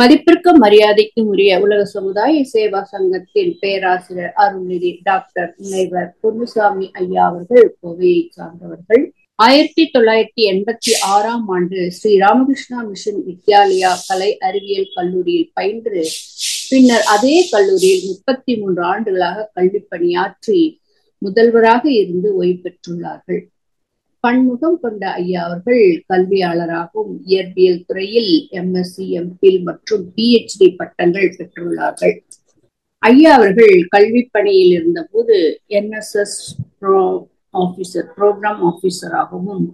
மதிப்பிற்கும் மரியாதைக்கும் உரிய உலக சமுதாய சேவா சங்கத்தின் பேராசிரியர் அருள்நிதி டாக்டர் முனைவர் பொன்னுசாமி ஐயா அவர்கள் கோவையை சார்ந்தவர்கள். 1986ஆம் ஆண்டு ஸ்ரீ ராமகிருஷ்ணா மிஷன் வித்யாலயா கலை அறிவியல் கல்லூரியில் பயின்று பின்னர் அதே கல்லூரியில் 33 ஆண்டுகளாக கல்வி பணியாற்றி முதல்வராக இருந்து ஓய்வு பெற்றுள்ளார்கள். பன்முகம் கொண்ட ஐயா அவர்கள் கல்வியாளராகவும் இயற்பியல் துறையில் எம்எஸ்சி, எம்பில் மற்றும் பிஹெச்டி பட்டங்கள் பெற்றுள்ளார்கள். ஐயா அவர்கள் கல்வி பணியில் இருந்தபோது என்எஸ்எஸ் ப்ரோக்ராம் ஆபீசராகவும்,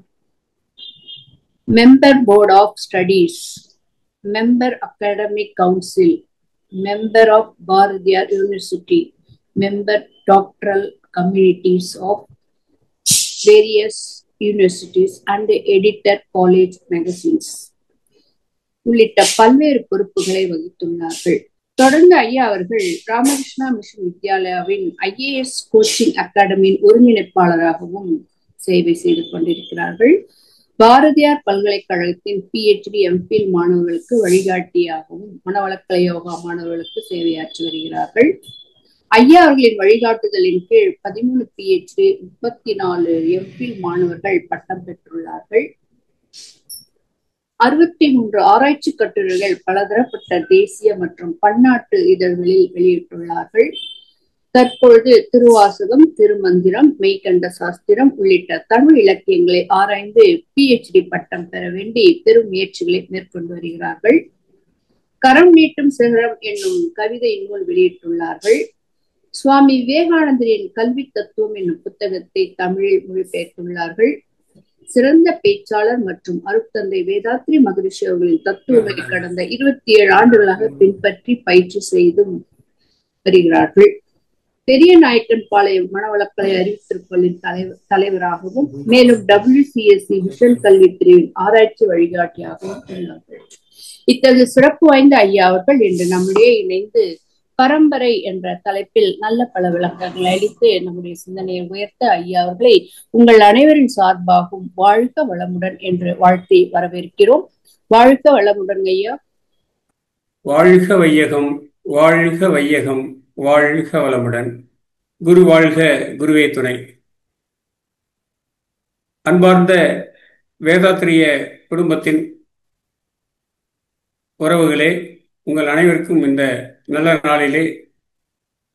member board of studies, member academic council, member of Bharathiar university, member doctoral communities of various universities and editor college magazines உள்ளிட்ட பல்வேறு பொறுப்புகளை வகித்துள்ளார்கள். தொடர்ந்து ஐயா அவர்கள் ராமகிருஷ்ணா மிஷன் வித்யாலயாவின் IAS கோச்சிங் அகாடமியின் ஒருங்கிணைப்பாளராகவும் சேவை செய்து கொண்டிருக்கிறார்கள். பாரதியார் பல்கலைக்கழகத்தின் PhD, MPhil மாணவர்களுக்கு வழிகாட்டியாகவும் மனவளக்கலை யோகா மாணவர்களுக்கு சேவையாற்றி வருகிறார்கள். ஐயா அவர்களின் வழிகாட்டுதலின் கீழ் 13 PhD, 34 MPhil மாணவர்கள் பட்டம் பெற்றுள்ளார்கள். 63 ஆராய்ச்சி கட்டுரைகள் பலதரப்பட்ட தேசிய மற்றும் பன்னாட்டு இதழ்களில் வெளியிட்டுள்ளார்கள். தற்பொழுது திருவாசகம், திருமந்திரம், மெய்கண்ட சாஸ்திரம் உள்ளிட்ட தமிழ் இலக்கியங்களை ஆராய்ந்து PhD பட்டம் பெற வேண்டி பெரும் முயற்சிகளை மேற்கொண்டு வருகிறார்கள். கரம் நீட்டும் சிகரம் என்னும் கவிதை நூல் வெளியிட்டுள்ளார்கள். சுவாமி விவேகானந்தரின் கல்வி தத்துவம் என்னும் புத்தகத்தை தமிழில் மொழிபெயர்த்துள்ளார்கள். சிறந்த பேச்சாளர் மற்றும் அருட்தந்தை வேதாத்ரி மகரிஷி அவர்களின் தத்துவங்களை கடந்த 27 ஆண்டுகளாக பின்பற்றி பயிற்சி செய்தும் வருகிறார்கள். பெரிய நாயக்கன் பாளையம் மனவளக்கலை அறிவித்திருப்பலின் தலைவராகவும் மேலும் WCSC மிஷன் கல்வி பிரிவின் ஆராய்ச்சி வழிகாட்டியாகவும் உள்ளார்கள். இத்தகைய சிறப்பு வாய்ந்த ஐயா அவர்கள் இன்று நம்முடைய இணைந்து பரம்பரை என்ற தலைப்பில் நல்ல பல விளக்கங்களை அளித்து நம்முடைய சிந்தனையை உயர்த்த ஐயா அவர்களை உங்கள் அனைவரின் சார்பாகவும் வாழ்க வளமுடன் என்று வாழ்த்தி வரவேற்கிறோம். வாழ்க வளமுடன் ஐயா. வாழ்க வையகம், வாழ்க வையகம், வாழ்க வளமுடன். குரு வாழ்க, குருவே துணை. அன்பார்ந்த வேதாத்திரிய குடும்பத்தின் உறவுகளே, உங்கள் அனைவருக்கும் இந்த நல்ல நாளிலே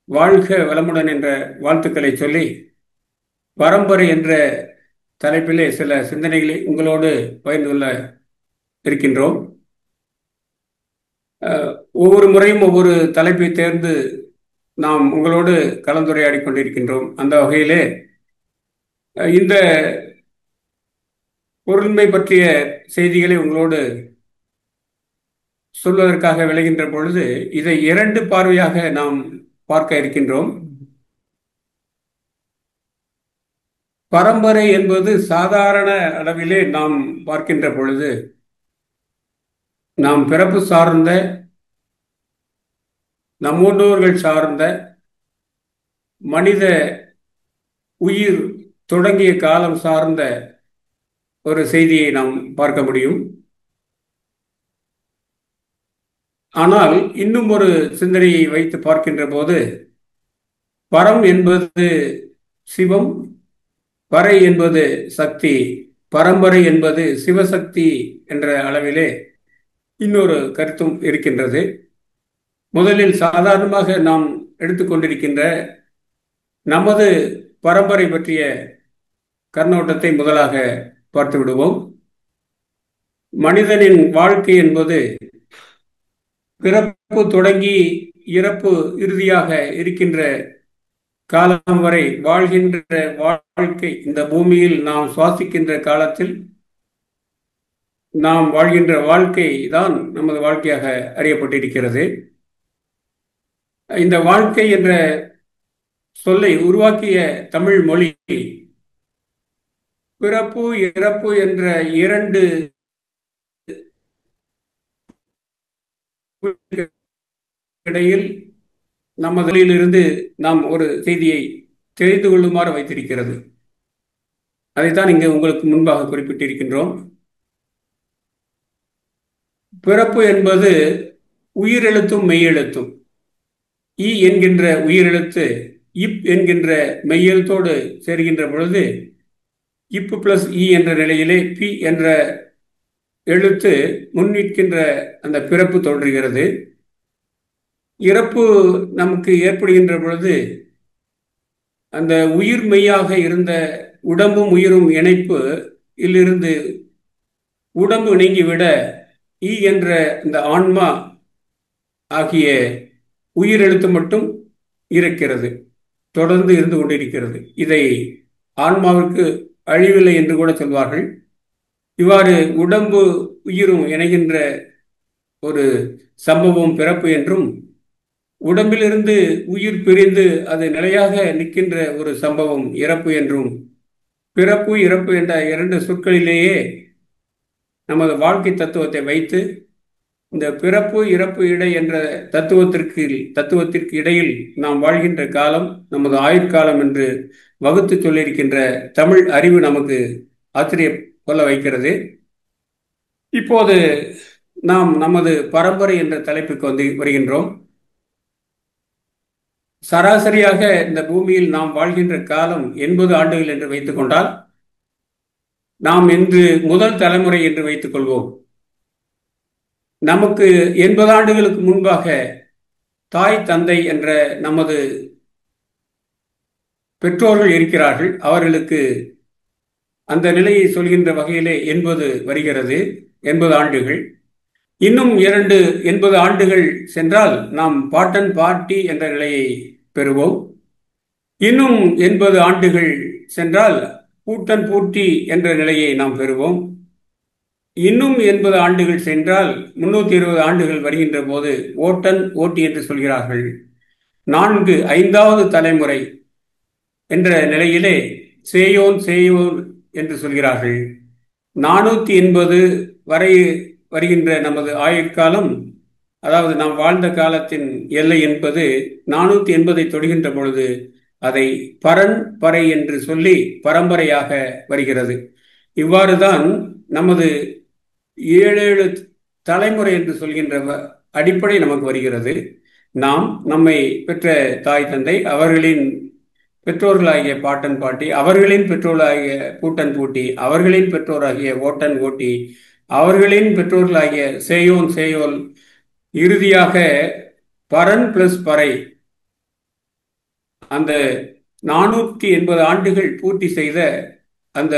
வாழ்க வளமுடன் என்ற வாழ்த்துக்களை சொல்லி, பரம்பரை என்ற தலைப்பிலே சில சிந்தனைகளை உங்களோடு பகிர்ந்து கொள்ள இருக்கின்றோம். ஒவ்வொரு முறையும் ஒவ்வொரு தலைப்பை தேர்ந்து நாம் உங்களோடு கலந்துரையாடி கொண்டிருக்கின்றோம். அந்த வகையிலே இந்த பொருண்மை பற்றிய செய்திகளை உங்களோடு சொல்வதற்காக விளைகின்ற பொழுது இதை 2 பார்வையாக நாம் பார்க்க இருக்கின்றோம். பரம்பரை என்பது சாதாரண அளவிலே நாம் பார்க்கின்ற பொழுது நாம் பிறப்பு சார்ந்த, நம் முன்னோர்கள் சார்ந்த, மனித உயிர் தொடங்கிய காலம் சார்ந்த ஒரு செய்தியை நாம் பார்க்க முடியும். ஆனால் இன்னும் ஒரு சிந்தனையை வைத்து பார்க்கின்ற போது பரம் என்பது சிவம், பறை என்பது சக்தி, பரம்பரை என்பது சிவசக்தி என்ற அளவிலே இன்னொரு கருத்தும் இருக்கின்றது. முதலில் சாதாரணமாக நாம் எடுத்துக்கொண்டிருக்கின்ற நமது பரம்பரை பற்றிய கண்ணோட்டத்தை முதலாக பார்த்து விடுவோம். மனிதனின் வாழ்க்கை என்பது பிறப்பு தொடங்கி இறப்பு இறுதியாக இருக்கின்ற காலம் வரை வாழ்கின்ற வாழ்க்கை, இந்த பூமியில் நாம் சுவாசிக்கின்ற காலத்தில் நாம் வாழ்கின்ற வாழ்க்கை தான் நமது வாழ்க்கையாக அறியப்பட்டிருக்கிறது. இந்த வாழ்க்கை என்ற சொல்லை உருவாக்கிய தமிழ் மொழி பிறப்பு இறப்பு என்ற 2 இடையில் நமதிலிருந்து நாம் ஒரு செய்தியை தெரிந்து கொள்ளுமாறு வைத்திருக்கிறது. அதைத்தான் இங்கு உங்களுக்கு முன்பாக குறிப்பிட்டிருக்கின்றோம். பிறப்பு என்பது உயிரெழுத்தும் மெய்யெழுத்தும். இ என்கின்ற உயிரெழுத்து இப் என்கின்ற மெய்யெழுத்தோடு சேர்கின்ற பொழுது இப்பு பிளஸ் இ என்ற நிலையிலே பி என்ற எழுத்து முன்னிற்கின்ற அந்த பிறப்பு தோன்றுகிறது. இறப்பு நமக்கு ஏற்படுகின்ற பொழுது அந்த உயிர் மெய்யாக இருந்த உடம்பும் உயிரும் இணைப்பு இலிருந்து உடம்பு நீங்கிவிட ஈ என்ற இந்த ஆன்மா ஆகிய உயிரெழுத்து மட்டும் இருக்கிறது, தொடர்ந்து இருந்து கொண்டிருக்கிறது. இதை ஆன்மாவிற்கு அழிவில்லை என்று கூட சொல்வார்கள். இவ்வாறு உடம்பு உயிரும் இணைகின்ற ஒரு சம்பவம் பிறப்பு என்றும், உடம்பிலிருந்து உயிர் பிரிந்து அது நிலையாக நிற்கின்ற ஒரு சம்பவம் இறப்பு என்றும், பிறப்பு இறப்பு என்ற இரண்டு சொற்களிலேயே நமது வாழ்க்கை தத்துவத்தை வைத்து இந்த பிறப்பு இறப்பு இடை என்ற தத்துவத்திற்கு இடையில் நாம் வாழ்கின்ற காலம் நமது ஆயுட்காலம் என்று வகுத்து சொல்லியிருக்கின்ற தமிழ் அறிவு நமக்கு ஆச்சரியம் கொள்ள வைக்கிறது. இப்போது நாம் நமது பரம்பரை என்ற தலைப்புக்கு வந்து வருகின்றோம். சராசரியாக இந்த பூமியில் நாம் வாழ்கின்ற காலம் 80 ஆண்டுகள் என்று வைத்துக் கொண்டால், நாம் இன்று முதல் தலைமுறை என்று வைத்துக் கொள்வோம். நமக்கு 80 ஆண்டுகளுக்கு முன்பாக தாய் தந்தை என்ற நமது பெற்றோர்கள் இருக்கிறார்கள். அவர்களுக்கு அந்த நிலையை சொல்கின்ற வகையிலே 80 வருகிறது, 80 ஆண்டுகள். இன்னும் 80 ஆண்டுகள் சென்றால் நாம் பாட்டன் பாட்டி என்ற நிலையை பெறுவோம். இன்னும் 80 ஆண்டுகள் சென்றால் பூட்டன் பூட்டி என்ற நிலையை நாம் பெறுவோம். இன்னும் 80 ஆண்டுகள் சென்றால் 320 ஆண்டுகள் வருகின்ற போது ஓட்டன் ஓட்டி என்று சொல்கிறார்கள். 5வது தலைமுறை என்ற நிலையிலே சேயோன் சேயோன் என்று சொல்கிறார்கள். 480 வரை வருகின்ற நமது ஆயுட்காலம், அதாவது நாம் வாழ்ந்த காலத்தின் எல்லை என்பது 480 தொடுகின்ற பொழுது அதை பரம்பரை என்று சொல்லி பரம்பரையாக வருகிறது. இவ்வாறுதான் நமது 7 தலைமுறை என்று சொல்கின்ற அடிப்படை நமக்கு வருகிறது. நாம் நம்மை பெற்ற தாய் தந்தை, அவர்களின் பெற்றோர்களாகிய பாட்டன் பாட்டி, அவர்களின் பெற்றோர்களாகிய பூட்டன் பூட்டி, அவர்களின் பெற்றோராகிய ஓட்டன் ஓட்டி, அவர்களின் பெற்றோர்களாகிய சேயோன் சேயோல், இறுதியாக பரன் பிளஸ் பறை, அந்த 480 ஆண்டுகள் பூர்த்தி செய்த அந்த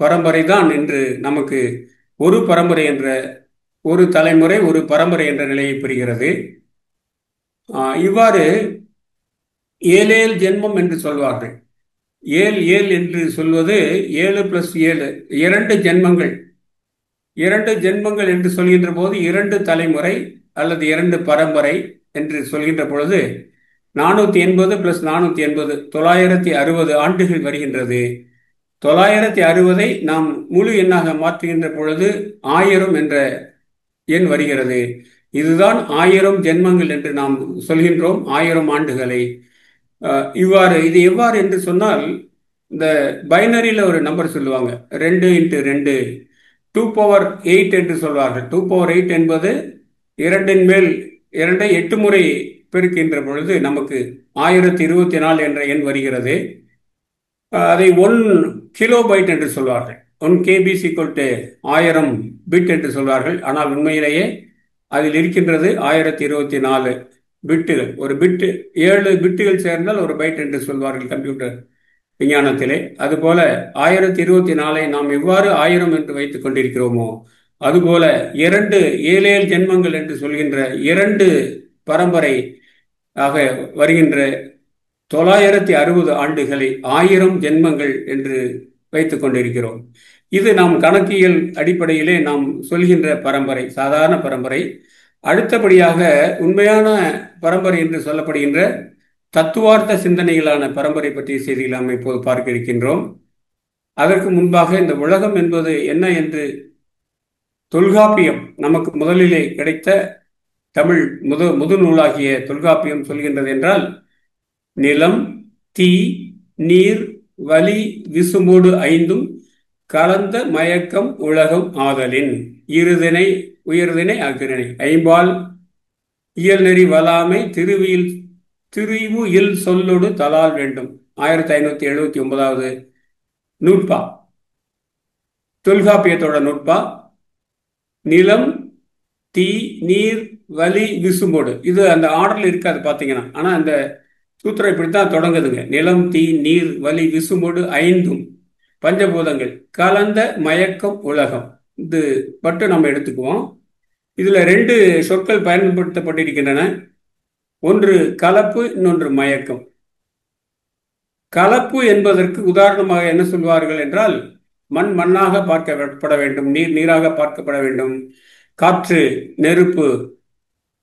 பரம்பரை தான் இன்று நமக்கு ஒரு பரம்பரை என்ற ஒரு தலைமுறை ஒரு பரம்பரை என்ற நிலையை பெறுகிறது. இவ்வாறு ஏழேல் ஜென்மம் என்று சொல்வார்கள். ஏழ் என்று சொல்வது 7 + 7 2 ஜென்மங்கள். 2 ஜென்மங்கள் என்று சொல்கின்ற போது 2 தலைமுறை அல்லது 2 பரம்பரை என்று சொல்கின்ற பொழுது 480 + 480 960 ஆண்டுகள் வருகின்றது. 960ஐ நாம் முழு எண்ணாக மாற்றுகின்ற பொழுது 1000 என்ற எண் வருகிறது. இதுதான் 1000 ஜென்மங்கள் என்று நாம் சொல்கின்றோம், 1000 ஆண்டுகளை. இது எவ்வாறு என்று சொன்னால், இந்த பைனரியில் ஒரு நம்பர் சொல்லுவாங்க, 2 × 2 2^8 என்று சொல்வார்கள். 2^8 என்பது 2 மேல் 2ஐ 8 முறை பெருக்கின்ற பொழுது நமக்கு 1024 என்ற எண் வருகிறது. அதை 1 கிலோபைட் என்று சொல்வார்கள். 1 KB = 1000 பிட் என்று சொல்வார்கள். ஆனால் உண்மையிலேயே அதில் இருக்கின்றது 1024 பிட்டுகள். ஒரு பிட்டு 7 பிட்டுகள் சேர்ந்தால் ஒரு பைட் என்று சொல்வார்கள் கம்ப்யூட்டர் விஞ்ஞானத்திலே. அதுபோல 1024ஐ நாம் எவ்வாறு 1000 என்று வைத்துக் கொண்டிருக்கிறோமோ, அதுபோல 2 7 ஜென்மங்கள் என்று சொல்கின்ற 2 பரம்பரை ஆக வருகின்ற 960 ஆண்டுகளை 1000 ஜென்மங்கள் என்று வைத்துக் கொண்டிருக்கிறோம். இது நாம் கணக்கியல் அடிப்படையிலே நாம் சொல்கின்ற பரம்பரை, சாதாரண பரம்பரை. அடுத்தபடியாக உண்மையான பரம்பரை என்று சொல்லப்படுகின்ற தத்துவார்த்த சிந்தனைகளான பரம்பரை பற்றிய செய்திகளை நாம் இப்போது பார்க்க இருக்கின்றோம். அதற்கு முன்பாக இந்த உலகம் என்பது என்ன என்று தொல்காப்பியம், நமக்கு முதலிலே கிடைத்த தமிழ் முதுநூலாகிய தொல்காப்பியம் சொல்கின்றது என்றால், நிலம், தீ, நீர், வளி, விசும்போடு 5ம் கலந்த மயக்கம் உலகம் ஆதலின், இருதினை உயர்தினை அஃறிணை, 5பால் இயல் நெறி வலாமை திரிவு இல் சொல்லொடு தலால் வேண்டும். 1579வது நூற்பா, தொல்காப்பியத்தோட நூற்பா. நிலம், தீ, நீர், வலி, விசும்போடு, இது அந்த ஆர்டர்ல இருக்காது பாத்தீங்கன்னா. ஆனா அந்த சூத்திரம் இப்படித்தான் தொடங்குதுங்க. நிலம், தீ, நீர், வலி, விசும்போடு ஐந்தும் பஞ்சபூதங்கள் கலந்த மயக்கம் உலகம். இது மட்டும் நம்ம எடுத்துக்குவோம். இதுல ரெண்டு சொற்கள் பயன்படுத்தப்பட்டிருக்கின்றன. ஒன்று கலப்பு, இன்னொன்று மயக்கம். கலப்பு என்பதற்கு உதாரணமாக என்ன சொல்வார்கள் என்றால், மண் மண்ணாக பார்க்கப்பட வேண்டும், நீர் நீராக பார்க்கப்பட வேண்டும், காற்று, நெருப்பு,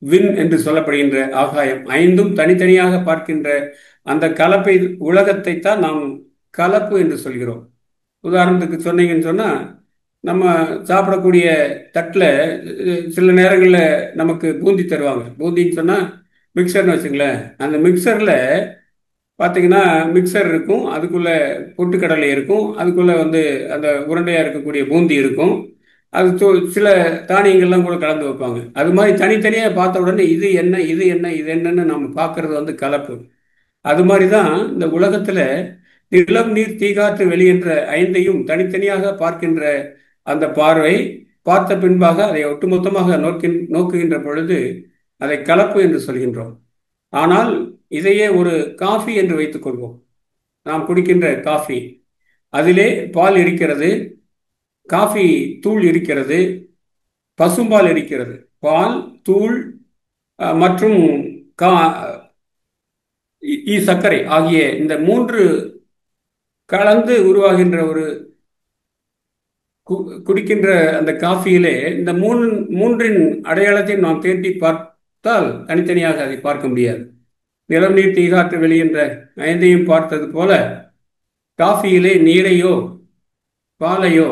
விண் என்று சொல்லப்படுகின்ற ஆகாயம் ஐந்தும் தனித்தனியாக பார்க்கின்ற அந்த கலப்பை உலகத்தை தான் நாம் கலப்பு என்று சொல்கிறோம். உதாரணத்துக்கு சொன்னீங்கன்னு சொன்னா, நம்ம சாப்பிடக்கூடிய தட்டில் சில நேரங்களில் நமக்கு பூந்தி தருவாங்க. பூந்தின்னு சொன்னா மிக்சர்னு வச்சுங்களேன். அந்த மிக்சர்ல பார்த்தீங்கன்னா மிக்சர் இருக்கும், அதுக்குள்ள பொட்டுக்கடலை இருக்கும், அதுக்குள்ள அந்த உருண்டையா இருக்கக்கூடிய பூந்தி இருக்கும், அது சில தானியங்கள்லாம் கூட கலந்து வைப்பாங்க. அது மாதிரி தனித்தனியாக பார்த்த உடனே இது என்ன இது என்ன இது என்னன்னு நம்ம பார்க்கறது கலப்பு. அது மாதிரி தான் இந்த உலகத்துல நிலம், நீர், தீகாற்று, வெளி என்ற ஐந்தையும் தனித்தனியாக பார்க்கின்ற அந்த பார்வை, பார்த்த பின்பாக அதை ஒட்டுமொத்தமாக நோக்குகின்ற பொழுது அதை கலப்பு என்று சொல்கின்றோம். ஆனால் இதையே ஒரு காஃபி என்று வைத்துக் கொள்வோம். நாம் குடிக்கின்ற காஃபி, அதிலே பால் இருக்கிறது, காஃபி தூள் இருக்கிறது, பசும்பால் இருக்கிறது. பால், தூள் மற்றும் சர்க்கரை ஆகிய இந்த மூன்று கலந்து உருவாகின்ற ஒரு குடிக்கின்ற அந்த காஃபியிலே இந்த மூன்றின் அடையாளத்தை நாம் தேடி பார்த்தால் தனித்தனியாக அதை பார்க்க முடியாது. நிலம், நீர், தீகாற்று, வெளி என்ற ஐந்தையும் பார்த்தது போல காஃபியிலே நீரையோ பாலையோ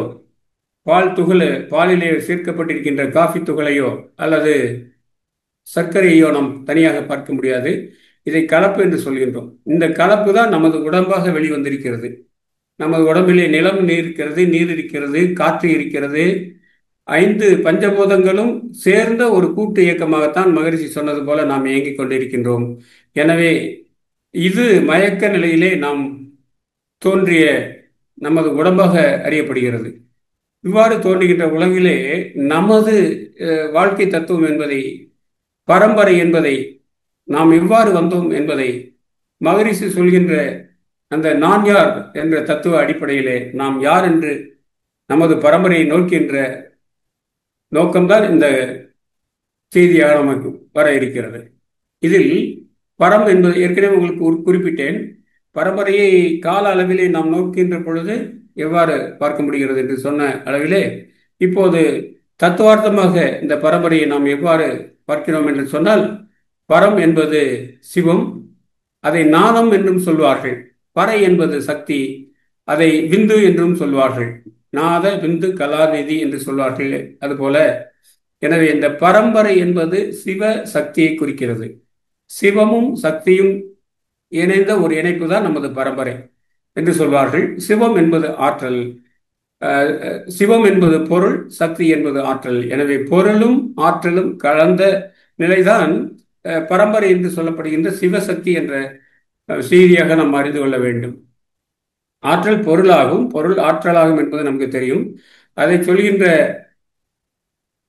பாலிலே சேர்க்கப்பட்டிருக்கின்ற காஃபி துகளையோ அல்லது சர்க்கரையோ நாம் தனியாக பார்க்க முடியாது. இதை கலப்பு என்று சொல்கின்றோம். இந்த கலப்பு தான் நமது உடம்பாக வெளிவந்திருக்கிறது. நமது உடம்பிலே நிலம் இருக்கிறது, நீர் இருக்கிறது, காற்று இருக்கிறது. ஐந்து பஞ்சபூதங்களும் சேர்ந்த ஒரு கூட்டு இயக்கமாகத்தான் மகரிஷி சொன்னது போல நாம் இயங்கிக் கொண்டிருக்கின்றோம். எனவே இது மயக்க நிலையிலே நாம் தோன்றிய நமது உடம்பாக அறியப்படுகிறது. இவ்வாறு தோன்றுகின்ற உலகிலே நமது வாழ்க்கை தத்துவம் என்பதை, பரம்பரை என்பதை, நாம் எவ்வாறு வந்தோம் என்பதை மகரிஷி சொல்கின்ற அந்த நான் யார் என்ற தத்துவ அடிப்படையிலே நாம் யார் என்று நமது பரம்பரையை நோக்கின்ற நோக்கம்தான் இந்த செய்தியாக நமக்கு வர இருக்கிறது. இதில் பரம் என்பது ஏற்கனவே உங்களுக்கு குறிப்பிட்டேன். பரம்பரையை கால அளவிலே நாம் நோக்கின்ற பொழுது எவ்வாறு பார்க்க முடிகிறது என்று சொன்ன அளவிலே, இப்போது தத்துவார்த்தமாக இந்த பரம்பரையை நாம் எவ்வாறு பார்க்கிறோம் என்று சொன்னால், பரம் என்பது சிவம், அதை நாதம் என்றும் சொல்வார்கள். பறை என்பது சக்தி, அதை விந்து என்றும் சொல்வார்கள். நாத, விந்து, கலாநிதி என்று சொல்வார்கள். அதுபோல எனவே இந்த பரம்பரை என்பது சிவ சக்தியை குறிக்கிறது. சிவமும் சக்தியும் இணைந்த ஒரு இணைப்பு தான் நமது பரம்பரை என்று சொல்வார்கள். சிவம் என்பது ஆற்றல், சிவம் என்பது பொருள், சக்தி என்பது ஆற்றல். எனவே பொருளும் ஆற்றலும் கலந்த நிலைதான் பரம்பரை என்று சொல்லப்படுகின்ற சிவசக்தி என்ற செய்தியாக நாம் அறிந்து கொள்ள வேண்டும். ஆற்றல் பொருளாகும், பொருள் ஆற்றலாகும் என்பது நமக்கு தெரியும். அதை சொல்கின்ற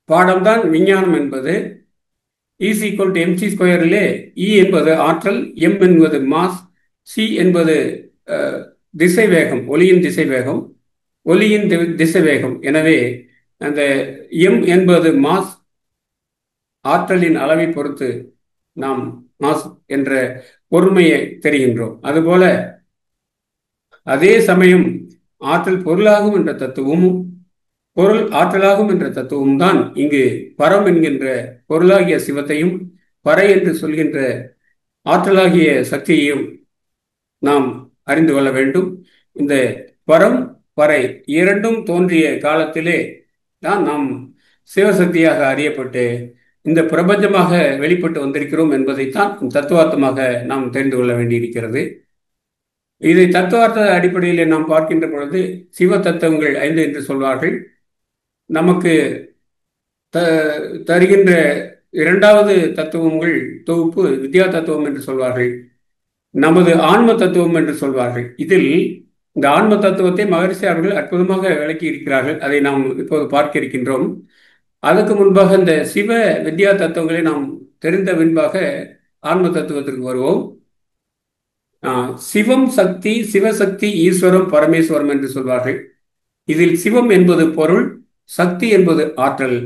பாடம்தான் விஞ்ஞானம் என்பது. E=mc². E என்பது ஆற்றல், M என்பது மாஸ், C என்பது திசை வேகம், ஒளியின் திசை வேகம், ஒளியின் திசை வேகம். எனவே அந்த M என்பது மாஸ், ஆற்றலின் அளவை பொறுத்து நாம் மாஸ் என்ற பொறுமையை தெரிகின்றோம். அதுபோல அதே சமயம் ஆற்றல் பொருளாகும் என்ற தத்துவமும் பொருள் ஆற்றலாகும் என்ற தத்துவம் தான் இங்கு பரம் என்கின்ற பொருளாகிய சிவத்தையும் பறை என்று சொல்கின்ற ஆற்றலாகிய சக்தியையும் நாம் அறிந்து கொள்ள வேண்டும். இந்த பரம் பறை இரண்டும் தோன்றிய காலத்திலே தான் நாம் சிவசக்தியாக அறியப்பட்டு இந்த பிரபஞ்சமாக வெளிப்பட்டு வந்திருக்கிறோம் என்பதைத்தான் தத்துவார்த்தமாக நாம் தெரிந்து கொள்ள வேண்டியிருக்கிறது. இதை தத்துவார்த்த அடிப்படையில் நாம் பார்க்கின்ற பொழுது சிவ தத்துவங்கள் 5 என்று சொல்வார்கள். நமக்கு தருகின்ற இரண்டாவது தத்துவங்கள் தொகுப்பு வித்யா தத்துவம் என்று சொல்வார்கள், நமது ஆன்ம தத்துவம் என்று சொல்வார்கள். இதில் இந்த ஆன்ம தத்துவத்தை மகரிஷி அவர்கள் அற்புதமாக விளக்கி இருக்கிறார்கள். அதை நாம் இப்போது பார்க்க இருக்கின்றோம். அதுக்கு முன்பாக இந்த சிவ வித்யா தத்துவங்களை நாம் தெரிந்த பின்பாக ஆன்ம தத்துவத்திற்கு வருவோம். சிவம் சக்தி, சிவசக்தி, ஈஸ்வரம், பரமேஸ்வரம் என்று சொல்வார்கள். இதில் சிவம் என்பது பொருள், சக்தி என்பது ஆற்றல்.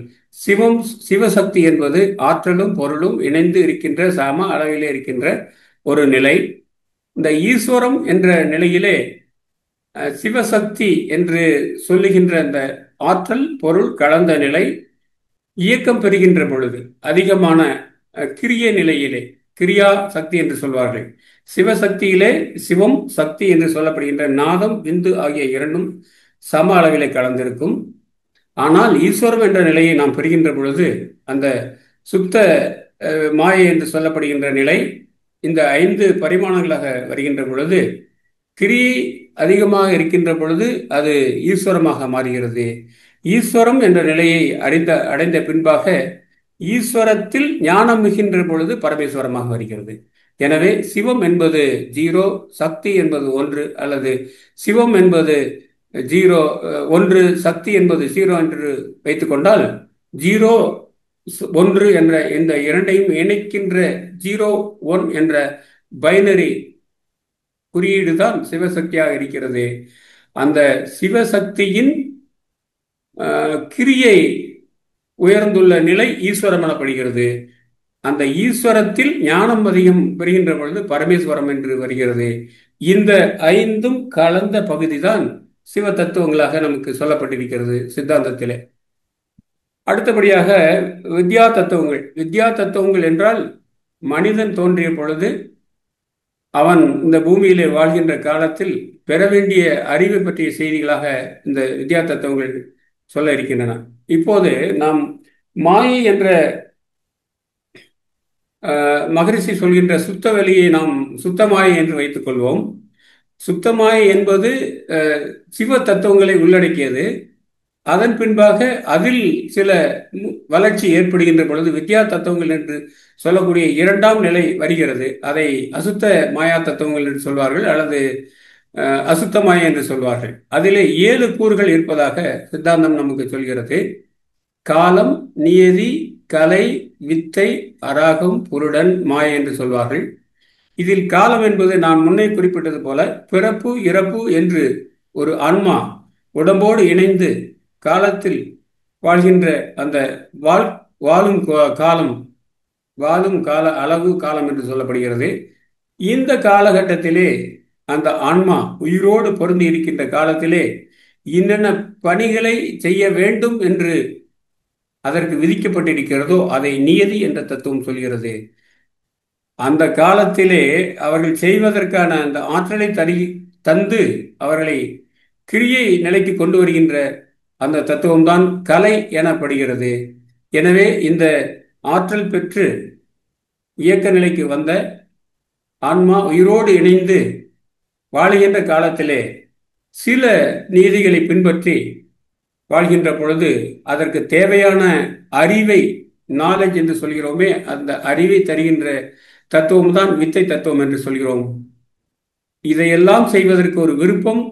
சிவசக்தி என்பது ஆற்றலும் பொருளும் இணைந்து இருக்கின்ற சம அளவிலே இருக்கின்ற ஒரு நிலை. இந்த ஈஸ்வரம் என்ற நிலையிலே சிவசக்தி என்று சொல்லுகின்ற அந்த ஆற்றல் பொருள் கலந்த நிலை இயக்கம் பெறுகின்ற பொழுது அதிகமான கிரிய நிலையிலே கிரியா சக்தி என்று சொல்வார்கள். சிவசக்தியிலே சிவம் சக்தி என்று சொல்லப்படுகின்ற நாதம் விந்து ஆகிய இரண்டும் சம அளவிலே கலந்திருக்கும். ஆனால் ஈஸ்வரம் என்ற நிலையை நாம் பெறுகின்ற பொழுது அந்த சுத்த மாயை என்று சொல்லப்படுகின்ற நிலை இந்த 5 பரிமாணங்களாக வருகின்ற பொழுது கிரியை அதிகமாக இருக்கின்ற பொழுது அது ஈஸ்வரமாக மாறுகிறது. ஈஸ்வரம் என்ற நிலையை அடைந்த பின்பாக ஈஸ்வரத்தில் ஞானம் மிகின்ற பொழுது பரமேஸ்வரமாக வருகிறது. எனவே சிவம் என்பது 0, சக்தி என்பது 1, அல்லது சிவம் என்பது 0 1, சக்தி என்பது 0 என்று வைத்துக்கொண்டால் 0 1 என்ற இந்த இரண்டையும் இணைக்கின்ற 0 1 என்ற பைனரி குறியீடு தான் சிவசக்தியாக இருக்கிறது. அந்த சிவசக்தியின் கிரியை உயர்ந்துள்ள நிலை ஈஸ்வரம் எனப்படுகிறது. அந்த ஈஸ்வரத்தில் ஞானம் அதிகம் பெறுகின்ற பொழுது பரமேஸ்வரம் என்று வருகிறது. இந்த 5ம் கலந்த பகுதிதான் சிவ தத்துவங்களாக நமக்கு சொல்லப்பட்டிருக்கிறது சித்தாந்தத்திலே. அடுத்தபடியாக வித்யா தத்துவங்கள். வித்யா தத்துவங்கள் என்றால் மனிதன் தோன்றிய பொழுது அவன் இந்த பூமியிலே வாழ்கின்ற காலத்தில் பெற வேண்டிய அறிவு பற்றிய செய்திகளாக இந்த வித்யா தத்துவங்கள் சொல்ல இருக்கின்றன. இப்போது நாம் மாயை என்ற மகரிஷி சொல்கின்ற சுத்த வெளியை நாம் சுத்தமாயை என்று வைத்துக் கொள்வோம். சுத்தமாயை என்பது சிவ தத்துவங்களை உள்ளடக்கியது. அதன் பின்பாக அதில் சில வளர்ச்சி ஏற்படுகின்ற பொழுது வித்யா தத்துவங்கள் என்று சொல்லக்கூடிய 2ஆம் நிலை வருகிறது. அதை அசுத்த மாயா தத்துவங்கள் என்று சொல்வார்கள், அல்லது அசுத்த மாயா என்று சொல்வார்கள். அதிலே 7 கூறுகள் இருப்பதாக சித்தாந்தம் நமக்கு சொல்கிறது. காலம், நியதி, கலை, வித்தை, அராகம், புருடன், மாயை என்று சொல்வார்கள். இதில் காலம் என்பது நான் முன்னே குறிப்பிட்டது போல பிறப்பு இறப்பு என்று ஒரு ஆன்மா உடம்போடு இணைந்து காலத்தில் வாழ்கின்ற அந்த வாழும் கால அளவு காலம் என்று சொல்லப்படுகிறது. இந்த காலகட்டத்திலே அந்த ஆன்மா உயிரோடு பொருந்தி இருக்கின்ற காலத்திலே என்னென்ன பணிகளை செய்ய வேண்டும் என்று அதற்கு விதிக்கப்பட்டிருக்கிறதோ அதை நியதி என்ற தத்துவம் சொல்கிறது. அந்த காலத்திலே அவர்கள் செய்வதற்கான அந்த ஆற்றலை தந்து அவர்களை கிரியை நிலைக்கு கொண்டு வருகின்ற அந்த தத்துவம்தான் கலை எனப்படுகிறது. எனவே இந்த ஆற்றல் பெற்று இயக்க நிலைக்கு வந்த ஆன்மா உயிரோடு இணைந்து வாழுகின்ற காலத்திலே சில நீதிகளை பின்பற்றி வாழ்கின்ற பொழுது அதற்கு தேவையான அறிவை, நாலேஜ் என்று சொல்கிறோமே, அந்த அறிவை தருகின்ற தத்துவம் தான் வித்தை தத்துவம் என்று சொல்கிறோம். இதையெல்லாம் செய்வதற்கு ஒரு விருப்பம்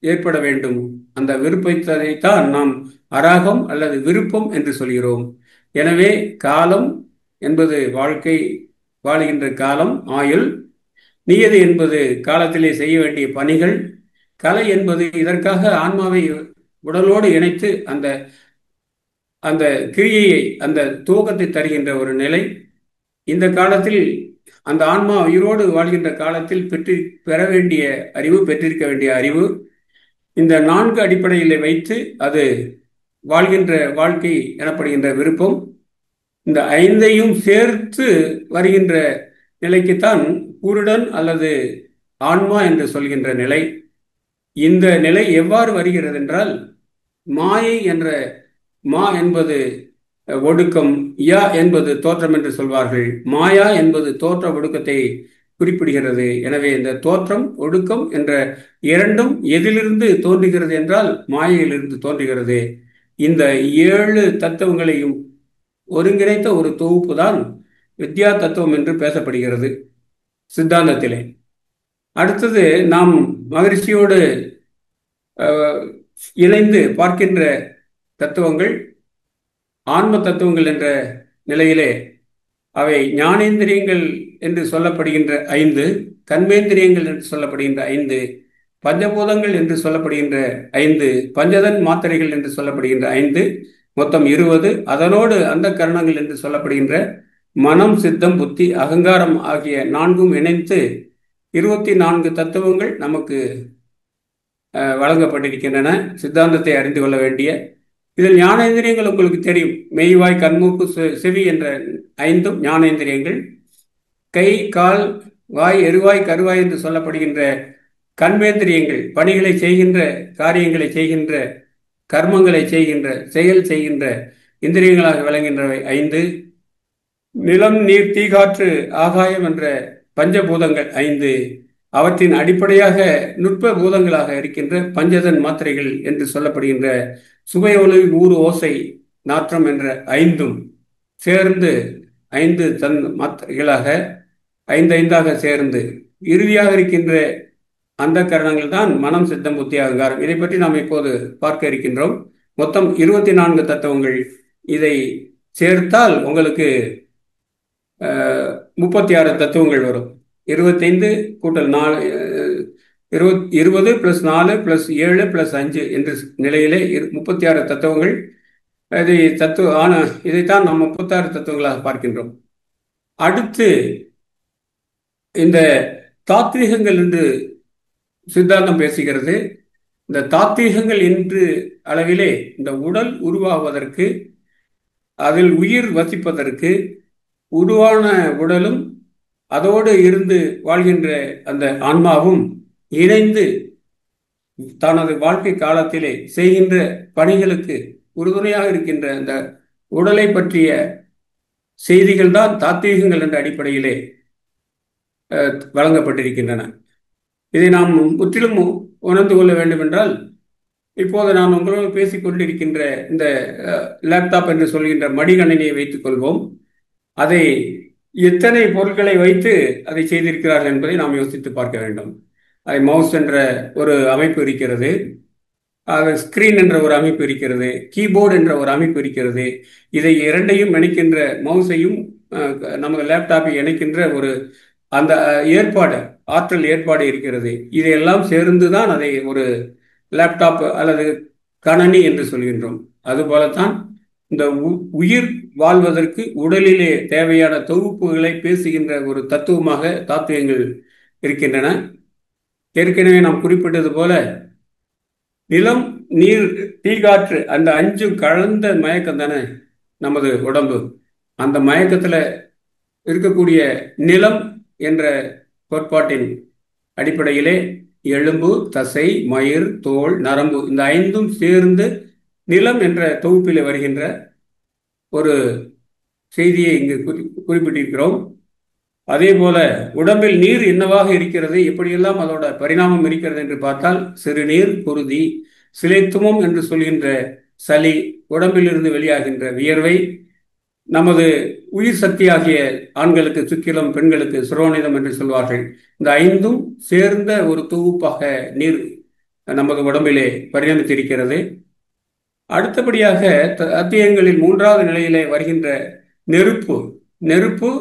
ஏற்பட வேண்டும். அந்த விருப்பத்தைத்தான் நாம் அராகம் அல்லது விருப்பம் என்று சொல்கிறோம். எனவே காலம் என்பது வாழுகின்ற காலம், ஆயுள். நியதி என்பது காலத்திலே செய்ய வேண்டிய பணிகள். கலை என்பது இதற்காக ஆன்மாவை உடலோடு இணைத்து அந்த அந்த கிரியையை, அந்த துவக்கத்தை தருகின்ற ஒரு நிலை. இந்த காலத்தில் அந்த ஆன்மா உயிரோடு வாழ்கின்ற காலத்தில் பெற வேண்டிய அறிவு, பெற்றிருக்க வேண்டிய அறிவு, இந்த 4 அடிப்படையிலே வைத்து அது வாழ்கின்ற வாழ்க்கை எனப்படுகின்ற விருப்பம், இந்த 5ஐயும் சேர்த்து வருகின்ற நிலைக்குத்தான் பூருடன் அல்லது ஆன்மா என்று சொல்கின்ற நிலை. இந்த நிலை எவ்வாறு வருகிறது என்றால், மாயை என்ற மா என்பது ஒடுக்கம், யா என்பது தோற்றம் என்று சொல்வார்கள். மாயா என்பது தோற்ற ஒடுக்கத்தை குறிப்பிடுகிறது. எனவே இந்த தோற்றம் ஒடுக்கம் என்ற இரண்டும் எதிலிருந்து தோன்றுகிறது என்றால் மாயையிலிருந்து தோன்றுகிறது. இந்த 7 தத்துவங்களையும் ஒருங்கிணைத்த ஒரு தொகுப்பு தான் வித்யா தத்துவம் என்று பேசப்படுகிறது சித்தாந்தத்திலே. அடுத்தது நாம் மகரிஷியோடு இணைந்து பார்க்கின்ற தத்துவங்கள் ஆன்ம தத்துவங்கள் என்ற நிலையிலே அவை ஞானேந்திரியங்கள் என்று சொல்லப்படுகின்ற 5, கர்மேந்திரியங்கள் என்று சொல்லப்படுகின்ற 5, பஞ்சபூதங்கள் என்று சொல்லப்படுகின்ற 5, பஞ்சதன் மாத்திரைகள் என்று சொல்லப்படுகின்ற 5, மொத்தம் 20. அதனோடு அந்த கரணங்கள் என்று சொல்லப்படுகின்ற மனம், சித்தம், புத்தி, அகங்காரம் ஆகிய 4ம் இணைத்து 24 தத்துவங்கள் நமக்கு வழங்கப்பட்டிருக்கின்றன. சித்தாந்தத்தை அறிந்து கொள்ள வேண்டிய இதில் ஞானேந்திரியங்கள் உங்களுக்கு தெரியும். மெய்வாய், கண்மூக்கு, செவி என்ற 5ம் ஞானேந்திரியங்கள். கை, கால், வாய், எருவாய், கருவாய் என்று சொல்லப்படுகின்ற கர்மேந்திரியங்கள், பணிகளை செய்கின்ற, காரியங்களை செய்கின்ற, கர்மங்களை செய்கின்ற, செயல் செய்கின்ற இந்திரியங்களாக விளங்குகின்றவை 5. நிலம், நீர், தீ, காற்று, ஆகாயம் என்ற பஞ்சபூதங்கள் 5. அவற்றின் அடிப்படையாக நுட்ப பூதங்களாக இருக்கின்ற பஞ்சதன் மாத்திரைகள் என்று சொல்லப்படுகின்ற சுவை, ஒளி, ஊறு, ஓசை, நாற்றம் என்ற 5ம் சேர்ந்து 5 தன் மாத்திரைகளாக 5 சேர்ந்து இறுதியாக இருக்கின்ற அந்த கரணங்கள் தான் மனம், சித்தம், புத்தி, அகங்காரம். இதை பற்றி நாம் இப்போது பார்க்க இருக்கின்றோம். மொத்தம் 24 தத்துவங்கள். இதை சேர்த்தால் உங்களுக்கு 36 தத்துவங்கள் வரும். 25 கூட்டல் 4 20 + 4 + 7 + 5 என்ற நிலையிலே 36 தத்துவங்கள். இதைத்தான் நாம் 36 தத்துவங்களாக பார்க்கின்றோம். அடுத்து இந்த தாத்வீகங்கள் என்று சித்தாந்தம் பேசுகிறது. இந்த தாத்வீகங்கள் என்று அளவிலே இந்த உடல் உருவாவதற்கு, அதில் உயிர் வசிப்பதற்கு, உருவான உடலும் அதோடு இருந்து வாழ்கின்ற அந்த ஆன்மாவும் இணைந்து தனது வாழ்க்கை காலத்திலே செய்கின்ற பணிகளுக்கு உறுதுணையாக இருக்கின்ற அந்த உடலை பற்றிய செய்திகள் தான் தாத்வீகங்கள் என்ற அடிப்படையிலே வழங்கப்பட்டிருக்கின்றன. இதை நாம் முற்றிலும் உணர்ந்து கொள்ள வேண்டும் என்றால், இப்போது நான் உங்களோடு பேசிக் கொண்டிருக்கின்ற இந்த லேப்டாப் என்று சொல்கின்ற மடிகணினியை வைத்துக் கொள்வோம். அதை எத்தனை பொருட்களை வைத்து அதை செய்திருக்கிறார்கள் என்பதை நாம் யோசித்து பார்க்க வேண்டும். அதை மவுஸ் என்ற ஒரு அமைப்பு இருக்கிறது, ஸ்கிரீன் என்ற ஒரு அமைப்பு இருக்கிறது, கீபோர்டு என்ற ஒரு அமைப்பு இருக்கிறது. இதை இரண்டையும் இணைக்கின்ற, மவுஸையும் நமது லேப்டாப்பை இணைக்கின்ற ஒரு அந்த ஆற்றல் ஏற்பாடு இருக்கிறது. இதையெல்லாம் சேர்ந்துதான் அதை ஒரு லேப்டாப் அல்லது கணனி என்று சொல்கின்றோம். அதுபோலத்தான் இந்த உயிர் வாழ்வதற்கு உடலிலே தேவையான தொகுப்புகளை பேசுகின்ற ஒரு தத்துவமாக தாத்துவங்கள் இருக்கின்றன. ஏற்கனவே நாம் குறிப்பிட்டது போல நிலம், நீர், தீ, காற்று அந்த 5 கலந்த மயக்கம் தானே நமது உடம்பு. அந்த மயக்கத்தில் இருக்கக்கூடிய நிலம் என்ற கோட்பாட்டின் அடிப்படையிலே எலும்பு, தசை, மயிர், தோல், நரம்பு இந்த 5ம் சேர்ந்து நிலம் என்ற தொகுப்பில் வருகின்ற ஒரு செய்தியை இங்கு குறிப்பிட்டிருக்கிறோம். அதே போல உடம்பில் நீர் என்னவாக இருக்கிறது, எப்படியெல்லாம் அதோட பரிணாமம் இருக்கிறது என்று பார்த்தால், சிறுநீர், குருதி, சிலைத்துமம் என்று சொல்கின்ற சளி, உடம்பிலிருந்து வெளியாகின்ற வியர்வை, நமது உயிர் சக்தியாகிய ஆண்களுக்கு சுக்கிலம், பெண்களுக்கு சுரோனிதம் என்று சொல்வார்கள். இந்த 5ம் சேர்ந்த ஒரு தொகுப்பாக நீர் நமது உடம்பிலே பரிணமித்திருக்கிறது. அடுத்தபடியாக அத்தியங்களில் 3வது நிலையிலே வருகின்ற நெருப்பு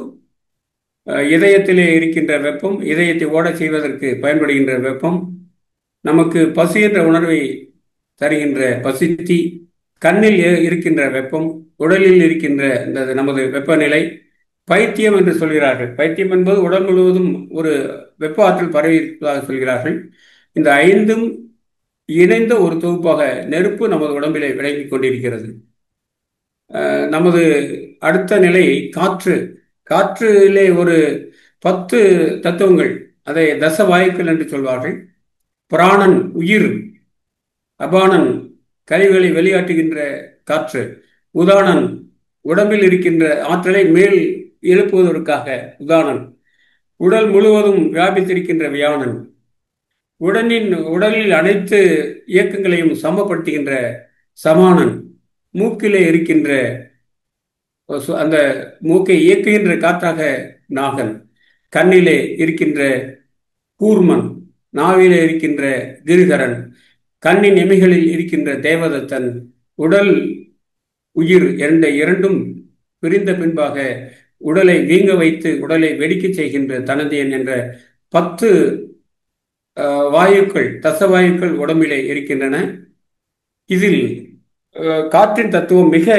இதயத்திலே இருக்கின்ற வெப்பம், இதயத்தை ஓடச் செய்வதற்கு பயன்படுகின்ற வெப்பம், நமக்கு பசி என்ற உணர்வை தருகின்ற பசித்தி, கண்ணில் இருக்கின்ற வெப்பம், உடலில் இருக்கின்ற இந்த நமது வெப்பநிலை, பைத்தியம் என்று சொல்கிறார்கள். பைத்தியம் என்பது உடல் முழுவதும் ஒரு வெப்ப ஆற்றல் பரவி இருப்பதாக சொல்கிறார்கள். இந்த 5ம் இணைந்த ஒரு தொகுப்பாக நெருப்பு நமது உடம்பிலே விளங்கிக் கொண்டிருக்கிறது. நமது அடுத்த நிலை காற்றிலே ஒரு 10 தத்துவங்கள், அதை தச வாயுக்கள் என்று சொல்வார்கள். பிராணன் உயிர், அபானன் கழிவுகளை வெளியாட்டுகின்ற காற்று, உதானன் உடம்பில் இருக்கின்ற ஆற்றலை மேல் எழுப்புவதற்காக உதானன், உடல் முழுவதும் வியாபித்திருக்கின்ற வியானன், உடலில் அனைத்து இயக்கங்களையும் சமப்படுத்துகின்ற சமானன், மூக்கிலே இருக்கின்ற அந்த மூக்கை இயக்குகின்ற காற்றாக நாகன், கண்ணிலே இருக்கின்ற கூர்மன், நாவிலே இருக்கின்ற கிருகரன், கண்ணின் இமைகளில் இருக்கின்ற தேவதத்தன், உடல் உயிர் என்ற இரண்டும் பிரிந்த பின்பாக உடலை வீங்க வைத்து உடலை வெடிக்கச் செய்கின்ற தனதியன் என்ற 10 வாயுக்கள், தசவாயுக்கள் உடம்பிலே இருக்கின்றன. இதில் காற்றின் தத்துவம் மிக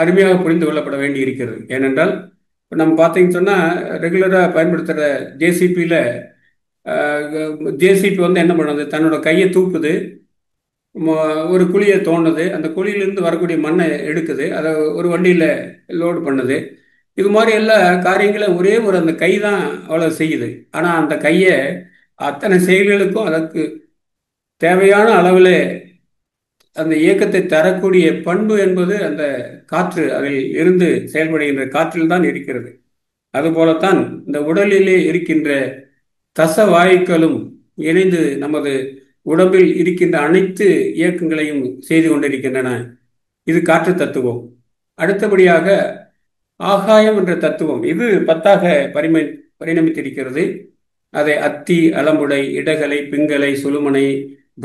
அருமையாக புரிந்து கொள்ளப்பட வேண்டி இருக்கிறது. ஏனென்றால் நம்ம பார்த்தீங்கன்னு சொன்னால் ரெகுலராக பயன்படுத்துகிற ஜேசிபியில் ஜேசிபி வந்து என்ன பண்ணுது, தன்னோட கையை தூக்குது, ஒரு குழியை தோணுது, அந்த குழியிலிருந்து வரக்கூடிய மண்ணை எடுக்குது, அதை ஒரு வண்டியில் லோடு பண்ணுது. இது மாதிரி எல்லா காரியங்களும் ஒரே ஒரு அந்த கை தான் அவ்வளோ செய்யுது. ஆனால் அந்த கையை அத்தனை செயல்களுக்கும் அதற்கு தேவையான அளவில் அந்த இயக்கத்தை தரக்கூடிய பண்பு என்பது அந்த காற்று, அதில் இருந்து செயல்படுகின்ற காற்றில் தான் இருக்கிறது. அதுபோலத்தான் இந்த உடலிலே இருக்கின்ற தச வாயுக்களும் இணைந்து நமது உடம்பில் இருக்கின்ற அனைத்து இயக்கங்களையும் செய்து கொண்டிருக்கின்றன. இது காற்று தத்துவம். அடுத்தபடியாக ஆகாயம் என்ற தத்துவம், இது 10ஆக பரிணமித்திருக்கிறது. அதை அத்தி, அலம்புடை, இடகலை, பிங்கலை, சுழுமனை,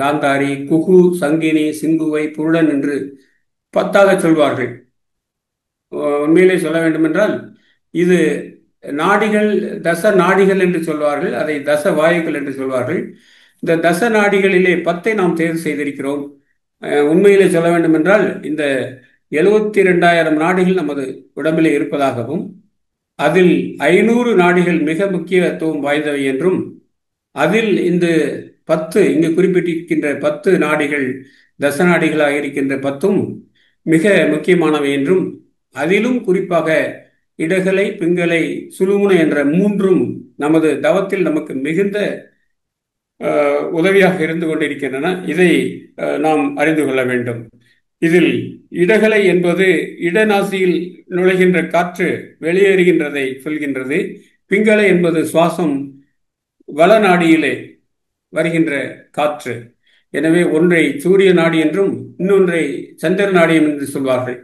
காந்தாரி, குகு, சங்கினி, சிம்புவை, புருடன் என்று 10ஆக சொல்வார்கள். உண்மையிலே சொல்ல வேண்டுமென்றால் இது நாடிகள், தச நாடிகள் என்று சொல்வார்கள், அதை தச வாயுக்கள் என்று சொல்வார்கள். இந்த தச நாடிகளிலே 10ஐ நாம் தேர்வு செய்திருக்கிறோம். உண்மையிலே சொல்ல வேண்டுமென்றால் இந்த 72,000 நாடிகள் நமது உடம்பிலே இருப்பதாகவும், அதில் 500 நாடிகள் மிக முக்கியத்துவம் வாய்ந்தவை என்றும், அதில் இந்த 10 இங்கு குறிப்பிட்டிருக்கின்ற 10 நாடிகள் தச நாடிகளாக இருக்கின்ற 10ம் மிக முக்கியமானவை என்றும், அதிலும் குறிப்பாக இடகலை, பிங்கலை, சுழுமுனை என்ற 3ம் நமது தவத்தில் நமக்கு மிகுந்த உதவியாக இருந்து கொண்டிருக்கின்றன. இதை நாம் அறிந்து கொள்ள வேண்டும். இதில் இடகலை என்பது இடநாசியில் நுழைகின்ற காற்று வெளியேறுகின்றதை சொல்கின்றது. பிங்கலை என்பது சுவாசம் வளநாடியிலே வருகின்ற காற்று. எனவே ஒன்றை சூரிய நாடி என்றும் இன்னொன்றை சந்திர நாடி என்று சொல்வார்கள்.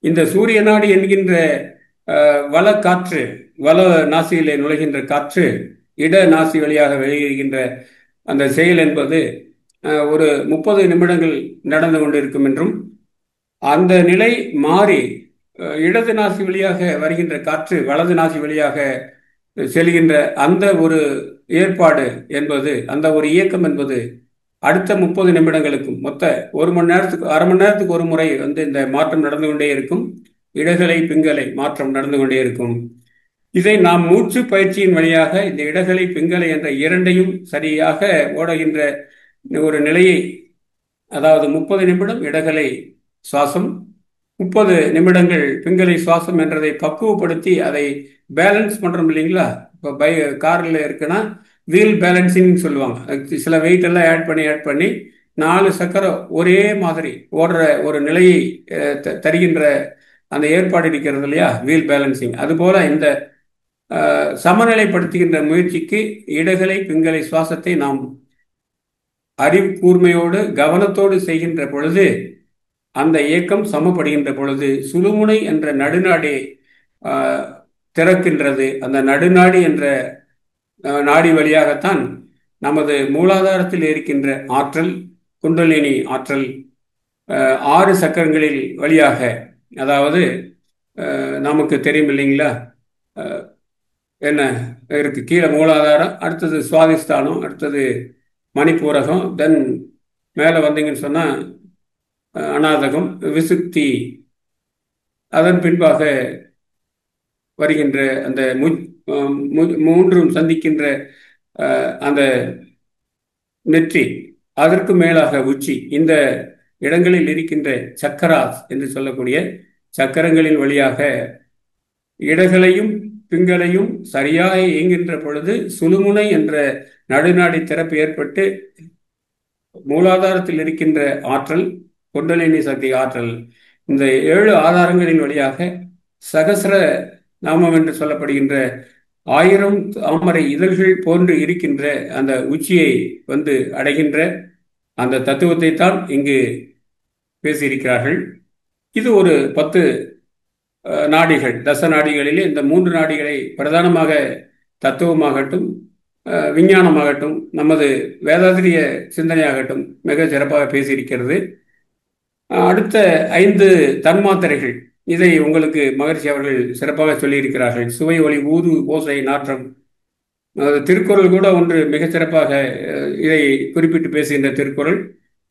இந்த சூரிய நாடி என்கின்ற வள காற்று, வள நாசியிலே நுழைகின்ற காற்று இட நாசி வழியாக வெளியேறுகின்ற அந்த செயல் என்பது ஒரு 30 நிமிடங்கள் நடந்து கொண்டிருக்கும் என்றும், அந்த நிலை மாறி இடது நாசி வழியாக வருகின்ற காற்று வலது நாசி வழியாக செல்கின்ற அந்த ஒரு ஏற்பாடு என்பது, அந்த ஒரு இயக்கம் என்பது அடுத்த 30 நிமிடங்களுக்கும் மொத்த 1 மணி நேரத்துக்கு, அரை மணி நேரத்துக்கு ஒரு முறை வந்து இந்த மாற்றம் நடந்து கொண்டே இருக்கும். இடகலை, பிங்கலை மாற்றம் நடந்து கொண்டே இருக்கும். இதை நாம் மூச்சு பயிற்சியின் வழியாக இந்த இடகலை, பிங்கலை என்ற இரண்டையும் சரியாக ஓடுகின்ற ஒரு நிலையை, அதாவது 30 நிமிடம் இடகலை சுவாசம், 30 நிமிடங்கள் பிங்கலை சுவாசம் என்றதை பக்குவப்படுத்தி அதை பேலன்ஸ் பண்றோம் இல்லைங்களா. இப்போ காரில் இருக்குன்னா வீல் பேலன்சிங் சொல்லுவாங்க. சில வெயிட் எல்லாம் ஆட் பண்ணி 4 சக்கரம் ஒரே மாதிரி ஓடுற ஒரு நிலையை தருகின்ற அந்த ஏற்பாடு இருக்கிறது இல்லையா, வீல் பேலன்சிங். அதுபோல இந்த சமநிலைப்படுத்துகின்ற முயற்சிக்கு இடகலை, பிங்கலை சுவாசத்தை நாம் அறிவு கூர்மையோடு கவனத்தோடு செய்கின்ற பொழுது, அந்த இயக்கம் சமப்படுகின்ற பொழுது சுழுமுனை என்ற நடுநாடி திறக்கின்றது. அந்த நடுநாடி என்ற நாடி வழியாகத்தான் நமது மூலாதாரத்தில் இருக்கின்ற ஆற்றல், குண்டலினி ஆற்றல் 6 சக்கரங்களில் வழியாக, அதாவது நமக்கு தெரியும் இல்லைங்களா, என்ன இருக்கு, கீழே மூலாதாரம், அடுத்தது சுவாதிஷ்டானம், அடுத்தது மணிப்பூரகம், தென் மேலே வந்தீங்கன்னு சொன்னால் அநாதகம், விசுக்தி, அதன் பின்பாக வருகின்ற அந்த மூன்றும் சந்திக்கின்ற அந்த நெற்றி, அதற்கு மேலாக உச்சி, இந்த இடங்களில் இருக்கின்ற சக்கராஸ் என்று சொல்லக்கூடிய சக்கரங்களின் வழியாக இடகளையும் பிங்களையும் சரியாக இயங்குகின்ற பொழுது சுழுமுனை என்ற நடுநாடி திறப்பு ஏற்பட்டு மூலாதாரத்தில் இருக்கின்ற ஆற்றல், குண்டலினி சக்தி ஆற்றல், இந்த 7 ஆதாரங்களின் வழியாக சகசிர நாமம் என்று சொல்லப்படுகின்ற 1000 தாமரை இதழ்கள் போன்று இருக்கின்ற அந்த உச்சியை வந்து அடைகின்ற அந்த தத்துவத்தை தான் இங்கு பேசியிருக்கிறார்கள். இது ஒரு 10 நாடிகள், தச நாடிகளிலே இந்த 3 நாடிகளை பிரதானமாக தத்துவமாகட்டும், விஞ்ஞானமாகட்டும், நமது வேதாத்திரிய சிந்தனையாகட்டும் மிக சிறப்பாக பேசியிருக்கிறது. அடுத்த 5 தன்மாத்திரைகள், இதை உங்களுக்கு மகரிஷி அவர்கள் சிறப்பாக சொல்லியிருக்கிறார்கள். சுவை, ஒளி, ஊறு, ஓசை, நாற்றம். திருக்குறள் கூட ஒன்று மிகச் சிறப்பாக இதை குறிப்பிட்டு பேசுகின்ற திருக்குறள்,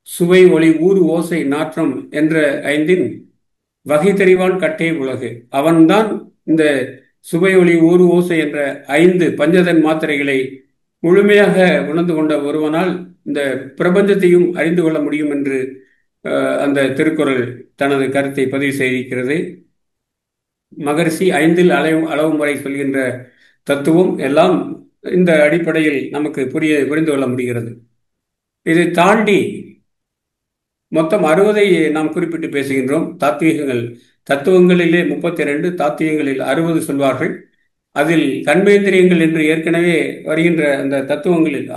சுவை, ஒளி, ஊறு, ஓசை, நாற்றம் என்ற 5ன் வகை தெரிவான் கட்டே உலகு. அவன்தான் இந்த சுவை, ஒளி, ஊறு, ஓசை என்ற 5 பஞ்சதன் மாத்திரைகளை முழுமையாக உணர்ந்து கொண்ட ஒருவனால் இந்த பிரபஞ்சத்தையும் அறிந்து கொள்ள முடியும் என்று அந்த திருக்குறள் தனது கருத்தை பதிவு செய்திருக்கிறது. மகரிஷி 5ல் அளவு முறை சொல்கின்ற தத்துவம் எல்லாம் இந்த அடிப்படையில் நமக்கு புரிந்து கொள்ள முடிகிறது. இதை தாண்டி மொத்தம் 60ஐ நாம் குறிப்பிட்டு பேசுகின்றோம். தாத்வீகங்கள், தத்துவங்களிலே 32, தாத்வீகங்களில் 60 சொல்வார்கள். அதில் கர்மேந்திரியங்கள் என்று ஏற்கனவே வருகின்ற அந்த தத்துவங்களில்,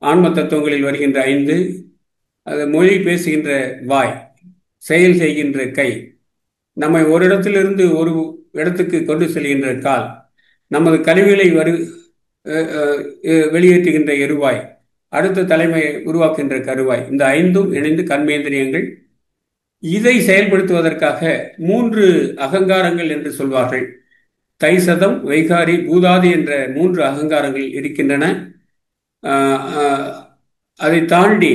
ஆன்ம தத்துவங்களில் வருகின்ற 5, அது மொழி பேசுகின்ற வாய், செயல் செய்கின்ற கை, நம்மை ஒரு இடத்திலிருந்து ஒரு இடத்துக்கு கொண்டு செல்கின்ற கால், நமது கழிவுகளை வெளியேற்றுகின்ற எருவாய், அடுத்த தலைமையை உருவாக்குகின்ற கருவாய், இந்த 5ம் இணைந்து கர்மேந்திரியங்கள். இதை செயல்படுத்துவதற்காக 3 அகங்காரங்கள் என்று சொல்வார்கள். தைசதம், வைகாரி, பூதாதி என்ற 3 அகங்காரங்கள் இருக்கின்றன. அதை தாண்டி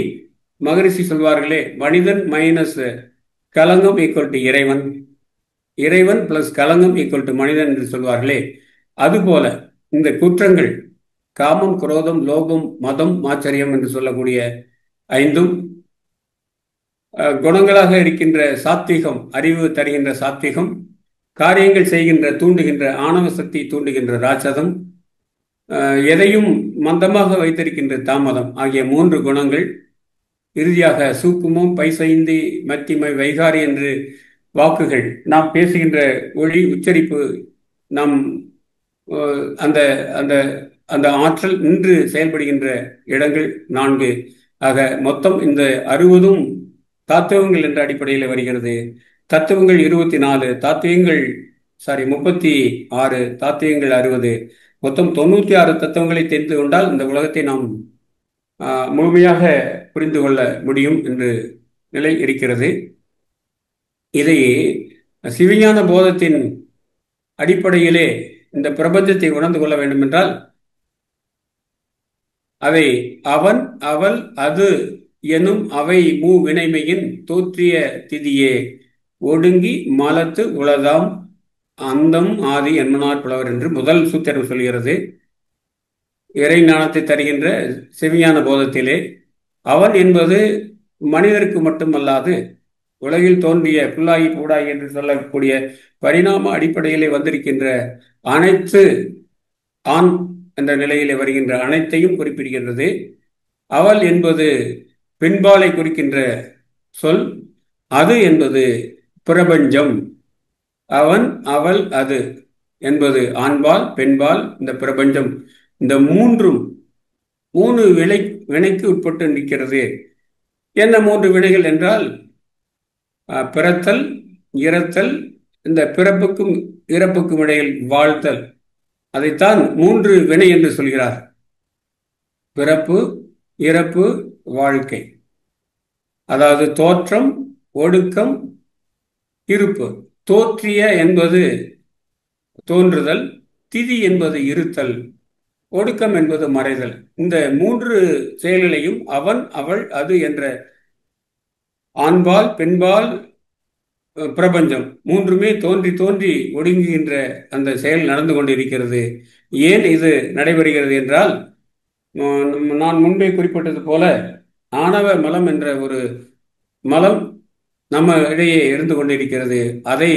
மகரிஷி சொல்வார்களே, மனிதன் மைனஸ் கலங்கம் ஈக்குவல் டு இறைவன், இறைவன் பிளஸ் கலங்கம் ஈக்குவல் டு மனிதன் என்று சொல்வார்களே, அதுபோல இந்த குற்றங்கள் காமம், குரோதம், லோபம், மதம், மாச்சரியம் என்று சொல்லக்கூடிய 5ம் குணங்களாக இருக்கின்ற சாத்வீகம், அறிவு தருகின்ற சாத்வீகம், காரியங்கள் செய்கின்ற தூண்டுகின்ற ஆணவ சக்தி தூண்டுகின்ற ராட்சதம், எதையும் மந்தமாக வைத்திருக்கின்ற தாமதம் ஆகிய 3 குணங்கள். இறுதியாக சூக்குமம், பைசைந்தி, மத்திமை, வைகாரி என்று வாக்குகள், நாம் பேசுகின்ற ஒளி உச்சரிப்பு, நாம் அந்த அந்த அந்த ஆற்றல் நின்று செயல்படுகின்ற இடங்கள் 4 ஆக மொத்தம் இந்த 60ம் தாத்துவங்கள் என்ற அடிப்படையில் வருகிறது. தத்துவங்கள் 24, தாத்துவங்கள் 36, தாத்துவங்கள் 60, மொத்தம் 96 தத்துவங்களை தெரிந்து கொண்டால் இந்த உலகத்தை நாம் முழுமையாக புரிந்து கொள்ள முடியும் என்று நிலை இருக்கிறது. இதை சிவஞான போதத்தின் அடிப்படையிலே இந்த பிரபஞ்சத்தை உணர்ந்து கொள்ள வேண்டும் என்றால் அதை அவன், அவள், அது எனும் அவை வினைமையின் தோற்றிய திதியே ஒடுங்கி மலத்து உளதாம் அந்தம் ஆதி என்மனார் புலவர் என்று முதல் சூத்திரம் சொல்கிறது. இறை ஞானத்தை தருகின்ற செவிஞான போதத்திலே அவன் என்பது மனிதருக்கு மட்டுமல்லாது உலகில் தோன்றிய புல்லாகி பூடாகி என்று சொல்லக்கூடிய பரிணாம அடிப்படையிலே வந்திருக்கின்ற அனைத்து ஆண் என்ற நிலையிலே வருகின்ற அனைத்தையும் குறிப்பிடுகின்றது. அவள் என்பது பெண்பாலை குறிக்கின்ற சொல், அது என்பது பிரபஞ்சம். அவன், அவள், அது என்பது ஆண்பால், பெண்பால், இந்த பிரபஞ்சம். இந்த 3 வினைக்கு உட்பட்டு நிற்கிறது. என்ன 3 வினைகள் என்றால் பிறத்தல், இறத்தல், இந்த பிறப்புக்கும் இறப்புக்கும் இடையில் வாழ்த்தல். அதைத்தான் 3 வினை என்று சொல்கிறார். பிறப்பு, இறப்பு, வாழ்க்கை. அதாவது தோற்றம், ஒடுக்கம், இருப்பு. தோற்றிய என்பது தோன்றுதல், திதி என்பது இருத்தல், ஒடுக்கம் என்பது மறைதல். இந்த 3 செயல்களையும் அவன், அவள், அது என்ற ஆண்பால், பெண்பால், பிரபஞ்சம் 3மே தோன்றி தோன்றி ஒடுங்குகின்ற அந்த செயல் நடந்து கொண்டிருக்கிறது. ஏன் இது நடைபெறுகிறது என்றால், நான் முன்பே குறிப்பிட்டது போல ஆணவ மலம் என்ற ஒரு மலம் நம்ம இடையே இருந்து கொண்டிருக்கிறது. அதை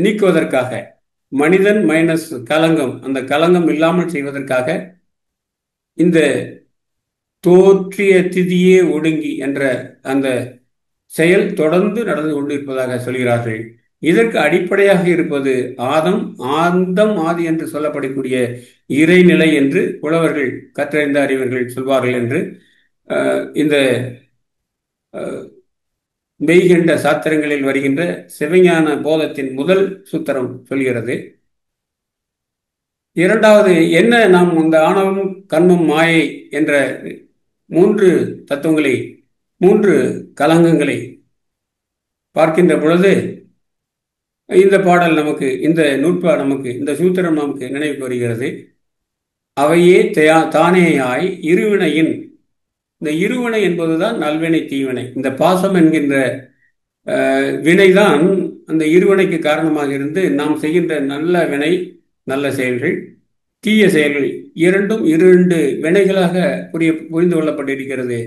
நீக்குவதற்காக மனிதன் மைனஸ் கலங்கம், அந்த கலங்கம் இல்லாமல் செய்வதற்காக இந்த தோற்றிய திதியே ஒடுங்கி என்ற அந்த செயல் தொடர்ந்து நடந்து கொண்டிருப்பதாக சொல்கிறார்கள். இதற்கு அடிப்படையாக இருப்பது ஆந்தம் ஆதி என்று சொல்லப்படக்கூடிய இறைநிலை என்று புலவர்கள், கற்றறிந்த அறிவர்கள் சொல்வார்கள் என்று இந்த மெய்கண்ட சாத்திரங்களில் வருகின்ற சிவஞான போதத்தின் முதல் சூத்திரம் சொல்கிறது. இரண்டாவது என்ன, நாம் இந்த ஆணவம், கண்மம், மாயை என்ற மூன்று தத்துவங்களை, மூன்று கலங்கங்களை பார்க்கின்ற பொழுது இந்த பாடல் நமக்கு, இந்த நூற்பா நமக்கு, இந்த சூத்திரம் நமக்கு நினைவுக்கு வருகிறது. அவையே தானேயாய் இருவினையின், இந்த இருவினை என்பதுதான் நல்வினை தீவினை. இந்த பாசம் என்கின்ற வினைதான் அந்த இருவினைக்கு காரணமாக இருந்து நாம் செய்கின்ற நல்ல வினை, நல்ல செயல்கள், தீய செயல்கள் இரண்டும் இரண்டு வினைகளாக புரிந்து கொள்ளப்பட்டிருக்கிறது.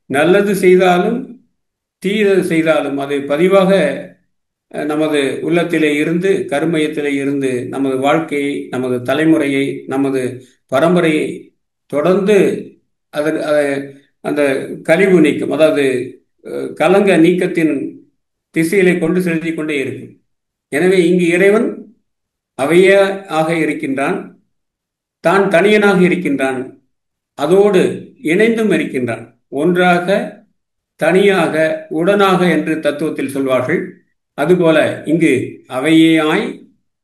நல்லது செய்தாலும் தீயது செய்தாலும் அது பதிவாக நமது உள்ளத்திலே இருந்து, கருமையத்திலே இருந்து நமது வாழ்க்கையை, நமது தலைமுறையை, நமது பரம்பரையை தொடர்ந்து அந்த கழிவு நீக்கம், அதாவது கலங்க நீக்கத்தின் திசையிலே கொண்டு செலுத்தி கொண்டே இருக்கும். எனவே இங்கு இறைவன் அவையே ஆக இருக்கின்றான், தான் தனியனாக இருக்கின்றான், அதோடு இணைந்தும் இருக்கின்றான். ஒன்றாக, தனியாக, உடனாக என்று தத்துவத்தில் சொல்வார்கள். அதுபோல இங்கு அவையே ஆய்,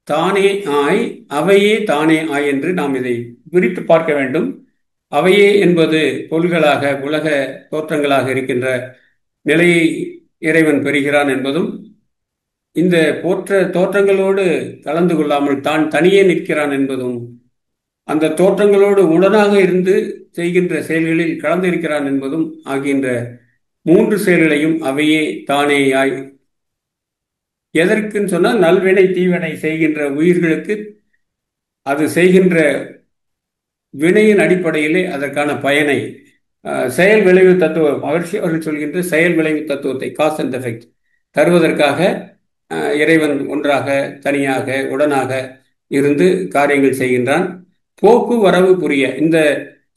தானே ஆய், அவையே தானே ஆய் என்று நாம் இதை விரித்து பார்க்க வேண்டும். அவையே என்பது பொருள்களாக, உலக தோற்றங்களாக இருக்கின்ற நிலையை இறைவன் பெறுகிறான் என்பதும், இந்த தோற்றங்களோடு கலந்து கொள்ளாமல் தான் தனியே நிற்கிறான் என்பதும், அந்த தோற்றங்களோடு உடனாக இருந்து செய்கின்ற செயல்களில் கலந்து இருக்கிறான் என்பதும் ஆகின்ற மூன்று செயல்களையும் அவையே தானேயாய், எதற்குன்னு சொன்னால் நல்வினை தீவினை செய்கின்ற உயிர்களுக்கு அது செய்கின்ற வினையின் அடிப்படையிலே அதற்கான பயனை, செயல் விளைவு தத்துவம், அவர்கள் சொல்கின்ற செயல் விளைவு தத்துவத்தை, காஸ் அண்ட் எஃபெக்ட் தருவதற்காக இறைவன் ஒன்றாக, தனியாக, உடனாக இருந்து காரியங்கள் செய்கின்றான். போக்கு வரவு புரிய இந்த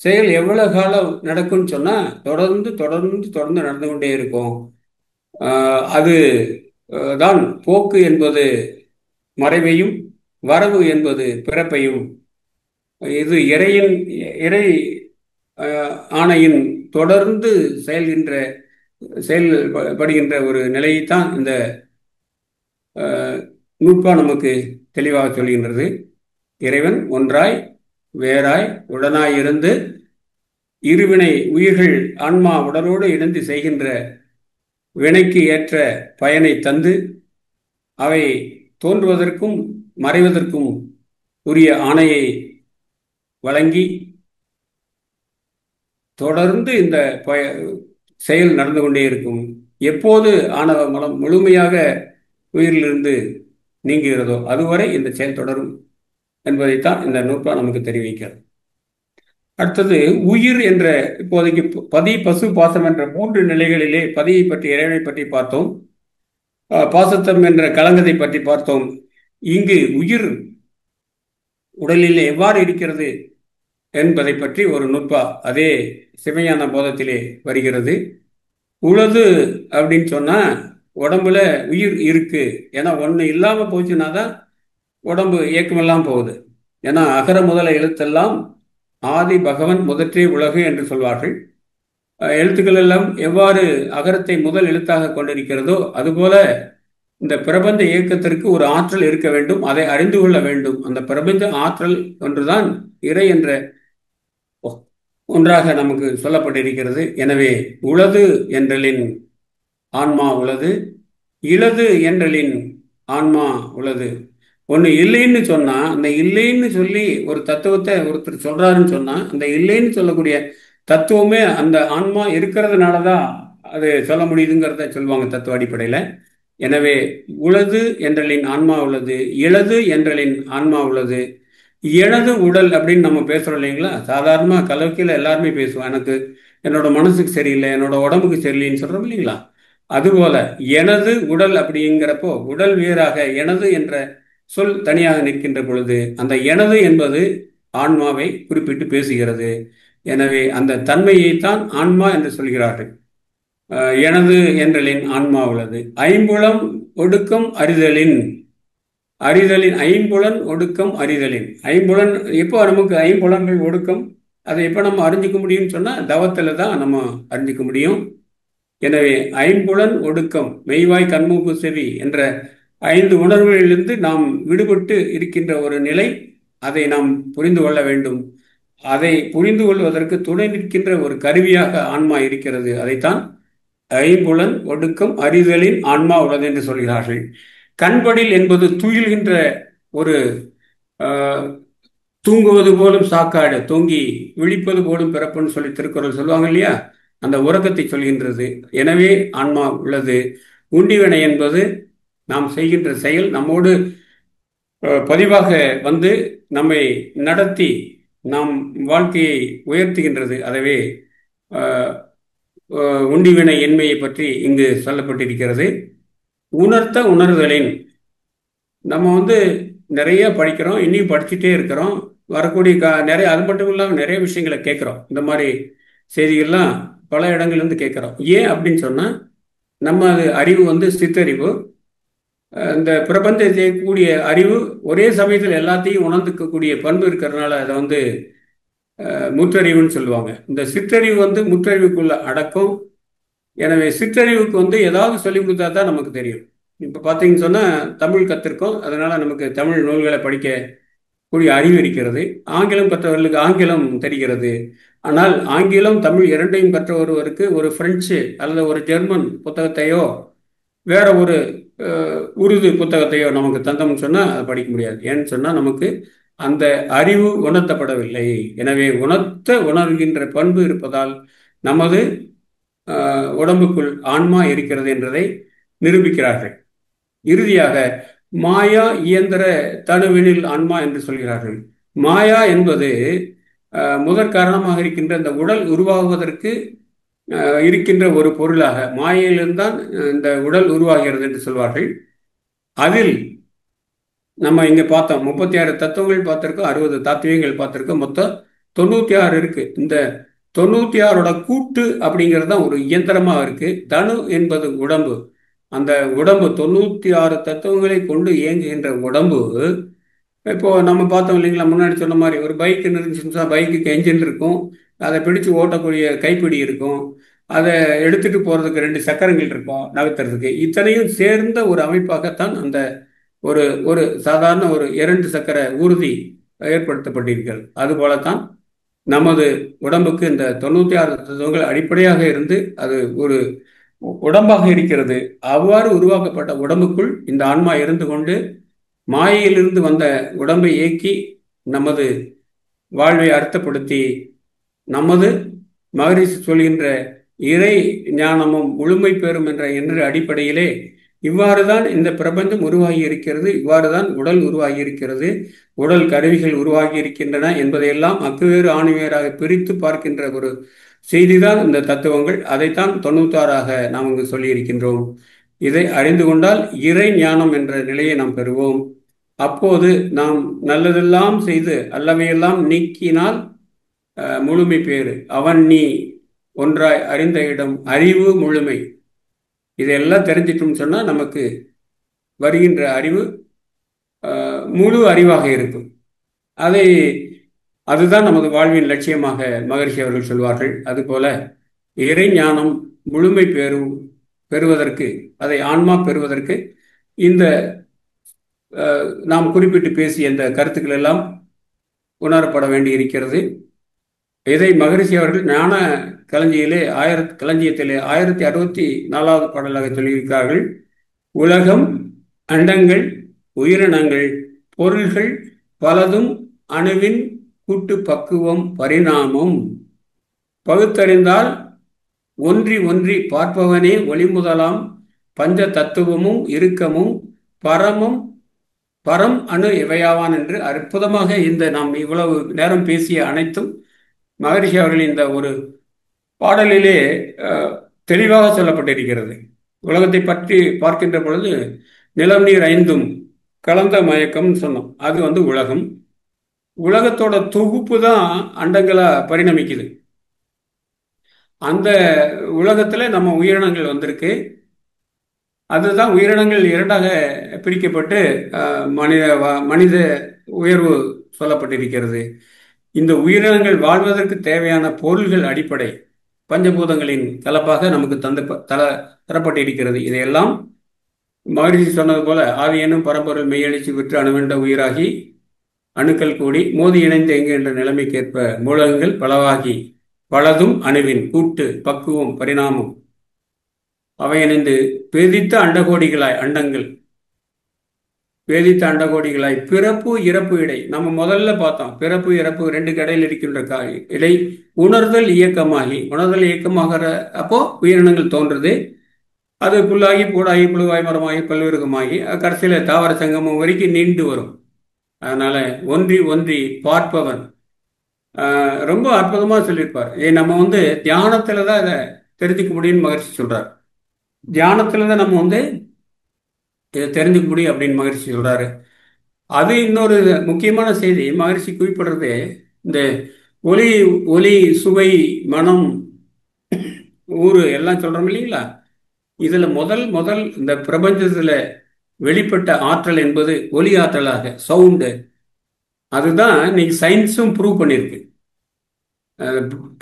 செயல் எவ்வளவு காலம் நடக்கும்னு சொன்னா தொடர்ந்து தொடர்ந்து தொடர்ந்து நடந்து கொண்டே இருக்கும். அது தான் போக்கு என்பது மறைவையும், வரவு என்பது பிறப்பையும், இது இறை ஆணையின் தொடர்ந்து செயல்படுகின்ற ஒரு நிலையைத்தான் இந்த நூற்பா நமக்கு தெளிவாக சொல்கின்றது. இறைவன் ஒன்றாய், வேறாய், உடனாய் இருந்து இருவினை உயிர்கள் ஆன்மா உடலோடு இணைந்து செய்கின்ற வினைக்கு ஏற்ற பயனை தந்து, அவை தோன்றுவதற்கும் மறைவதற்கும் உரிய ஆணையை வழங்கி தொடர்ந்து இந்த செயல் நடந்து கொண்டே இருக்கும். எப்போது ஆணவ மலம் முழுமையாக உயிரிலிருந்து நீங்குகிறதோ அதுவரை இந்த செயல் தொடரும் என்பதைத்தான் இந்த நூற்பா நமக்கு தெரிவிக்கிறது. அடுத்தது உயிர் என்ற, இப்போதைக்கு பதி, பசு, பாசம் என்ற மூன்று நிலைகளிலே பதியை பற்றி, இறைவனை பற்றி பார்த்தோம். பாசத்தம் என்ற கலங்கத்தை பற்றி பார்த்தோம். இங்கு உயிர் உடலில் எவ்வாறு இருக்கிறது என்பதை பற்றி ஒரு நுட்பா அதே சிவஞான போதத்திலே வருகிறது. உளது அப்படின்னு சொன்னா உடம்புல உயிர் இருக்கு. ஏன்னா ஒன்று இல்லாம போச்சுன்னா தான் உடம்பு இயக்கமெல்லாம் போகுது. ஏன்னா அகர முதல எழுத்தெல்லாம் ஆதி பகவன் முதற்றே உலகு என்று சொல்வார்கள். எழுத்துக்கள் எல்லாம் எவ்வாறு அகரத்தை முதல் எழுத்தாக கொண்டிருக்கிறதோ அதுபோல இந்த பிரபஞ்ச இயக்கத்திற்கு ஒரு ஆற்றல் இருக்க வேண்டும், அதை அறிந்து கொள்ள வேண்டும். அந்த பிரபஞ்ச ஆற்றல் ஒன்றுதான் இறை என்ற ஒன்றாக நமக்கு சொல்லப்பட்டிருக்கிறது. எனவே உளது என்றலின் ஆன்மா உளது, இளது என்றலின் ஆன்மா உளது. ஒன்று இல்லைன்னு சொன்னா, அந்த இல்லைன்னு சொல்லி ஒரு தத்துவத்தை ஒருத்தர் சொல்றாருன்னு சொன்னா, அந்த இல்லைன்னு சொல்லக்கூடிய தத்துவமே அந்த ஆன்மா இருக்கிறதுனாலதான் அது சொல்ல முடியுதுங்கிறத சொல்லுவாங்க தத்துவ அடிப்படையில. எனவே உளது என்றலின் ஆன்மா உள்ளது, இளது என்றலின் ஆன்மா உள்ளது, எனது உடல் அப்படின்னு நம்ம பேசுறோம் இல்லைங்களா? சாதாரணமா கலவைக்கில எல்லாருமே பேசுவோம், எனக்கு என்னோட மனசுக்கு சரியில்லை, என்னோட உடம்புக்கு சரியில்லைன்னு சொல்றோம் இல்லைங்களா? அதுபோல எனது உடல் அப்படிங்கிறப்போ உடல் வேறாக எனது என்ற சொல் தனியாக நிற்கின்ற பொழுது அந்த எனது என்பது ஆன்மாவை குறிப்பிட்டு பேசுகிறது. எனவே அந்த தன்மையைத்தான் ஆன்மா என்று சொல்கிறார்கள். எனது என்றலின் ஆன்மா உள்ளது. ஐம்புலம் ஒடுக்கம் அறிதலின், ஐம்புலன் ஒடுக்கம் அறிதலின். ஐம்புலன் எப்போ நமக்கு ஐம்புலன்கள் ஒடுக்கம், அதை எப்போ நம்ம அறிஞ்சிக்க முடியும்னு சொன்னா தவத்துல தான் நம்ம அறிஞ்சிக்க முடியும். எனவே ஐம்புலன் ஒடுக்கம், மெய்வாய் கண்மூக்கு செவி என்ற 5 உணர்வுகளிலிருந்து நாம் விடுபட்டு இருக்கின்ற ஒரு நிலை, அதை நாம் புரிந்து கொள்ள வேண்டும். அதை புரிந்து கொள்வதற்கு துணை நிற்கின்ற ஒரு கருவியாக ஆன்மா இருக்கிறது. அதைத்தான் ஐம்புலன் ஒடுக்கம் அறிதலின் ஆன்மா உள்ளது என்று சொல்கிறார்கள். கண்படில் என்பது துயில்கின்ற ஒரு தூங்குவது போலும் சாக்காடு, தூங்கி விழிப்பது போலும் பிறப்புன்னு சொல்லி திருக்குறள் சொல்லுவாங்க இல்லையா, அந்த உறக்கத்தை சொல்கின்றது. எனவே ஆன்மா உள்ளது. உண்டிவினை என்பது நாம் செய்கின்ற செயல் நம்மோடு பதிவாக வந்து நம்மை நடத்தி நாம் வாழ்க்கையை உயர்த்துகின்றது. அதவே உண்டிவினை என்மையை பற்றி இங்கு சொல்லப்பட்டிருக்கிறது. உணர்த்த உணர்தலின் நம்ம நிறைய படிக்கிறோம், இன்னும் படிச்சுட்டே இருக்கிறோம். வரக்கூடிய நிறைய, அது மட்டும் இல்லாமல் நிறைய விஷயங்களை கேட்குறோம். இந்த மாதிரி செய்திகள்லாம் பல இடங்கள்லேருந்து கேட்குறோம். ஏன் அப்படின்னு சொன்னால், நம்ம அது அறிவு சித்தறிவு. இந்த பிரபஞ்சத்தை செய்யக்கூடிய அறிவு ஒரே சமயத்தில் எல்லாத்தையும் உணர்ந்துக்கக்கூடிய பண்பு இருக்கிறதுனால அதை முற்றறிவுன்னு சொல்லுவாங்க. இந்த சிற்றறிவு முற்றறிவுக்குள்ள அடக்கம். எனவே சிற்றறிவுக்கு ஏதாவது சொல்லி கொடுத்தா தான் நமக்கு தெரியும். இப்போ பார்த்தீங்கன்னு சொன்னால், தமிழ் கற்றுருக்கோம், அதனால் நமக்கு தமிழ் நூல்களை படிக்கக்கூடிய அறிவு இருக்கிறது. ஆங்கிலம் கற்றவர்களுக்கு ஆங்கிலம் தெரிகிறது. ஆனால் ஆங்கிலம் தமிழ் இரண்டையும் கற்ற ஒருவருக்கு ஒரு பிரெஞ்சு அல்லது ஒரு ஜெர்மன் புத்தகத்தையோ வேற ஒரு உருது புத்தகத்தையோ நமக்கு தந்தோம்னு சொன்னால் அதை படிக்க முடியாது. ஏன்னு சொன்னால் நமக்கு அந்த அறிவு உணர்த்தப்படவில்லை. எனவே உணர்கின்ற பண்பு இருப்பதால் நமது உடம்புக்குள் ஆன்மா இருக்கிறது என்பதை நிரூபிக்கிறார்கள். இறுதியாக மாயா இயந்திர தனுவினில் ஆன்மா என்று சொல்கிறார்கள். மாயா என்பது முதற் காரணமாக இருக்கின்ற இந்த உடல் உருவாகுவதற்கு இருக்கின்ற ஒரு பொருளாக, மாயையிலிருந்தான் இந்த உடல் உருவாகிறது என்று சொல்வார்கள். அதில் நம்ம இங்க பார்த்தோம் 36 தத்துவங்கள் பார்த்திருக்கோம், 60 தாத்வீகங்கள் பார்த்திருக்கோம், மொத்தம் 96 இருக்கு. இந்த 96ஓட கூட்டு அப்படிங்கிறது தான் ஒரு இயந்திரமா இருக்கு. தனு என்பது உடம்பு. அந்த உடம்பு 96 தத்துவங்களை கொண்டு இயங்குகின்ற உடம்பு. இப்போ நம்ம பார்த்தோம் இல்லைங்களா, முன்னாடி சொன்ன மாதிரி ஒரு பைக் இருந்துச்சுன்னா பைக்குக்கு என்ஜின் இருக்கும், அதை பிடிச்சு ஓட்டக்கூடிய கைப்பிடி இருக்கும், அதை எடுத்துட்டு போறதுக்கு 2 சக்கரங்கள் இருக்கும் நகர்த்துறதுக்கு. இத்தனையும் சேர்ந்த ஒரு அமைப்பாகத்தான் அந்த ஒரு ஒரு சாதாரண ஒரு 2 சக்கர ஊர்தி ஏற்படுத்தப்பட்டிருக்கிறது. அதுபோலத்தான் நமது உடம்புக்கு இந்த 96 தத்துவங்கள் அடிப்படையாக இருந்து அது ஒரு உடம்பாக இருக்கிறது. அவ்வாறு உருவாக்கப்பட்ட உடம்புக்குள் இந்த ஆன்மா இருந்து கொண்டு மாயையிலிருந்து வந்த உடம்பை இயக்கி நமது வாழ்வை அர்த்தப்படுத்தி நமது மகரிஷி சொல்கின்ற இறை ஞானமும் முழுமை பெறும் என்ற அடிப்படையிலே இவ்வாறுதான் இந்த பிரபஞ்சம் உருவாகி இருக்கிறது. இவ்வாறுதான் உடல் உருவாகி இருக்கிறது, உடல் கருவிகள் உருவாகி இருக்கின்றன என்பதையெல்லாம் அக்குவேறு ஆணிவேராக பிரித்து பார்க்கின்ற ஒரு செய்திதான் இந்த தத்துவங்கள். அதைத்தான் 96ஆக நாம் இங்கு சொல்லியிருக்கின்றோம். இதை அறிந்து கொண்டால் இறை ஞானம் என்ற நிலையை நாம் பெறுவோம். அப்போது நாம் நல்லதெல்லாம் செய்து அல்லவையெல்லாம் நீக்கினால் முழுமை பேறு. அவன் நீ ஒன்றாய் அறிந்த இடம் அறிவு முழுமை. இதெல்லாம் தெரிஞ்சிட்டோம்னு சொன்னால் நமக்கு வருகின்ற அறிவு முழு அறிவாக இருக்கும். அதுதான் நமது வாழ்வின் லட்சியமாக மகரிஷி அவர்கள் சொல்வார்கள். அதுபோல இறை ஞானம் முழுமை பெறுவதற்கு, அதை ஆன்மா பெறுவதற்கு இந்த நாம் குறிப்பிட்டு பேசிய இந்த கருத்துக்கள் எல்லாம் உணரப்பட வேண்டி இருக்கிறது. இதை மகரிஷி அவர்கள் ஞான களஞ்சியத்திலே 1064வது பாடலாக சொல்லியிருக்கிறார்கள். உலகம், அண்டங்கள், உயிரினங்கள், பொருள்கள் பலதும் அணுவின் கூட்டு பக்குவம் பரிணாமம் பகுத்தறிந்தால் ஒன்றி ஒன்றி பார்ப்பவனே ஒளிமுதலாம் பஞ்ச தத்துவமும் இறுக்கமும் பரம் அணு இவையாவான் என்று அற்புதமாக இந்த நாம் இவ்வளவு நேரம் பேசிய அனைத்தும் மகரிஷி அவர்கள் இந்த ஒரு பாடலிலே தெளிவாக சொல்லப்பட்டிருக்கிறது. உலகத்தை பற்றி பார்க்கின்ற பொழுது நிலம் நீர் ஐந்தும் கலந்த மயக்கம்னு சொன்னோம். அது உலகம். உலகத்தோட தொகுப்பு தான் அண்டங்களா பரிணமிக்குது. அந்த உலகத்துல நம்ம உயிரினங்கள் வந்திருக்கு. அதுதான் உயிரினங்கள் இரண்டாக பிரிக்கப்பட்டு மனித உயர்வு சொல்லப்பட்டிருக்கிறது. இந்த உயிரினங்கள் வாழ்வதற்கு தேவையான பொருள்கள் அடிப்படை. பஞ்சபூதங்களின் கலப்பாக நமக்கு தரப்பட்டிருக்கிறது. இதையெல்லாம் மகரிஷி சொன்னது போல ஆவி எனும் பரம்பொருள் மெய்யழிச்சு விற்று அணுவென்ற உயிராகி அணுக்கள் கூடி மோதி இணைந்து என்கின்ற நிலைமைக்கேற்ப மூலகங்கள் பலவாகி பலதும் அணுவின் கூட்டு பக்குவம் பரிணாமம் அவை இணைந்து பேதித்த அண்டகோடிகளாய் அண்டங்கள் பேதித்த அண்டகோடிகளாய் பிறப்பு இறப்பு இடை நம்ம முதல்ல பார்த்தோம். பிறப்பு இறப்பு ரெண்டு இடையில் இருக்கின்ற இடை உணர்தல் இயக்கமாகி உணர்தல் இயக்கமாகிற அப்போ உயிரினங்கள் தோன்றுது. அது புல்லாகி பூடாகி புழுவாய் மரமாகி பல்விருகமாகி கடைசியில் தாவர சங்கமம் வரைக்கும் நீண்டு வரும். அதனால ஒன்றி ஒன்றி பார்ப்பவன் ரொம்ப அற்புதமாக சொல்லியிருப்பார். நம்ம தியானத்தில் தான் இதை தெரிஞ்சுக்க முடியும்னு மகிழ்ச்சி சொல்றார். தியானத்தில் தான் நம்ம இதை தெரிஞ்சுக்க முடியும் அப்படின்னு மகிழ்ச்சி சொல்றாரு. அது இன்னொரு முக்கியமான செய்தி மகிழ்ச்சி குறிப்பிடுறது, இந்த ஒலி ஒலி சுவை மனம் ஊறு எல்லாம் சொல்றோம் இல்லைங்களா? இதுல முதல் இந்த பிரபஞ்சத்துல வெளிப்பட்ட ஆற்றல் என்பது ஒலி ஆற்றலாக சவுண்டு. அதுதான் இன்னைக்கு சயின்ஸும் ப்ரூவ் பண்ணியிருக்கு.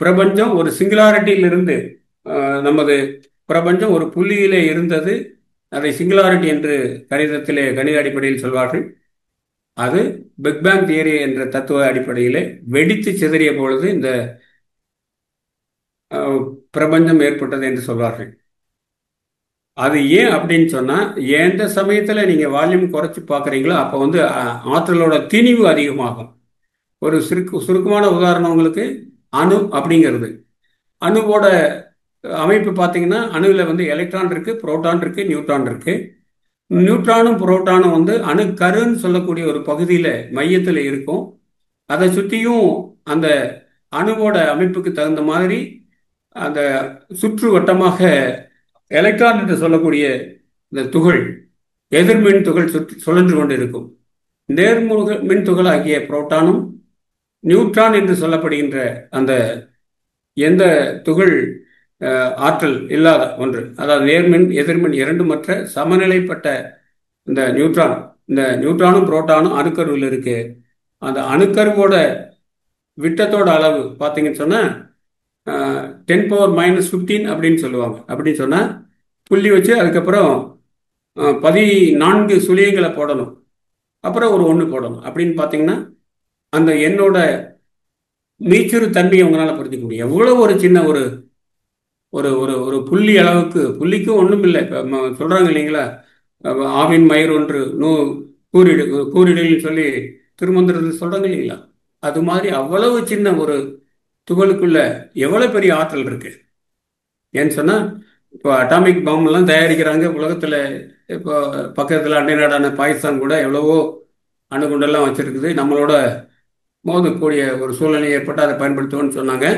பிரபஞ்சம் ஒரு சிங்குலாரிட்டியிலிருந்து நமது பிரபஞ்சம் ஒரு புள்ளியிலே இருந்தது. அதை சிங்குலாரிட்டி என்று கணித அடிப்படையில் சொல்வார்கள். அது பிக் பேங் தியரி என்ற தத்துவ அடிப்படையிலே வெடித்து சிதறிய பொழுது இந்த பிரபஞ்சம் ஏற்பட்டது என்று சொல்வார்கள். அது ஏன் அப்படின்னு சொன்னா, எந்த சமயத்துல நீங்க வால்யூம் குறைச்சி பார்க்குறீங்களோ அப்போ ஆற்றலோட திணிவு அதிகமாகும். ஒரு சுருக்கமான உதாரணம் உங்களுக்கு அணு அப்படிங்கிறது. அணுவோட அமைப்பு பார்த்தீங்கன்னா, அணுவில் எலக்ட்ரான் இருக்கு, புரோட்டான் இருக்கு, நியூட்ரான் இருக்கு. நியூட்ரானும் புரோட்டானும் அணுக்கருன்னு சொல்லக்கூடிய ஒரு பகுதியில் மையத்தில் இருக்கும். அதை சுற்றியும் அந்த அணுவோட அமைப்புக்கு தகுந்த மாதிரி அந்த சுற்று வட்டமாக எலக்ட்ரான் என்று சொல்லக்கூடிய இந்த துகள் எதிர்மின் துகள் சுழன்று கொண்டு இருக்கும். நேர்முக மின் துகள் ஆகிய புரோட்டானும் நியூட்ரான் என்று சொல்லப்படுகின்ற அந்த எந்த துகள் ஆற்றல் இல்லாத ஒன்று, அதாவது நேர்மின் எதிர்மின் இரண்டு மற்ற சமநிலைப்பட்ட இந்த நியூட்ரானும் புரோட்டானும் அணுக்கருவில் இருக்கு. அந்த அணுக்கருவோட விட்டத்தோட அளவு பார்த்தீங்கன்னு சொன்னா 10⁻⁻15 அப்படின்னு சொல்லுவாங்க. அப்படின்னு சொன்னா புள்ளி வச்சு அதுக்கப்புறம் 14 சுழியங்களை போடணும், அப்புறம் ஒரு 1 போடணும். அப்படின்னு பார்த்தீங்கன்னா அந்த எண்ணோட மீச்சுறு தன்மையை உங்களால் புரிஞ்சுக்க முடியும். எவ்வளோ ஒரு சின்ன ஒரு ஒரு ஒரு ஒரு புள்ளி அளவுக்கு, புள்ளிக்கும் ஒன்றும் இல்லை. இப்போ சொல்கிறாங்க இல்லைங்களா, ஆவின் மயிர் ஒன்று கூறிடல் சொல்லி திருமந்திரத்தில் சொல்கிறாங்க இல்லைங்களா? அது மாதிரி அவ்வளவு சின்ன ஒரு துகளுக்குள்ள எவ்வளோ பெரிய ஆற்றல் இருக்கு. ஏன்னு சொன்னால் இப்போ அட்டாமிக் பாம்பெல்லாம் தயாரிக்கிறாங்க உலகத்தில். இப்போ பக்கத்தில் அண்டை நாடான பாகிஸ்தான் கூட எவ்வளவோ அணுகுண்டெல்லாம் வச்சுருக்குது. நம்மளோட மோதக்கூடிய ஒரு சூழ்நிலை ஏற்பட்டு அதை பயன்படுத்துவோன்னு சொன்னாங்க.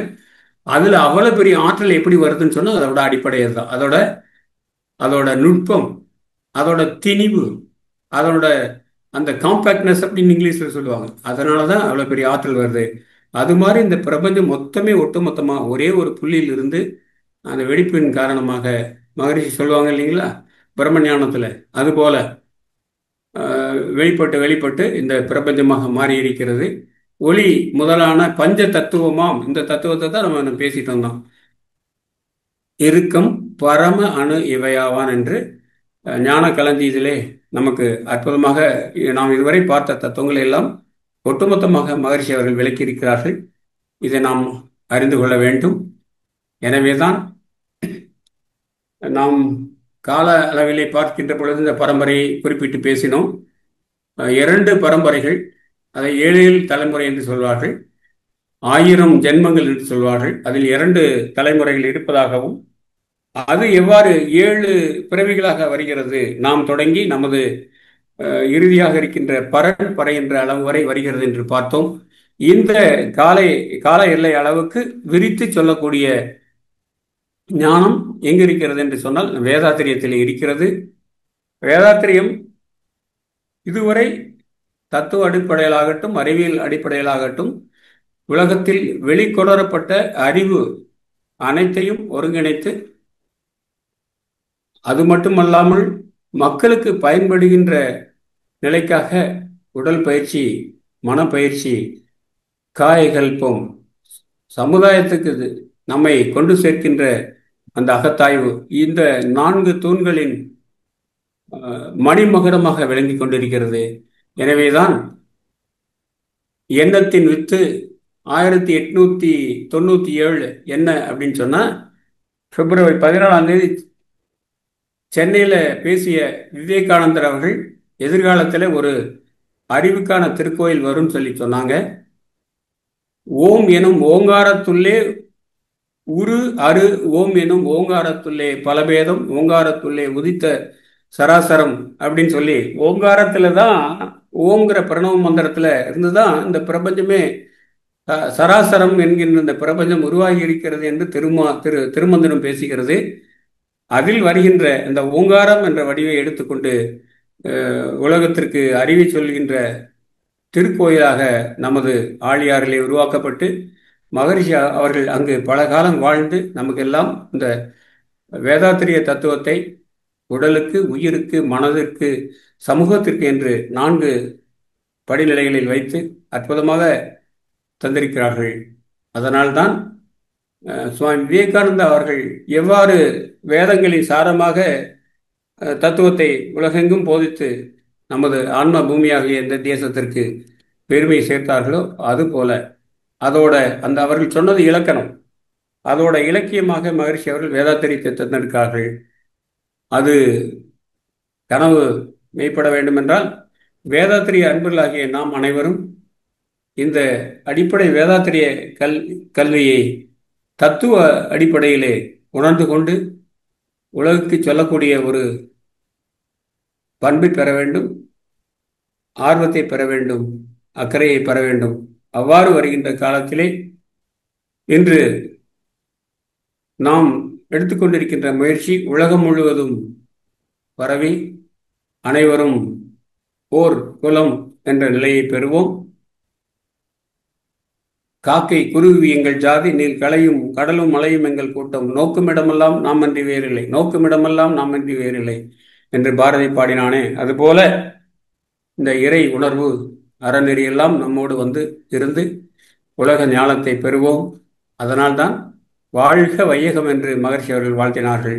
அதில் அவ்வளோ பெரிய ஆற்றல் எப்படி வருதுன்னு சொன்னால் அதோட அடிப்படையை தான், அதோட நுட்பம், அதோட திணிவு, அதோட அந்த காம்பேக்ட்னஸ் அப்படின்னு இங்கிலீஷில் சொல்லுவாங்க. அதனால தான் அவ்வளோ பெரிய ஆற்றல் வருது. அது மாதிரி இந்த பிரபஞ்சம் மொத்தமே ஒட்டுமொத்தமாக ஒரே ஒரு புள்ளியில் இருந்து அந்த வெடிப்பின் காரணமாக மகரிஷி சொல்லுவாங்க இல்லைங்களா பிரம்மஞானத்தில், அதுபோல வெளிப்பட்டு இந்த பிரபஞ்சமாக மாறி இருக்கிறது. ஒளி முதலான பஞ்ச தத்துவமாம் இந்த தத்துவத்தை தான் நம்ம பேசிட்டு வந்தோம். இறுக்கம் பரம அணு இவையாவான் என்று ஞான களஞ்சியத்திலே நமக்கு அற்புதமாக நாம் இதுவரை பார்த்த தத்துவங்களை எல்லாம் ஒட்டுமொத்தமாக மகரிஷி அவர்கள் விளக்கியிருக்கிறார்கள். இதை நாம் அறிந்து கொள்ள வேண்டும். எனவேதான் நாம் கால அளவிலே பார்க்கின்ற பொழுது இந்த பரம்பரையை குறிப்பிட்டு பேசினோம். 2 பரம்பரைகள், அதை 7 தலைமுறை என்று சொல்வார்கள், 1000 ஜென்மங்கள் என்று சொல்வார்கள். அதில் 2 தலைமுறைகள் இருப்பதாகவும், அது எவ்வாறு 7 பிறவிகளாக வருகிறது, நாம் தொடங்கி நமது இறுதியாக இருக்கின்ற பரம்பரை என்ற அளவு வரை வருகிறது என்று பார்த்தோம். இந்த கால எல்லை அளவுக்கு விரித்து சொல்லக்கூடிய ஞானம் எங்கு இருக்கிறது என்று சொன்னால் வேதாத்திரியத்தில் இருக்கிறது. வேதாத்திரியம் இதுவரை தத்துவ அடிப்படையிலாகட்டும் அறிவியல் அடிப்படையிலாகட்டும் உலகத்தில் வெளிக்கொணரப்பட்ட அறிவு அனைத்தையும் ஒருங்கிணைத்து, அது மட்டுமல்லாமல் மக்களுக்கு பயன்படுகின்ற நிலைக்காக உடல் பயிற்சி, மனப்பயிற்சி, காயகல்பம், சமுதாயத்துக்கு நம்மை கொண்டு சேர்க்கின்ற அந்த அகத்தாய்வு இந்த 4 தூண்களின் மணிமகுடமாக விளங்கி கொண்டிருக்கிறது. எனவேதான் எண்ணத்தின் வித்து 1897 என்ன அப்படின்னு சொன்னா, பிப்ரவரி 14ஆம் தேதி சென்னையில் பேசிய விவேகானந்தர் அவர்கள் எதிர்காலத்தில் ஒரு அறிவுக்கான திருக்கோயில் வரும்னு சொல்லி சொன்னாங்க. ஓம் எனும் ஓங்காரத்துள்ளே உரு அரு ஓம் எனும் ஓங்காரத்துள்ளே பலபேதம் ஓங்காரத்துள்ளே உதித்த சராசரம் அப்படின்னு சொல்லி, ஓங்காரத்துல தான், ஓங்கிற பிரணவ மந்திரத்துல இருந்துதான் இந்த பிரபஞ்சமே, சராசரம் என்கின்ற இந்த பிரபஞ்சம் உருவாகி இருக்கிறது என்று திருமந்திரம் பேசுகிறது. அதில் வருகின்ற இந்த ஓங்காரம் என்ற வடிவை எடுத்துக்கொண்டு உலகத்திற்கு அறிவை சொல்கின்ற திருக்கோயிலாக நமது ஆழியாறிலே உருவாக்கப்பட்டு, மகரிஷி அவர்கள் அங்கு பல காலம் வாழ்ந்து நமக்கெல்லாம் இந்த வேதாத்திரிய தத்துவத்தை உடலுக்கு, உயிருக்கு, மனதிற்கு, சமூகத்திற்கு என்று 4 படிநிலைகளில் வைத்து அற்புதமாக தந்திருக்கிறார்கள். அதனால்தான் சுவாமி விவேகானந்தா அவர்கள் எவ்வாறு வேதங்களின் சாரமாக தத்துவத்தை உலகெங்கும் போதித்து நமது ஆன்ம பூமியாகிய இந்த தேசத்திற்கு பெருமை சேர்த்தார்களோ அதுபோல அதோட அந்த அவர்கள் சொன்னது இலக்கணம், அதோட இலக்கியமாக மகரிஷி அவர்கள் வேதாத்திரியத்தை தந்திருக்கிறார்கள். அது கனவு மெய்ப்பட வேண்டும் என்றால் வேதாத்திரிய அன்பர்களாகிய நாம் அனைவரும் இந்த அடிப்படை வேதாத்திரிய கல்வியை தத்துவ அடிப்படையிலே உணர்ந்து கொண்டு உலகுக்கு சொல்லக்கூடிய ஒரு பண்பை பெற வேண்டும், ஆர்வத்தை பெற வேண்டும், அக்கறையை பெற வேண்டும். அவ்வாறு வருகின்ற காலத்திலே இன்று நாம் எடுத்துக்கொண்டிருக்கின்ற முயற்சி உலகம் முழுவதும் பரவி அனைவரும் ஓர் குலம் என்ற நிலையை பெறுவோம். காக்கை குருவி எங்கள் ஜாதி, நீர் களையும் கடலும் மலையும் எங்கள் கூட்டம், நோக்குமிடமெல்லாம் நாம் அன்றி வேறில்லை, நோக்குமிடமெல்லாம் நாம் அன்றி வேறில்லை என்று பாரதி பாடினானே, அதுபோல இந்த இறை உணர்வு அறநெறியெல்லாம் நம்மோடு வந்து இருந்து உலக ஞானத்தை பெறுவோம். அதனால்தான் வாழ்க வையகம் என்று மகர்ஷி அவர்கள் வாழ்த்தினார்கள்.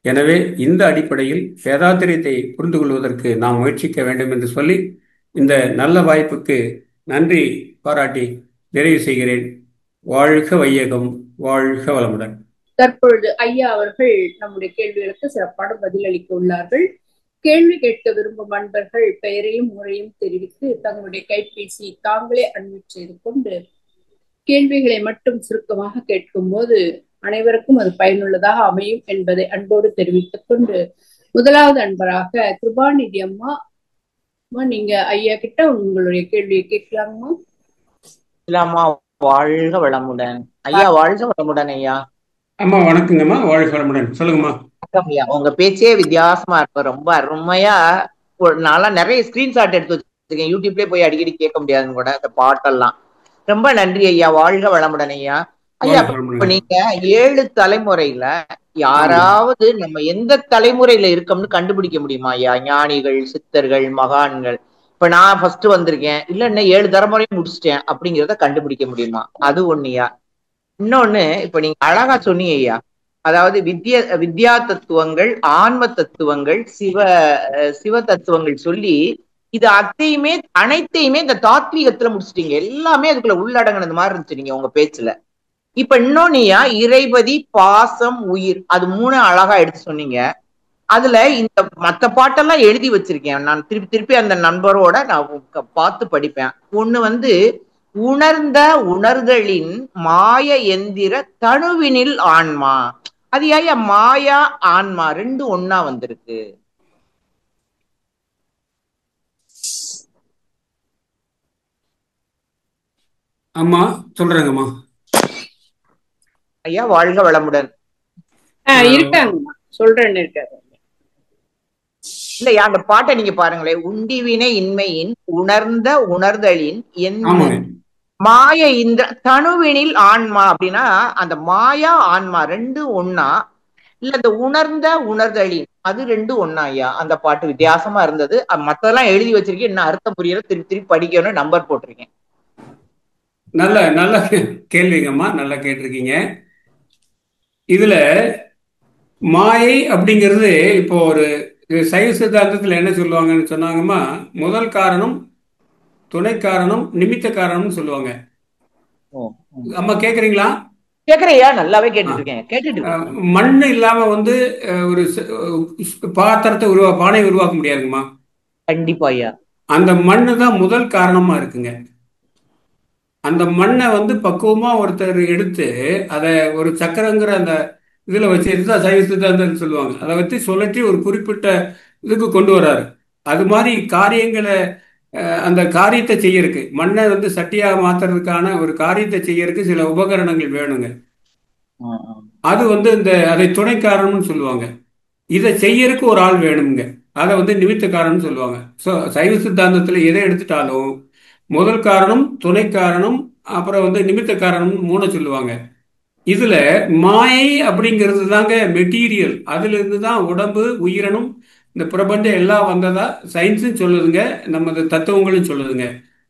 எனவே இந்த அடிப்படையில் வேதாத்திரியத்தை புரிந்து கொள்வதற்கு நாம் முயற்சிக்க வேண்டும் என்று சொல்லி இந்த நல்ல வாய்ப்புக்கு நன்றி பாராட்டி நிறைவு செய்கிறேன். வாழ்க வையகம், வாழ்க வளமுடன். தற்பொழுது ஐயா அவர்கள் நம்முடைய கேள்விகளுக்கு சிறப்பான பதிலளிக்க உள்ளார்கள். கேள்வி கேட்க விரும்பும் அன்பர்கள் பெயரையும் முறையும் தெரிவித்து தங்களுடைய கைபேசி தாங்களே அன்மியூட் செய்து கொண்டு கேள்விகளை மட்டும் சுருக்கமாக கேட்கும் போது அனைவருக்கும் அது பயனுள்ளதாக அமையும் என்பதை அன்போடு தெரிவித்துக் கொண்டு, முதலாவது அன்பராக கிருபாநிதி அம்மா, நீங்க ஐயா கிட்ட உங்களுடைய கேள்வியை கேட்கலாமா? இல்லாமா, வாழ்க வளமுடன் ஐயா. வாழ்க வளமுடன் ஐயா. அம்மா வணக்கங்கம்மா, வாழ்க வளமுடன். சொல்லுங்கம்மா. ஐயா, உங்க பேச்சே வித்தியாசமா இருக்கும், ரொம்ப அருமையா. நான்லாம் நிறைய ஸ்கிரீன்ஷாட் எடுத்து வச்சிருக்கேன், யூடியூப்லயே போய் அடிக்கடி கேட்க முடியாதுன்னு கூட அந்த பாட்டெல்லாம். ரொம்ப நன்றி ஐயா, வாழ்க வளமுடன் ஐயா. ஐயா, இப்ப நீங்க 7 தலைமுறையில யாராவது நம்ம எந்த தலைமுறையில இருக்கோம்னு கண்டுபிடிக்க முடியுமா ஐயா? ஞானிகள், சித்தர்கள், மகான்கள். இப்ப நான் ஃபர்ஸ்ட் வந்திருக்கேன், இல்ல இன்னும் 7 தலைமுறையும் முடிச்சிட்டேன் அப்படிங்கிறத கண்டுபிடிக்க முடியுமா? அது ஒண்ணுயா. இன்னொன்னு, இப்ப நீங்க அழகா சொன்னீங்க ஐயா, அதாவது வித்யா தத்துவங்கள், ஆன்ம தத்துவங்கள், சிவ தத்துவங்கள் சொல்லி இது அனைத்தையுமே இந்த தாத்வீகத்துல முடிச்சிட்டீங்க. எல்லாமே அதுக்குள்ள உள்ளடங்கினது மாதிரி இருந்துச்சு நீங்க உங்க பேச்சுல. இப்ப இன்னொன்னுயா, இறைபதி, பாசம், உயிர், அது 3 அழகா எடுத்து சொன்னீங்க. அதுல இந்த மத்த பாட்டெல்லாம் எழுதி வச்சிருக்கேன், நான் திருப்பி அந்த நண்பரோட நான் பார்த்து படிப்பேன். ஒண்ணு உணர்ந்த உணர்தலின் மாய எந்திர தனுவினில் ஆன்மா. அது ஐயா மாயா ஆன்மா 2 ஒன்னா வந்திருக்கு. அம்மா சொல்றேங்கம்மா. ஐயா வாழ்க வளமுடன். இருக்காங்கம்மா, சொல்றேன்னு இருக்காரு. இல்லையா, அந்த பாட்டை நீங்க பாருங்களேன். உண்டிவினை இன்மையின் உணர்ந்த உணர்தலின் மாய இந்த தனுவினில் ஆன்மா அப்படின்னா அந்த மாயா ஆன்மா 2 ஒன்னா, இல்ல இந்த உணர்ந்த உணர்தலின் அது 2 ஒன்னா ஐயா? அந்த பாட்டு வித்தியாசமா இருந்தது. மத்ததெல்லாம் எழுதி வச்சிருக்கேன், என்ன அர்த்தம் புரியல, திருப்பி படிக்கணும்னு நம்பர் போட்டிருக்கேன். நல்ல நல்ல கேள்விங்கம்மா, நல்லா கேட்டிருக்கீங்க. இதுல மாயை அப்படிங்கிறது இப்போ ஒரு சைவ சித்தாந்தத்தில் என்ன சொல்லுவாங்கன்னு சொன்னாங்கம்மா, முதல் காரணம், துணை காரணம், நிமித்த காரணம்னு சொல்லுவாங்க. ஓ, ம். அம்மா கேக்குறீங்களா? கேக்குறியா? நல்லாவே ஆ. கேட்டுட்டு இருக்கேன், கேட்டுட்டு இருக்கேன். மண் இல்லாம வந்து ஒரு பாத்திரத்தை பானை உருவாக்க முடியாதுங்கம்மா. கண்டிப்பா ஐயா. அந்த மண்ணு தான் முதல் காரணமா இருக்குங்க. அந்த மண்ணை வந்து பக்குவமா ஒருத்தர் எடுத்து அதை ஒரு சக்கரங்கிற அந்த இதுல வச்சு எடுத்தா சைவ சித்தாந்தம்னு சொல்லுவாங்க. அதை வச்சு சுழற்றி ஒரு குறிப்பிட்ட இதுக்கு கொண்டு வராரு. அது மாதிரி காரியங்களை அந்த காரியத்தை செய்யறதுக்கு மண்ணை வந்து சட்டியா மாத்துறதுக்கான ஒரு காரியத்தை செய்யறதுக்கு சில உபகரணங்கள் வேணுங்க. ஆ, ஆ. அது வந்து அதை துணை காரணம்னு சொல்லுவாங்க. இதை செய்யறதுக்கு ஒரு ஆள் வேணுங்க. அதை வந்து நிமித்த காரணம்னு சொல்லுவாங்க. ஸோ சைவ சித்தாந்தத்தில் எதை எடுத்துட்டாலும் முதல் காரணம், துணை காரணம், அப்புறம் வந்து நிமித்த காரணம் மூணு சொல்லுவாங்க. இதுல மாயை அப்படிங்கிறது தாங்க மெட்டீரியல். அதுல இருந்து தான் உடம்பு, உயிரணும், இந்த பிரபஞ்சம் எல்லாம் வந்ததா சயின்ஸும் சொல்லுதுங்க, நமது தத்துவங்களும் சொல்லுதுங்க.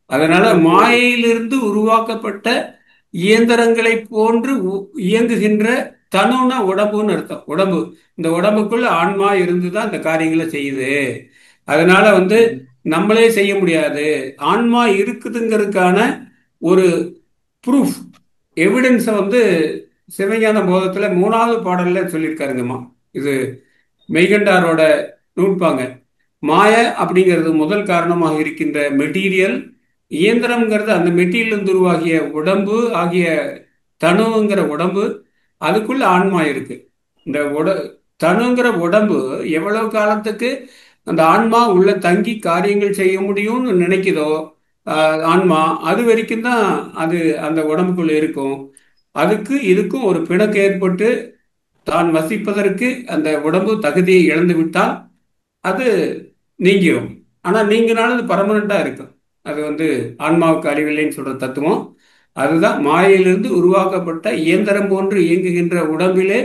அதனால ஓகே. மாயையிலிருந்து உருவாக்கப்பட்ட இயந்திரங்களை போன்று இயங்குகின்ற தனுனா உடம்புன்னு அர்த்தம். உடம்பு, இந்த உடம்புக்குள்ள ஆன்மா இருந்துதான் இந்த காரியங்களை செய்யுது. அதனால வந்து ம். நம்மளே செய்ய முடியாது. ஆன்மா இருக்குதுங்கிறதுக்கான ஒரு ப்ரூஃப், எவிடன்ஸை வந்து சிவஞான போதத்துல 3வது பாடல்ல சொல்லியிருக்காருங்கம்மா. இது மெய்கண்டாரோட நூற்பாங்க. மாய அப்படிங்கிறது முதல் காரணமாக இருக்கின்ற மெட்டீரியல், இயந்திரம்ங்கிறது அந்த மெட்டீரியல் உருவாகிய உடம்பு ஆகிய தனுங்கிற உடம்பு, அதுக்குள்ள ஆன்மா இருக்கு. இந்த தனுங்கிற உடம்பு எவ்வளவு காலத்துக்கு அந்த ஆன்மா உள்ள தங்கி காரியங்கள் செய்ய முடியும்னு நினைக்குதோ ஆன்மா, அது வரைக்கும் தான் அது அந்த உடம்புக்குள்ள இருக்கும். அதுக்கு இதுக்கும் ஒரு பிணக்கு ஏற்பட்டு தான் வசிப்பதற்கு அந்த உடம்பு தகுதியை இழந்து விட்டால் அது நீங்கிரும். ஆனா நீங்கினாலும் அது பர்மனண்டா இருக்கும். அது வந்து ஆன்மாவுக்கு அழிவில்லைன்னு சொல்ற தத்துவம் அதுதான். மாயையிலிருந்து உருவாக்கப்பட்ட இயந்திரம் போன்று இயங்குகின்ற உடம்பிலே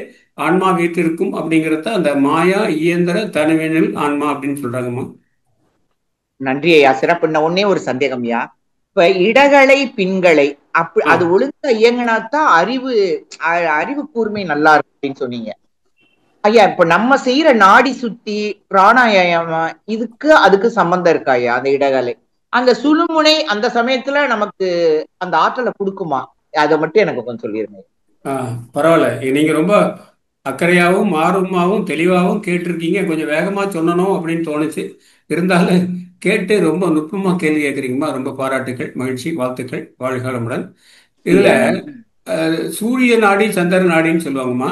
ஆன்மா வீற்றிருக்கும் அப்படிங்கிறத அந்த மாயா இயந்திர தனுவினில் ஆன்மா அப்படின்னு சொல்றாங்கம்மா. நன்றி ஐயா, சிறப்பு. ஒன்னே ஒரு சந்தேகம் ஐயா. இப்ப இடகலை பின்களை அது ஒழுங்கா இயங்கினாத்தான் அறிவு கூர்மை நல்லா இருக்கும் அப்படின்னு சொன்னீங்க ஐயா. இப்ப நம்ம செய்யற நாடி சுத்தி பிராணாயாமம் அதுக்கு சம்பந்தம் இருக்கா ஐயா? அந்த இடகலை, அந்த சுழுமுனை அந்த சமயத்துல நமக்கு அந்த ஆற்றலை கொடுக்குமா? அதை மட்டும் எனக்கு கொஞ்சம் சொல்லிருங்க. பரவாயில்ல, நீங்க ரொம்ப அக்கறையாகவும் ஆர்வமாகவும் தெளிவாகவும் கேட்டிருக்கீங்க. கொஞ்சம் வேகமா சொன்னணும் அப்படின்னு தோணுச்சு. இருந்தாலும் கேட்டு ரொம்ப நுட்பமா கேள்வி கேட்குறீங்கம்மா. ரொம்ப பாராட்டுகள், மகிழ்ச்சி, வாழ்த்துக்கள், வாழ்காலமுடன். இதுல சூரிய நாடி சந்திர நாடின்னு சொல்லுவாங்கம்மா.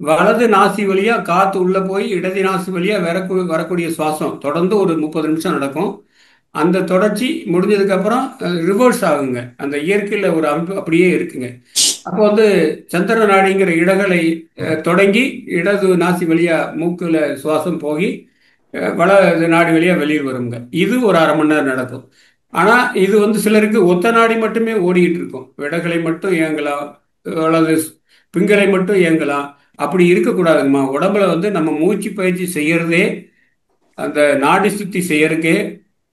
வலது நாசி வழியா காத்து உள்ள போய் இடது நாசி வழியா வரக்கூடிய சுவாசம் தொடர்ந்து ஒரு 30 நிமிஷம் நடக்கும். அந்த தொடர்ச்சி முடிஞ்சதுக்கு அப்புறம் ரிவர்ஸ் ஆகுங்க. அந்த இயற்கையில ஒரு அமைப்பு அப்படியே இருக்குங்க. அப்போ வந்து சந்திர நாடிங்கிற இடகளை தொடங்கி இடது நாசி வழியா மூக்குல சுவாசம் போய் வலது நாடி வழியா வெளியில் வருங்க. இது ஒரு 1/2 மணி நேரம் நடக்கும். ஆனா இது வந்து சிலருக்கு ஒத்த நாடி மட்டுமே ஓடிக்கிட்டு இருக்கும். விடகளை மட்டும் இயங்கலாம், அல்லது பிங்களை மட்டும் இயங்கலாம். அப்படி இருக்கக்கூடாதுங்கம்மா. உடம்புல வந்து நம்ம மூச்சு பயிற்சி செய்யறதே, அந்த நாடி சுத்தி செய்யறதுக்கே,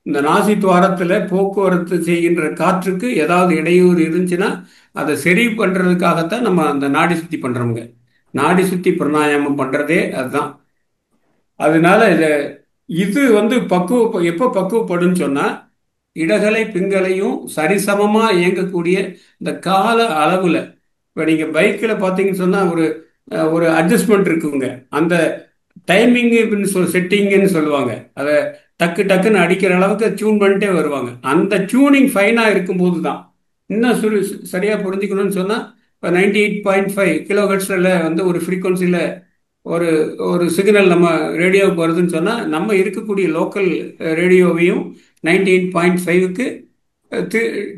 இந்த நாசி துவாரத்துல போக்குவரத்து செய்கின்ற காற்றுக்கு ஏதாவது இடையூறு இருந்துச்சுன்னா அதை சரி பண்றதுக்காகத்தான் நம்ம அந்த நாடி சுத்தி பண்றோமுங்க. நாடி சுத்தி பிராணாயாமம் பண்றதே அதுதான். அதனால இது வந்து எப்போ பக்குவப்படும் சொன்னா, இடகலை பிங்களையும் சரிசமமா இயங்கக்கூடிய இந்த கால அளவுல. இப்போ நீங்க பைக்கில் பார்த்தீங்கன்னு சொன்னா ஒரு ஒரு அட்ஜஸ்ட்மெண்ட் இருக்குங்க. அந்த டைமிங் செட்டிங்னு சொல்லுவாங்க. அதை டக்கு டக்குன்னு அடிக்கிற அளவுக்கு டியூன் பண்ணிட்டே வருவாங்க. அந்த டியூனிங் ஃபைனா இருக்கும்போது தான். இன்னும் சரியா புரிஞ்சுக்கணும்னு சொன்னா, இப்போ 98.5 கிலோஹெர்ட்ஸ்ல வந்து ஒரு ஃப்ரீக்வன்சியில் ஒரு ஒரு சிக்னல் நம்ம ரேடியோவுக்கு வருதுன்னு சொன்னால், நம்ம இருக்கக்கூடிய லோக்கல் ரேடியோவையும் 98.5க்கு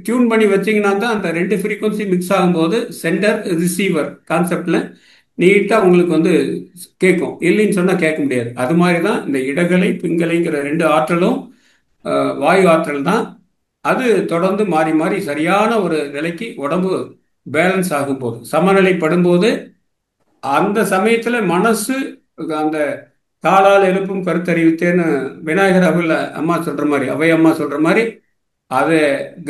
டியூன் பண்ணி வச்சிங்கன்னா தான் அந்த 2 ஃப்ரீக்வன்சி மிக்ஸ் ஆகும்போது சென்டர் ரிசீவர் கான்செப்டில் நீட்டாக உங்களுக்கு வந்து கேட்கும். இல்லைன்னு சொன்னால் கேட்க முடியாது. அது மாதிரி தான் இந்த இடகலை பிங்கலைங்கிற 2 ஆற்றலும் வாயு ஆற்றல் தான். அது தொடர்ந்து மாறி மாறி சரியான ஒரு நிலைக்கு உடம்பு பேலன்ஸ் ஆகும்போது, சமநிலைப்படும் போது, அந்த சமயத்துல மனசு அந்த காலால் எழுப்பும் கருத்தறிவித்தேன்னு விநாயகர் அம்மா சொல்ற மாதிரி, அவை அம்மா சொல்ற மாதிரி, அது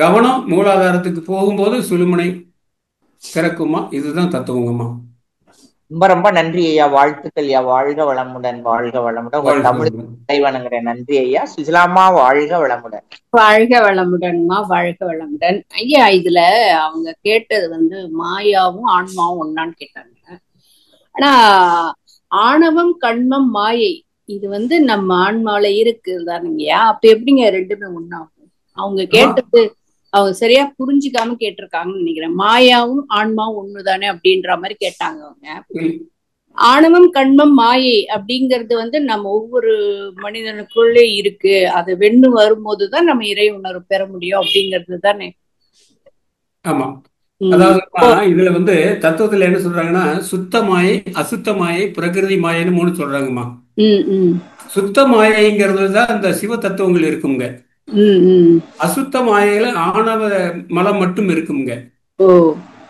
கவனம் மூலாதாரத்துக்கு போகும்போது சுழுமுனை திறக்குமா. இதுதான் தத்துவங்கம்மா. ரொம்ப ரொம்ப நன்றி ஐயா. வாழ்த்துக்கள் ஐயா. வாழ்க வளமுடன், வாழ்க வளமுடன். உங்க வாழ்க தமிழ் வளமுடன். வணங்குறேன். நன்றி ஐயா. சுஜிலாமா வாழ்க வளமுடன். வாழ்க வளமுடன்மா, வாழ்க வளமுடன். ஐயா, இதுல அவங்க கேட்டது வந்து மாயாவும் ஆன்மாவும் ஒன்னான்னு கேட்டாங்க. ஆனா ஆணவம், கண்மம், மாயை இது வந்து நம்ம ஆன்மாவில இருக்கு தானுங்கய்யா. அப்ப எப்படிங்க ரெண்டுமே ஒண்ணாகும்? அவங்க கேட்டது அவங்க சரியா புரிஞ்சுக்காம கேட்டிருக்காங்கன்னு நினைக்கிறேன். மாயாவும் ஆன்மாவும் ஒண்ணுதானே அப்படின்ற மாதிரி கேட்டாங்க அவங்க. ஆணவம், கண்மம், மாயை அப்படிங்கிறது வந்து நம்ம ஒவ்வொரு மனிதனுக்குள்ளே இருக்கு. அதை வெண்ணு வரும்போதுதான் நம்ம இறை உணர்வு பெற முடியும் அப்படிங்கிறது தானே. ஆமா. அதாவது இதுல வந்து தத்துவத்துல என்ன சொல்றாங்கன்னா, சுத்த மாயை, அசுத்த மாயை, பிரகிருதி மாயைன்னு 3 சொல்றாங்கம்மா. சுத்த மாயைங்கிறது தான் அந்த சிவ தத்துவங்கள் இருக்குங்க. அசுத்த மாயையில ஆணவ மலம் மட்டும் இருக்குங்க.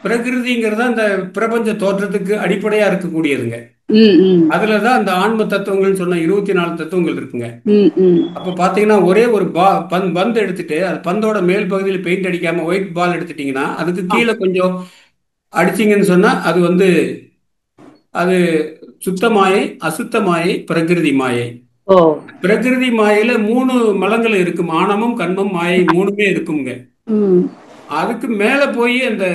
பிரகிருதிங்கிறது அந்த பிரபஞ்ச தோற்றத்துக்கு அடிப்படையா இருக்கக்கூடியதுங்க. அதுலதான் அந்த ஆன்ம தத்துவங்கள் சொன்ன 24 தத்துவங்கள் இருக்குங்க. அப்ப பாத்தீங்கன்னா ஒரே ஒரு பந்து எடுத்துட்டு அது பந்தோட மேல் பகுதியில் பெயிண்ட் அடிக்காம ஒயிட் பால் எடுத்துட்டீங்கன்னா அதுக்கு கீழே கொஞ்சம் அடிச்சீங்கன்னு சொன்னா அது வந்து அது சுத்த மாயை, அசுத்த மாயை, பிரகிருதி மாயை. பிரகிருதி மாயையில 3 மலங்கள் இருக்கும். ஆணவம், கண்மம், மாயை 3மே இருக்குங்க. அதுக்கு மேல போய் அந்த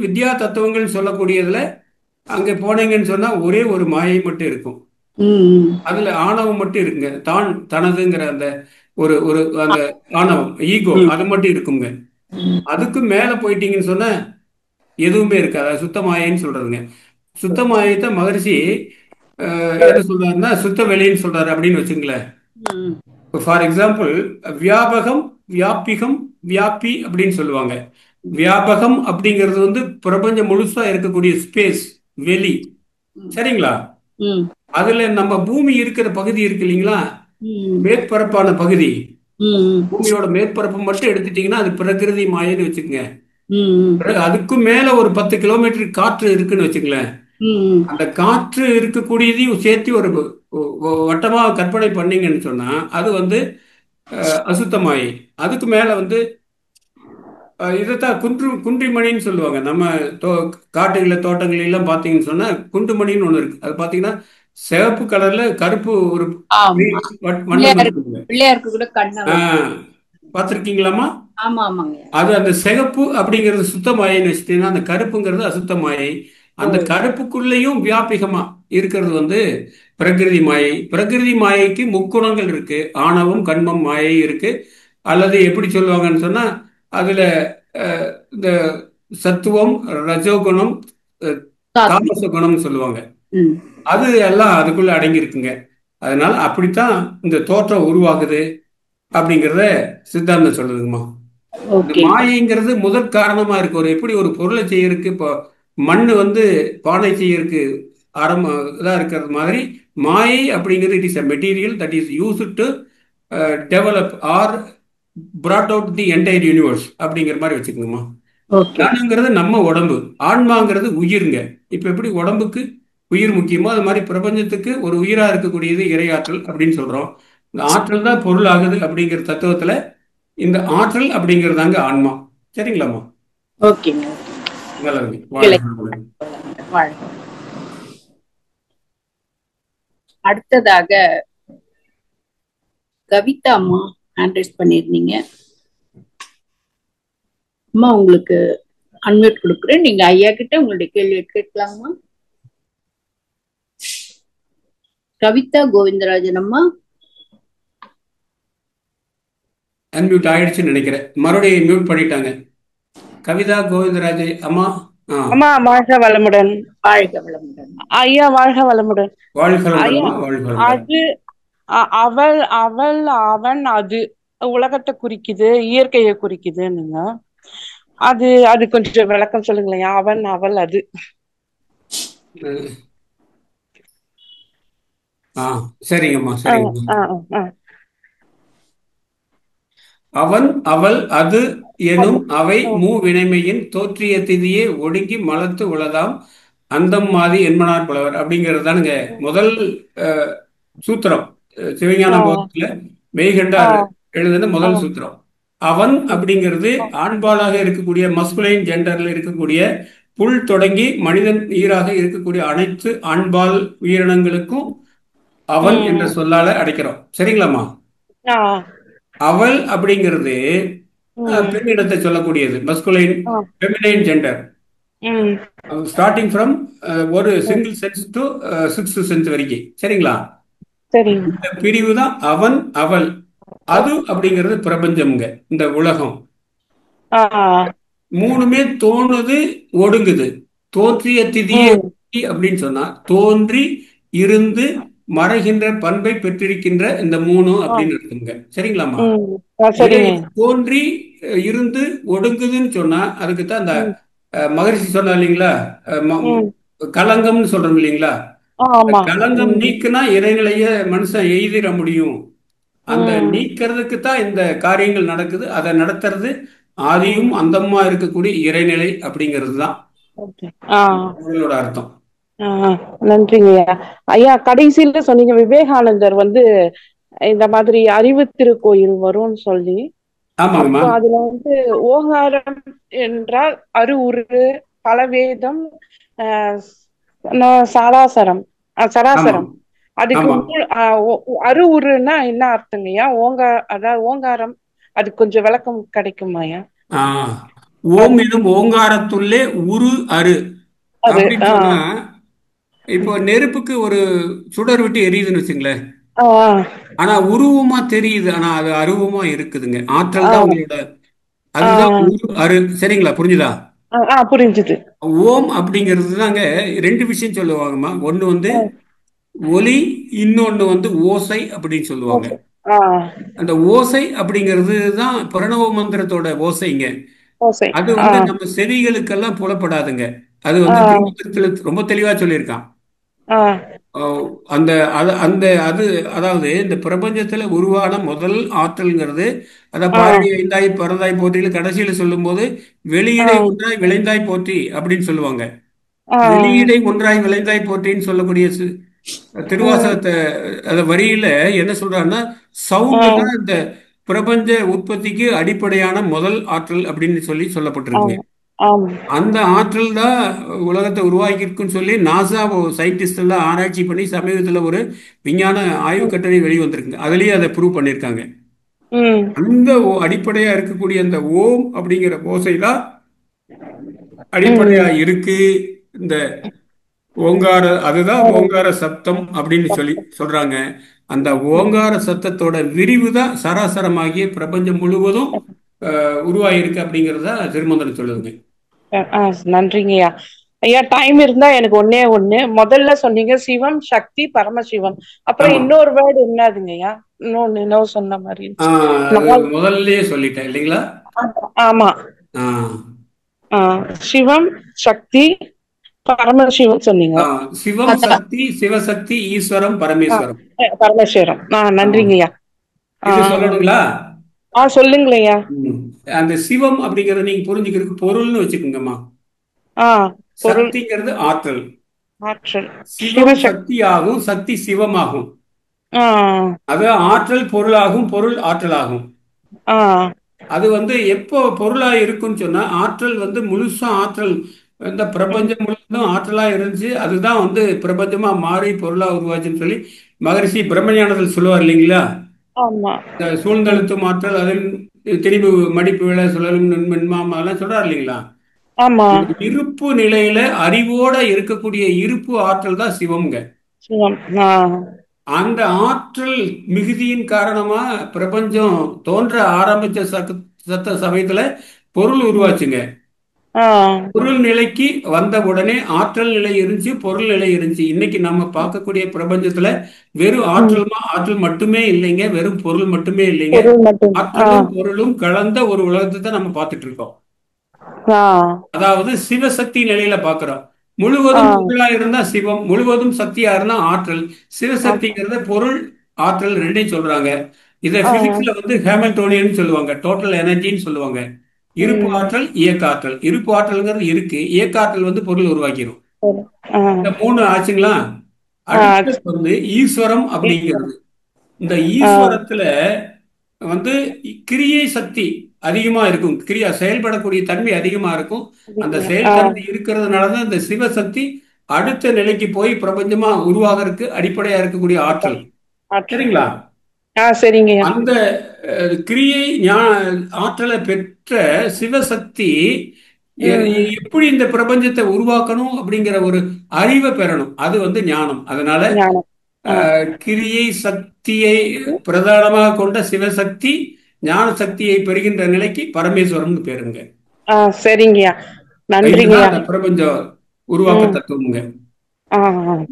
வித்யா தத்துவங்கள் சொல்லக்கூடியதுல அங்க போனீங்கன்னு சொன்னா ஒரே ஒரு மாயை மட்டும் இருக்கும். அதுல ஆணவம் மட்டும் இருக்குங்க. தான் தனதுங்கிற அந்த ஒரு ஒரு அந்த ஆணவம், ஈகோ அது மட்டும் இருக்குங்க. அதுக்கு மேல போயிட்டீங்கன்னு சொன்னா எதுவுமே இருக்காது. சுத்த மாயைன்னு சொல்றதுங்க. சுத்த மாயத்தை மகரிஷி என்ன சொல்றாருன்னா சுத்த வெளின்னு சொல்றாரு அப்படின்னு வச்சுங்களேன். ஃபார் எக்ஸாம்பிள் வியாபகம், வியாபிகம், வியாபி அப்படின்னு சொல்லுவாங்க. வியாபகம் அப்படிங்கிறது வந்து பிரபஞ்சம் முழுசா இருக்கக்கூடிய ஸ்பேஸ், வெளி. சரிங்களா? அதுல நம்ம பூமி இருக்கிற பகுதி இருக்கு இல்லைங்களா, மேற்பரப்பான பகுதி, பூமியோட மேற்பரப்பு மட்டும் எடுத்துட்டீங்கன்னா அது பிரகிருதி மாயன்னு வச்சுக்கோங்க. அதுக்கும் மேல ஒரு 10 கிலோமீட்டர் காற்று இருக்குன்னு வச்சுங்களேன். அந்த காற்று இருக்கக்கூடியதையும் சேர்த்து ஒரு வட்டமா கற்பனை பண்ணீங்கன்னு சொன்னா அது வந்து அசுத்தமாயி. அதுக்கு மேல வந்து இதைத்தான் குன்றிமணின்னு சொல்லுவாங்க. நம்ம காட்டுகளில் தோட்டங்கள் எல்லாம் பாத்தீங்கன்னு சொன்னா குண்டுமணின்னு ஒண்ணு இருக்கு. அது பாத்தீங்கன்னா சிவப்பு கலர்ல கருப்பு ஒரு பிள்ளையாருக்கு கூட பாத்திருக்கீங்களாமா? ஆமா ஆமாங்க. அது அந்த சிகப்பு அப்படிங்கிறது சுத்தமாயின்னு வச்சுட்டீங்கன்னா அந்த கருப்புங்கிறது அசுத்தமாயை. அந்த கருப்புக்குள்ளேயும் வியாபிகமா இருக்கிறது வந்து பிரகிருதி மாயை. பிரகிருதி மாயைக்கு முக்குணங்கள் இருக்கு. ஆணவம், கண்மம், மாயை இருக்கு. அல்லது எப்படி சொல்லுவாங்கன்னு சொன்னா அதுல இந்த சத்துவம், ரஜோகுணம், தாமச குணம்னு சொல்லுவாங்க. அது எல்லாம் அதுக்குள்ள அடங்கி இருக்குங்க. அதனால அப்படித்தான் இந்த தோற்றம் உருவாகுது அப்படிங்கிறத சித்தாந்தம் சொல்லுதுங்கம்மா. மாயைங்கிறது முதற் காரணமா இருக்கு. ஒரு எப்படி ஒரு பொருளை செய்யறதுக்கு இப்போ மண்ணு வந்து பானை செய்யறதுக்கு இதா இருக்கிறது மாதிரி மாயை அப்படிங்கிறது it is a material that is used to develop or brought out the entire universe அப்படிங்கிற மாதிரி வச்சுக்கோங்கம்மா. ஞானங்கிறது நம்ம உடம்பு, ஆன்மாங்கிறது உயிருங்க. இப்ப எப்படி உடம்புக்கு உயிர் முக்கியமோ அது மாதிரி பிரபஞ்சத்துக்கு ஒரு உயிரா இருக்கக்கூடியது இறையாற்றல் அப்படின்னு சொல்றோம். இந்த ஆற்றல் தான் பொருள் ஆகுது அப்படிங்கிற தத்துவத்துல இந்த ஆற்றல் அப்படிங்கிறதாங்க ஆன்மா. சரிங்களாம்மா? ஓகேங்க. அடுத்ததாக கவிதா அம்மா ஹேண்ட் ரைஸ் பண்ணிருந்தீங்க. அம்மா உங்களுக்கு அன்மியூட் கொடுக்குறேன். நீங்க ஐயா கிட்ட உங்களுடைய கேள்வி கேட்கலாமா? கவிதா கோவிந்தராஜன் அம்மா அன்மியூட் ஆயிடுச்சுன்னு நினைக்கிறேன். மறுபடியும் மியூட் பண்ணிட்டாங்க. கவிதா கோவிந்தராஜன் அம்மா. அம்மா வாழ்க வளமுடன். வாழ்க வளமுடன் ஐயா. வாழ்க வளமுடன். அது அவள், அவள், அவன், அது உலகத்தை குறிக்குது, இயற்கையை குறிக்குதுன்னு. அது அது கொஞ்சம் விளக்கம் சொல்லுங்களேன். அவன், அவள், அது. சரிங்கம்மா, சரிங்கம்மா. அவன், அவள், அது எனும் அவை வினைமையின் தோற்றிய திதியே ஒடுங்கி மலத்து உளதாம் அந்தம் மாதி என்மனார் புலவர் அப்படிங்கிறது தானுங்க முதல் சூத்திரம். சிவஞான போதத்துல மெய்கண்டார் எழுதின முதல் சூத்திரம். அவன் அப்படிங்கிறது ஆண்பாலாக இருக்கக்கூடிய மஸ்குலைன் ஜெண்டர்ல இருக்கக்கூடிய புல் தொடங்கி மனிதன் ஈராக இருக்கக்கூடிய அனைத்து ஆண்பால் உயிரினங்களுக்கும் அவன் என்ற சொல்லால அடைக்கிறோம். சரிங்களாம்மா? அவள் அப்படிங்கிறது பெண்ணிடத்தை சொல்லக்கூடியது, masculine feminine gender. Starting from ஒரு single sense to 6th sense வரைக்கும். சரிங்களா? இந்த பிரிவு தான் அவன் அவள். அது அப்படிங்கிறது பிரபஞ்சம்ங்க, இந்த உலகம். மூணுமே தோணுது ஒடுங்குது. தோற்றிய திதியே அப்படின்னு சொன்னா தோன்றி இருந்து மறைகின்ற பண்பை பெற்றிருக்கின்ற இந்த மூணு அப்படின்னு இருக்குங்க. சரிங்களாமா? தோன்றி இருந்து ஒடுங்குதுன்னு சொன்னா அதுக்கு தான் அந்த மகரிஷி சொன்னா இல்லைங்களா, கலங்கம்னு சொல்றோம் இல்லைங்களா? கலங்கம் நீக்குனா இறைநிலைய மனுஷன் எய்திட முடியும். அந்த நீக்கிறதுக்கு தான் இந்த காரியங்கள் நடக்குது. அதை நடத்துறது ஆதியும் அந்தமா இருக்கக்கூடிய இறைநிலை அப்படிங்கிறது தான் உங்களோட அர்த்தம். நன்றிங்க ஐயா. கடைசியில சொன்னீங்க விவேகானந்தர் இந்த மாதிரி அறிவு திருக்கோயில் வரும்னு சொல்லி. அப்போ அதுல ஓங்காரம் என்றால் அரு உரு பலவேதம் சராசரம் அதுக்கு அரு உருன்னா என்ன அர்த்தங்கய்யா? அதாவது ஓங்காரம், அது கொஞ்சம் விளக்கம் கிடைக்குமாயா? ஓம் எனும் ஓங்காரத்துள்ளே உரு அரு அப்படின்னு சொன்னா, இப்போ நெருப்புக்கு ஒரு சுடர் விட்டு எரியுதுன்னு வச்சுங்களேன், ஆனா உருவமா தெரியுது, ஆனா அது அருவமா இருக்குதுங்க. ஆற்றல் தான் உங்களோட, அதுதான் உரு அரு. சரிங்களா? புரிஞ்சுதா? புரிஞ்சுது. ஓம் அப்படிங்கிறது தாங்க ரெண்டு விஷயம் சொல்லுவாங்கம்மா. ஒண்ணு ஒலி, இன்னொன்னு ஓசை அப்படின்னு சொல்லுவாங்க. அந்த ஓசை அப்படிங்கிறது தான் பிரணவ மந்திரத்தோட ஓசைங்க. அது நம்ம செவிகளுக்கெல்லாம் புலப்படாதுங்க. அது திருமந்திரத்துல ரொம்ப தெளிவா சொல்லியிருக்கான். அந்த அந்த அது அதாவது இந்த பிரபஞ்சத்துல உருவான முதல் ஆற்றல்ங்கிறது, அத பாரடி ஐந்தாய் பறந்தாய் போற்றியில கடைசியில சொல்லும் போது வெளியிடை ஒன்றாய் விளைந்தாய் போற்றி அப்படின்னு சொல்லுவாங்க. வெளியிடை ஒன்றாய் விளைந்தாய் போற்றின்னு சொல்லக்கூடிய திருவாசகத்தை அத வரியில என்ன சொல்றாங்கன்னா, சவுண்ட் தான் இந்த பிரபஞ்ச உற்பத்திக்கு அடிப்படையான முதல் ஆற்றல் அப்படின்னு சொல்லப்பட்டிருக்கு. அந்த ஆற்றல் தான் உலகத்தை உருவாக்கிருக்குன்னு சொல்லி நாசா சயின்டிஸ்ட் எல்லாம் ஆராய்ச்சி பண்ணி சமீபத்தில் ஒரு விஞ்ஞான ஆய்வு கட்டுரை வெளிவந்திருக்குங்க. அதுலயே அதை ப்ரூவ் பண்ணியிருக்காங்க. அந்த அடிப்படையா இருக்கக்கூடிய அந்த ஓம் அப்படிங்கிற ஓசை தான் அடிப்படையா இருக்கு. இந்த ஓங்கார, அதுதான் ஓங்கார சப்தம் அப்படின்னு சொல்றாங்க. அந்த ஓங்கார சத்தத்தோட விரிவு தான் சராசரமாகிய பிரபஞ்சம் முழுவதும் உருவாயிருக்கு அப்படிங்கறத திருமந்திரம் சொல்லுதுங்க. நன்றிங்கய்யா. ஐயா, டைம் இருந்தா எனக்கு ஒண்ணு முதல்ல சொன்னீங்க சிவம், சக்தி, பரமசிவம். அப்புறம் இன்னொரு வேர்டு என்னதுங்கய்யா? இன்னொன்னு சொன்ன மாதிரி முதல்லயே சொல்லிட்டேன் இல்லைங்களா? ஆமா. சிவம், சக்தி, பரமசிவம் சொன்னீங்க. சிவம், சக்தி, சிவசக்தி, ஈஸ்வரம், பரமேஸ்வரம். பரமேஸ்வரம். நன்றிங்கய்யா. சொல்லணுங்களா? சொல்லுங்களேயா. அந்த சிவம் அப்படிங்கறத நீங்க புரிஞ்சுக்கிறதுக்கு பொருள்னு வச்சுக்கோங்கம்மா. சக்திங்கிறது ஆற்றல். சிவம் சக்தியாகும், சக்தி சிவமாகும். அது ஆற்றல் பொருளாகும், பொருள் ஆற்றலாகும். அது எப்போ பொருளா இருக்குன்னு சொன்னா, ஆற்றல் முழுசா ஆற்றல் இந்த பிரபஞ்சம் முழுவதும் ஆற்றலா இருந்துச்சு. அதுதான் பிரபஞ்சமா மாறி பொருளா உருவாச்சுன்னு சொல்லி மகரிஷி பிரம்மஞானத்தில் சொல்லுவார் இல்லைங்களா? சூழ்ந்தெழுத்து மாற்றல், அதில் திணிவு மடிப்பு விளை சுழலும் நுண்மென்மாம் அதெல்லாம் சொல்றாரு இல்லைங்களா? இருப்பு நிலையில அறிவோட இருக்கக்கூடிய இருப்பு ஆற்றல் தான் சிவம்ங்க. அந்த ஆற்றல் மிகுதியின் காரணமா பிரபஞ்சம் தோன்ற ஆரம்பிச்ச சமயத்துல பொருள் உருவாச்சுங்க. பொருள் நிலைக்கு வந்த உடனே ஆற்றல் நிலை இருந்துச்சு, பொருள் நிலை இருந்துச்சு. இன்னைக்கு நம்ம பார்க்கக்கூடிய பிரபஞ்சத்துல வெறும் ஆற்றல் மட்டுமே இல்லைங்க, வெறும் பொருள் மட்டுமே இல்லைங்க. ஆற்றலும் பொருளும் கலந்த ஒரு உலகத்தை தான் நம்ம பார்த்துட்டு இருக்கோம். அதாவது சிவசக்தி நிலையில பாக்குறோம். முழுவதும் பொருளா இருந்தா சிவம், முழுவதும் சக்தியா இருந்தா ஆற்றல். சிவசக்திங்கிறத பொருள் ஆற்றல் ரெண்டையும் சொல்றாங்க. இதை பிசிக்ஸ்ல ஹேமில்டோனியன் சொல்லுவாங்க, டோட்டல் எனர்ஜின்னு சொல்லுவாங்க. இருப்பு ஆற்றல், இயக்க ஆற்றல். இருப்பு ஆற்றல்ங்கிறது இருக்கு, இயக்க ஆற்றல் பொருள் உருவாக்கிடும். இந்த மூணு ஆச்சுங்களா? அடுத்தது ஈஸ்வரம் அப்படிங்கிறது. இந்த ஈஸ்வரத்துல கிரியை சக்தி அதிகமா இருக்கும், கிரியா செயல்படக்கூடிய தன்மை அதிகமா இருக்கும். அந்த செயல்தன்மை இருக்கிறதுனாலதான் இந்த சிவசக்தி அடுத்த நிலைக்கு போய் பிரபஞ்சமா உருவாகிறதுக்கு அடிப்படையா இருக்கக்கூடிய ஆற்றல். சரிங்களா? சரிங்க. அந்த கிரியை ஆற்றலை பெற்ற சிவசக்தி எப்படி இந்த பிரபஞ்சத்தை உருவாக்கணும் அப்படிங்கிற ஒரு அறிவை பெறணும். அது வந்து ஞானம். அதனால கிரியை சக்தியை பிரதானமாக கொண்ட சிவசக்தி ஞான சக்தியை பெறுகின்ற நிலைக்கு பரமேஸ்வரன் பேருங்க. சரிங்கய்யா, நன்றிங்க. அந்த பிரபஞ்சம் உருவாக்க தத்துவம்ங்க.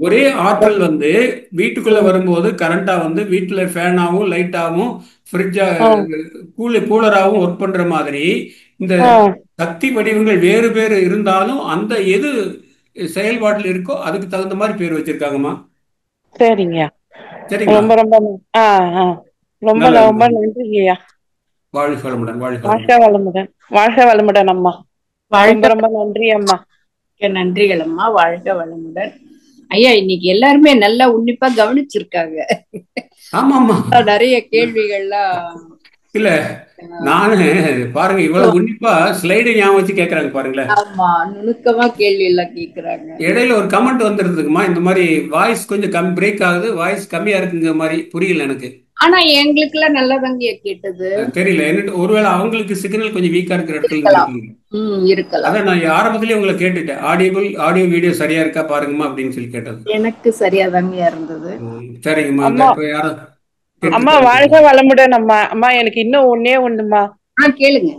ஒரே ஆற்றல் வந்து வீட்டுக்குள்ள வரும்போது கரண்டா வந்து வீட்டுல ஃபேனாவும் லைட்டாவும் ஃப்ரிட்ஜா கூலராகவும் ஒர்க் பண்ற மாதிரி இந்த சக்தி வடிவங்கள் வேறு வேறு இருந்தாலும் அந்த எது செயல்பாட்டில் இருக்கோ அதுக்கு தகுந்த மாதிரி பேர் வச்சிருக்காங்கம்மா. சரிங்க, சரிங்களா? ரொம்ப ரொம்ப ரொம்ப ரொம்ப நன்றிங்கய்யா. வாழ்க வளமுடன். வாழ்க வளமுடன். வாழ்க வளமுடன் அம்மா. ரொம்ப ரொம்ப நன்றி அம்மா. நன்றிகள் அம்மா. வாழ்க வளமுடன். ஐயா, இன்னைக்கு எல்லாருமே நல்லா உன்னிப்பா கவனிச்சிருக்காங்க. ஆமாமா, நிறைய கேள்விகள்லாம் இல்ல நானு பாருங்க இவ்வளவு உன்னிப்பா ஸ்லைடு ஞாபகம் வச்சு கேக்குறாங்க பாருங்களேன். ஆமா, நுணுக்கமா கேள்வி எல்லாம் கேக்குறாங்க. இடையில ஒரு கமெண்ட் வந்துருதுக்குமா, இந்த மாதிரி வாய்ஸ் கொஞ்சம் பிரேக் ஆகுது, வாய்ஸ் கம்மியா இருக்குங்க மாதிரி புரியல எனக்கு. ஆனா எங்களுக்கு எல்லாம் நல்லதாங்க கேட்டது. தெரியல என்ன, ஒருவேளை அவங்களுக்கு சிக்னல் கொஞ்சம் வீக்கா இருக்கிற இடத்துல இருக்கலாம். அதான் நான் ஆரம்பத்திலேயே உங்களை கேட்டுட்டேன், ஆடியோ வீடியோ சரியா இருக்கா பாருங்கம்மா அப்படின்னு சொல்லி கேட்டது. எனக்கு சரியா தாங்க இருந்தது. சரிங்கம்மா. யாரும் அம்மா வாழ்க வளமுடன் அம்மா. அம்மா எனக்கு இன்னும் ஒண்ணுமா. கேளுங்க.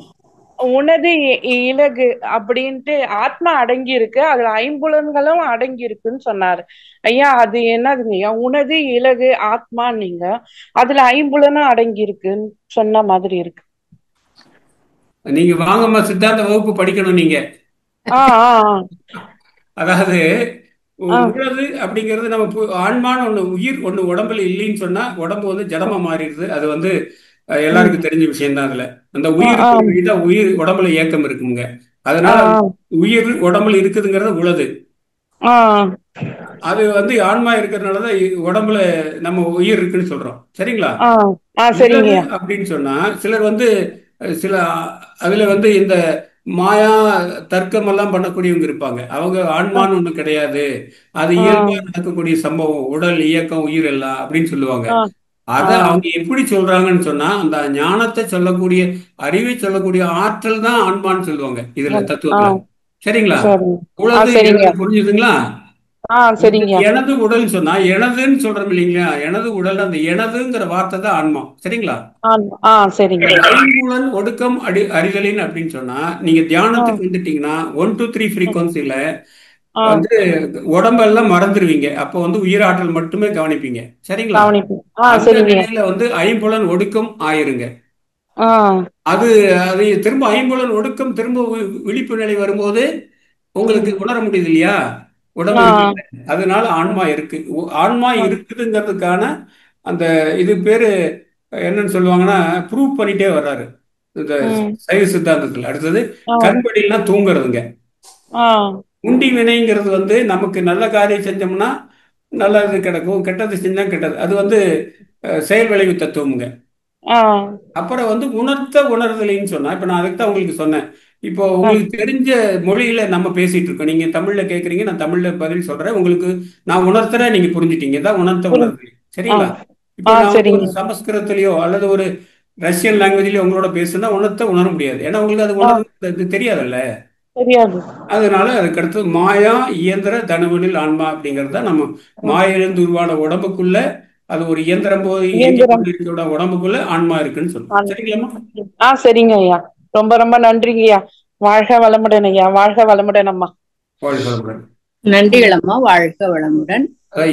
உனது இலகு அப்படின்ட்டு ஆத்மா அடங்கி இருக்கு, அதுல ஐம்புலன்களும் அடங்கி இருக்குன்னு சொன்னாரு ஐயா. அது என்னதுங்க ஐயா? உனது இலகு ஆத்மா, நீங்க அதுல ஐம்புலனும் அடங்கி இருக்குன்னு சொன்ன மாதிரி இருக்கு. நீங்க வாங்கம்மா, சித்தாந்த வகுப்பு படிக்கணும் நீங்க. அதாவது உடது அப்படிங்கிறது நம்ம ஆன்மான ஒண்ணு, உயிர் ஒண்ணு உடம்புல இல்லைன்னு சொன்னா உடம்பு வந்து ஜடமா மாறிடுது. அது வந்து எல்லாருக்கும் தெரிஞ்ச விஷயம் தான். அதுல அந்த உயிர் உடம்புல இயக்கம் இருக்குங்க. அதனால உயிர் உடம்புல இருக்குதுங்கிறது உளது. அது வந்து ஆன்மா இருக்கிறதுனாலதான் உடம்புல நம்ம உயிர் இருக்குன்னு சொல்றோம். சரிங்களா? அப்படின்னு சொன்னா சிலர் வந்து சில அதுல வந்து இந்த மாயா தர்க்கம் எல்லாம் பண்ணக்கூடியவங்க இருப்பாங்க. அவங்க ஆன்மான்னு ஒண்ணு கிடையாது, அது இயல்பா நடக்கக்கூடிய சம்பவம், உடல் இயக்கம் உயிர் எல்லாம் அப்படின்னு சொல்லுவாங்க. அத அவங்க எப்படி சொல்றாங்கன்னு சொன்னா அந்த ஞானத்தை சொல்லக்கூடிய, அறிவை சொல்லக்கூடிய ஆற்றல் தான் ஆன்மான்னு சொல்லுவாங்க இதுல தத்துவத்துல. சரிங்களா? உலக புரிஞ்சுதுங்களா? எனது உடல் சொன்னா எனதுன்னு சொல்றோம் இல்லைங்களா? எனது உடல், அந்த எனதுங்கிற வார்த்தை தான் ஆன்மா. சரிங்களா? ஐம்புலன் ஒடுக்கம் அறிதலின் அப்படின்னு சொன்னா நீங்க தியானத்துக்கு வந்துட்டீங்கன்னா 1 to 3 ஃப்ரீக்வன்சில வந்து உடம்பெல்லாம் மறந்துடுவீங்க. அப்ப வந்து உயிராற்றல் மட்டுமே கவனிப்பீங்க. சரிங்களா? அந்த நிலையில வந்து ஐம்புலன் ஒடுக்கம் ஆயிருங்க. அது திரும்ப ஐம்புலன் ஒடுக்கம் திரும்ப விழிப்பு நிலை வரும்போது உங்களுக்கு உணர முடியுது இல்லையா? உடம்பு இருக்கு, அதனால ஆன்மா இருக்கு. ஆன்மா இருக்குதுங்கிறதுக்கான அந்த இது பேரு என்னன்னு சொல்லுவாங்கன்னா ப்ரூவ் பண்ணிட்டே வர்றாரு இந்த சைவ சித்தாந்தத்துல. அடுத்தது கண்படியெல்லாம் தூங்குறதுங்க. உண்டி வினைங்கிறது வந்து நமக்கு நல்ல காரியம் செஞ்சோம்னா நல்லது கிடைக்கும், கெட்டது செஞ்சா கெட்டது. அது வந்து செயல் விளைவு தத்துவமுங்க. அப்புறம் வந்து உணர்தலைன்னு சொன்னா, இப்ப நான் அதுக்கு தான் உங்களுக்கு சொன்னேன். இப்போ உங்களுக்கு தெரிஞ்ச மொழியில நம்ம பேசிட்டு இருக்கோம். நீங்க தமிழ்ல கேக்குறீங்க, நான் தமிழ்ல பதில் சொல்றேன். உங்களுக்கு நான் உணர்த்துறேன், நீங்க புரிஞ்சுட்டீங்க. தான் உணர்தல். சரிங்களா? இப்போ நான் ஒரு சமஸ்கிருதத்திலயோ அல்லது ஒரு ரஷ்யன் லாங்குவேஜ்லயோ உங்களோட பேசுனா உணர முடியாது. ஏன்னா உங்களுக்கு அது உணர்வு தெரியாதுல்ல. அதனால அதுக்கு அடுத்து மாயா இயந்திர தனவனில் ஆன்மா அப்படிங்கறத நம்ம மாயிலிருந்து உருவான உடம்புக்குள்ள அது ஒரு இயந்திரம் போய் இயங்கிக்கொண்டிருக்கிற உடம்புக்குள்ள ஆன்மா இருக்குன்னு சொல்லுவோம். சரிங்களா? சரிங்க ஐயா. ரொம்ப ரொம்ப நன்றிங்க ஐயா. வாழ்க வளமுடன் ஐயா. வாழ்க வளமுடன் அம்மா. வாழ்க வளமுடன். நன்றிகள் அம்மா. வாழ்க வளமுடன்.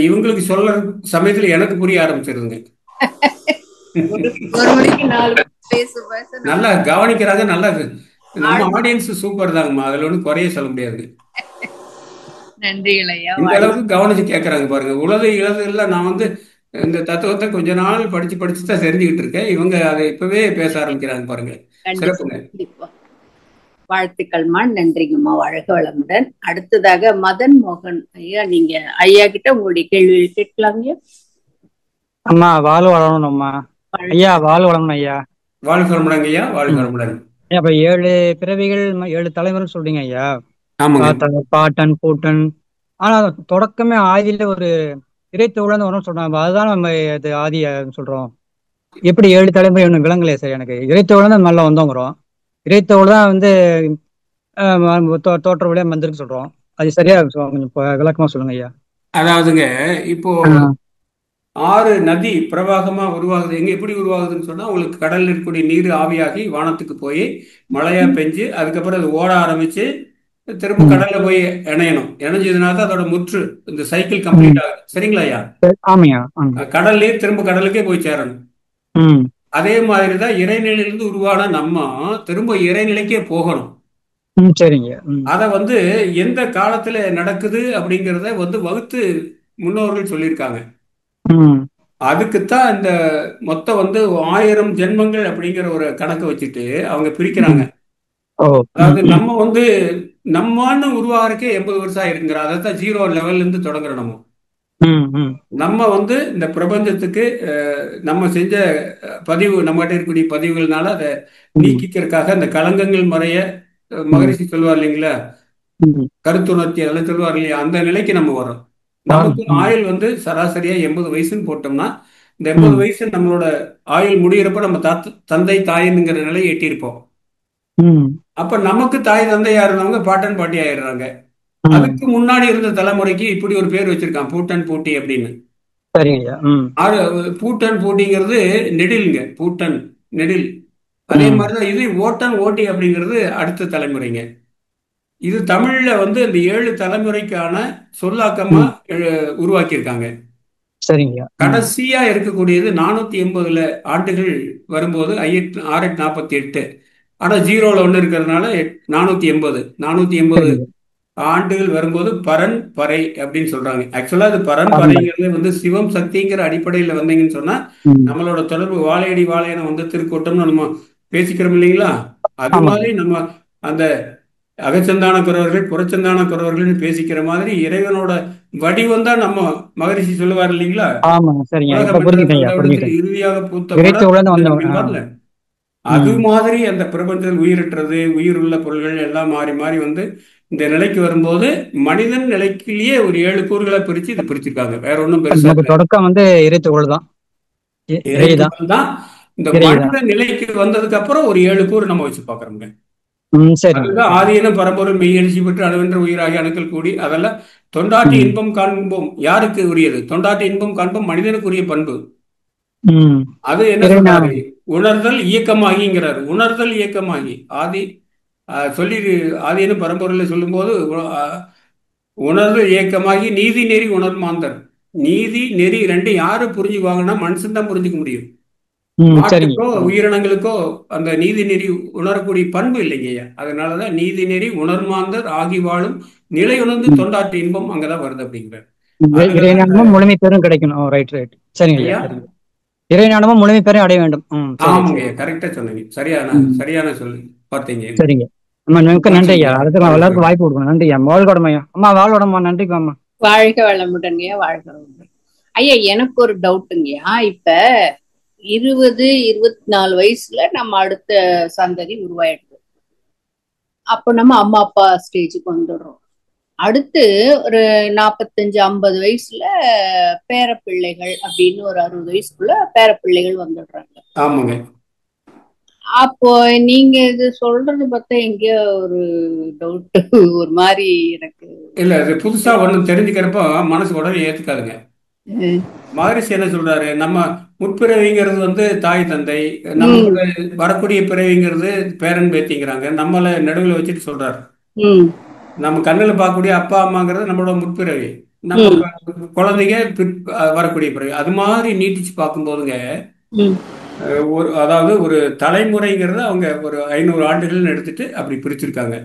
இவங்களுக்கு சொல்ற சமயத்துல எனக்கு புரிய ஆரம்பிச்சிருங்க. நல்லா கவனிக்கிறாங்க. நல்லா நம்ம ஆடியன்ஸ் சூப்பர் தாங்கம்மா, அதுல ஒன்றும் குறைய சொல்ல முடியாது. நன்றிகள் ஐயா. இந்த அளவுக்கு கவனிச்சு கேட்கறாங்க பாருங்க. உலக இலது எல்லாம் நான் வந்து இந்த தத்துவத்தை கொஞ்ச நாள் படிச்சு தான் தெரிஞ்சுக்கிட்டு இருக்கேன். இவங்க அதை இப்பவே பேச ஆரம்பிக்கிறாங்க பாருங்க. சிறப்புங்க. வாழ்த்துக்கள்மா. நன்றிங்கம்மா. வாழ்க வளமுடன். அடுத்ததாக மதன் மோகன் ஐயா, நீங்க ஐயா கிட்ட உங்களுடைய கேள்வி கேட்கலாங்க. அம்மா வாழ் வளரணும் அம்மா. ஐயா வாழ் வளரணும் ஐயா. வாழ்க வளமுடன் ஐயா, வாழ்க வளமுடன். அப்ப 7 பிறவிகள் 7 தலைமுறை சொல்றீங்க ஐயா. ஆமாங்க. பாட்டன் பூட்டன். ஆனா தொடக்கமே ஆதியில ஒரு இறைத்தோழன்னு வரும் சொல்றாங்க. அதுதான் நம்ம இது ஆதி சொல்றோம். எப்படி 7 தலைமுறை ஒன்றும் விளங்கலையே சார் எனக்கு. இறைத்தோழன் தான் நல்லா வந்தோங்கிறோம். இறைத்தோழ் தான் தோற்ற வழியா வந்திருக்கு சொல்றோம். அது சரியா கொஞ்சம் விளக்கமா சொல்லுங்க ஐயா. அதாவதுங்க, இப்போ 6 நதி பிரவாகமா உருவாகுது. எங்க எப்படி உருவாகுதுன்னு சொன்னா, உங்களுக்கு கடல்ல இருக்கக்கூடிய நீர் ஆவியாகி வானத்துக்கு போய் மழையா பெஞ்சு அதுக்கப்புறம் அது ஓட ஆரம்பிச்சு திரும்ப கடல்ல போய் இணையணும். இணைஞ்சதுனால தான் அதோட முற்று இந்த சைக்கிள் கம்ப்ளீட் ஆகுது. சரிங்களா ஐயா? ஆமையா. கடல் நீர் திரும்ப கடலுக்கே போய் சேரணும். அதே மாதிரிதான் இறைநிலையிலிருந்து உருவான நம்ம திரும்ப இறைநிலைக்கே போகணும். சரிங்க. அத எந்த காலத்துல நடக்குது அப்படிங்கிறத வகுத்து முன்னோர்கள் சொல்லியிருக்காங்க. அதுக்குத்தான் இந்த மொத்தம் 1000 ஜென்மங்கள் அப்படிங்கிற ஒரு கணக்கை வச்சுட்டு அவங்க பிரிக்கிறாங்க. அதாவது நம்மன்னு உருவாகிறக்கே 80 வருஷம் ஆயிருக்குங்கிற. அதைத்தான் 0 லெவல்ல இருந்து தொடங்குற நம்ம இந்த பிரபஞ்சத்துக்கு நம்ம செஞ்ச பதிவு, நம்மகிட்ட இருக்கக்கூடிய பதிவுகள்னால அதை நீக்கிக்கிறதுக்காக அந்த களங்கங்கள் மறைய மகரிஷி சொல்லுவார் இல்லைங்களா, கருத்துணர்ச்சி அதெல்லாம் சொல்லுவார் இல்லையா, அந்த நிலைக்கு நம்ம வர்றோம். நமக்கு ஆயுள் சராசரியா 80 வயசுன்னு போட்டோம்னா, இந்த 80 வயசு நம்மளோட ஆயுள் முடிகிறப்ப நம்ம தந்தை தாயின்ங்கிற நிலையை எட்டியிருப்போம். அப்ப நமக்கு தாய் தந்தையா இருந்தவங்க பாட்டன் பாட்டி ஆயிடுறாங்க. அதுக்கு முன்னாடி இருந்த தலைமுறைக்கு இப்படி ஒரு பேர் வச்சிருக்கான், பூட்டன் பூட்டி அப்படின்னு. பூட்டன் பூட்டிங்கிறது நெடில்ங்க, பூட்டன் நெடில். அதே மாதிரிதான் இது ஓட்டன் ஓட்டி அப்படிங்கிறது அடுத்த தலைமுறைங்க. இது தமிழ்ல இந்த 7 தலைமுறைக்கான சொல்லாக்கமா உருவாக்கியிருக்காங்க. கடைசியா இருக்கக்கூடியது 480 ஆண்டுகள் வரும்போது 6848. ஆனா 0ல ஒண்ணு இருக்கிறதுனால 480 ஆண்டுகள் வரும்போது பரன் பறை அப்படின்னு சொல்றாங்க. ஆக்சுவலா அது பரன் பறைங்கிறது சிவம் சக்திங்கிற அடிப்படையில வந்தீங்கன்னு சொன்னா நம்மளோட தொடர்பு வாழையடி வாழையனை திருக்கூட்டம்னு நம்ம பேசிக்கிறோம் இல்லைங்களா. அது மாதிரி நம்ம அந்த அகச்சந்தான குறவர்கள் புறச்சந்தான குறவர்கள் பேசிக்கிற மாதிரி இறைவனோட வடிவம் தான் நம்ம மகரிஷி சொல்லுவார் இல்லைங்களா, இறுதியாக பூத்த. அது மாதிரி அந்த பிரபஞ்சத்தில் உயிரற்றது உயிர் உள்ள பொருள்கள் எல்லாம் மாறி மாறி இந்த நிலைக்கு வரும்போது மனிதன் நிலைக்குள்ளேயே ஒரு 7 கூறுகளை பிரிச்சு இதை பிரிச்சிருக்காங்க. வேற ஒண்ணும் பெருசா தொடக்கம் இறைத்துகள் தான். இந்த மனித நிலைக்கு வந்ததுக்கு அப்புறம் ஒரு 7 கூறு நம்ம வச்சு பாக்குறோங்க. ஆதியினம் பரம்பொருள் மெய்யெழுச்சி பெற்று அணுவென்ற உயிராகி அணுக்கள் கூடி அதெல்லாம் தொண்டாட்டி இன்பம் காண்போம். யாருக்கு உரியது? தொண்டாட்டி இன்பம் காண்போம் மனிதனுக்கு உரிய பண்பு. அது என்ன சொல்றாரு? உணர்தல் இயக்கமாகிங்கிறாரு. உணர்தல் இயக்கமாகி ஆதியினம் பரம்பொருளை சொல்லும் போது உணர்தல் இயக்கமாகி நீதி நெறி உணர்மாந்தர். நீதி நெறி ரெண்டு யாரு புரிஞ்சுக்குவாங்கன்னா மனுஷன் தான் புரிஞ்சுக்க முடியும். மாட்டுக்கோ உயிரினங்களுக்கோ அந்த நீதி நெறி உணரக்கூடிய பண்பு இல்லைங்கய்யா. அதனாலதான் நீதி நெறி உணர்மாந்தர் ஆகி வாழும் நிலை உணர்ந்து தொண்டாற்று இன்பம் அங்கதான் வருது அப்படிங்கிறார். முழுமை பெரும் கிடைக்கணும். இறைஞானமும் முழுமை பெரும் அடைய வேண்டும். ஆமாங்க, கரெக்டா சொன்னீங்க. சரியான சொல்லு பார்த்தீங்க. சரிங்க அம்மா, நன்றி ஐயா. அடுத்து எல்லாருக்கும் வாய்ப்பு கொடுக்கணும். நன்றி ஐயா. வாழ்கடமையா அம்மா, வாழ்கடமா. நன்றிப்பா அம்மா. வாழ்க வளமுடன்யா, வாழ்க வளமுடன். ஐயா, எனக்கு ஒரு டவுட்டுங்கய்யா. இப்ப 20-24 வயசுல நம்ம அடுத்த சந்ததி உருவாயிடுது. அப்ப நம்ம அம்மா அப்பா ஸ்டேஜுக்கு வந்துடுறோம். அடுத்து ஒரு 45-50 வயசுல பேரப்பிள்ளைகள் அப்படின்னு ஒரு 60 வயசுக்குள்ள பேரப்பிள்ளைகள் வந்துடுறாங்க. ஆமாங்க. அப்போ நீங்க இது சொல்றது பார்த்தா எங்கேயோ ஒரு டவுட், ஒரு மாதிரி எனக்கு. இல்ல, இது புதுசா ஒண்ணு தெரிஞ்சுக்கிறப்ப மனசு உடனே ஏத்துக்காதுங்க. மகரிஷி என்ன சொல்றாரு, நம்ம முற்பிறவிங்கிறது தாய் தந்தை, நம்ம வரக்கூடிய பிறவிங்கிறது பேரன் பேத்திங்கிறாங்க. நம்மள நடுவில் வச்சுட்டு சொல்றாரு. நம்ம கண்ணுல பார்க்கக்கூடிய அப்பா அம்மாங்கிறது நம்மளோட முற்பிறவி, நம்ம குழந்தைங்க வரக்கூடிய பிறவி. அது மாதிரி நீட்டிச்சு பார்க்கும்போதுங்க அதாவது ஒரு தலைமுறைங்கிறத அவங்க ஒரு 500 ஆண்டுகள்னு எடுத்துட்டு அப்படி பிரிச்சிருக்காங்க.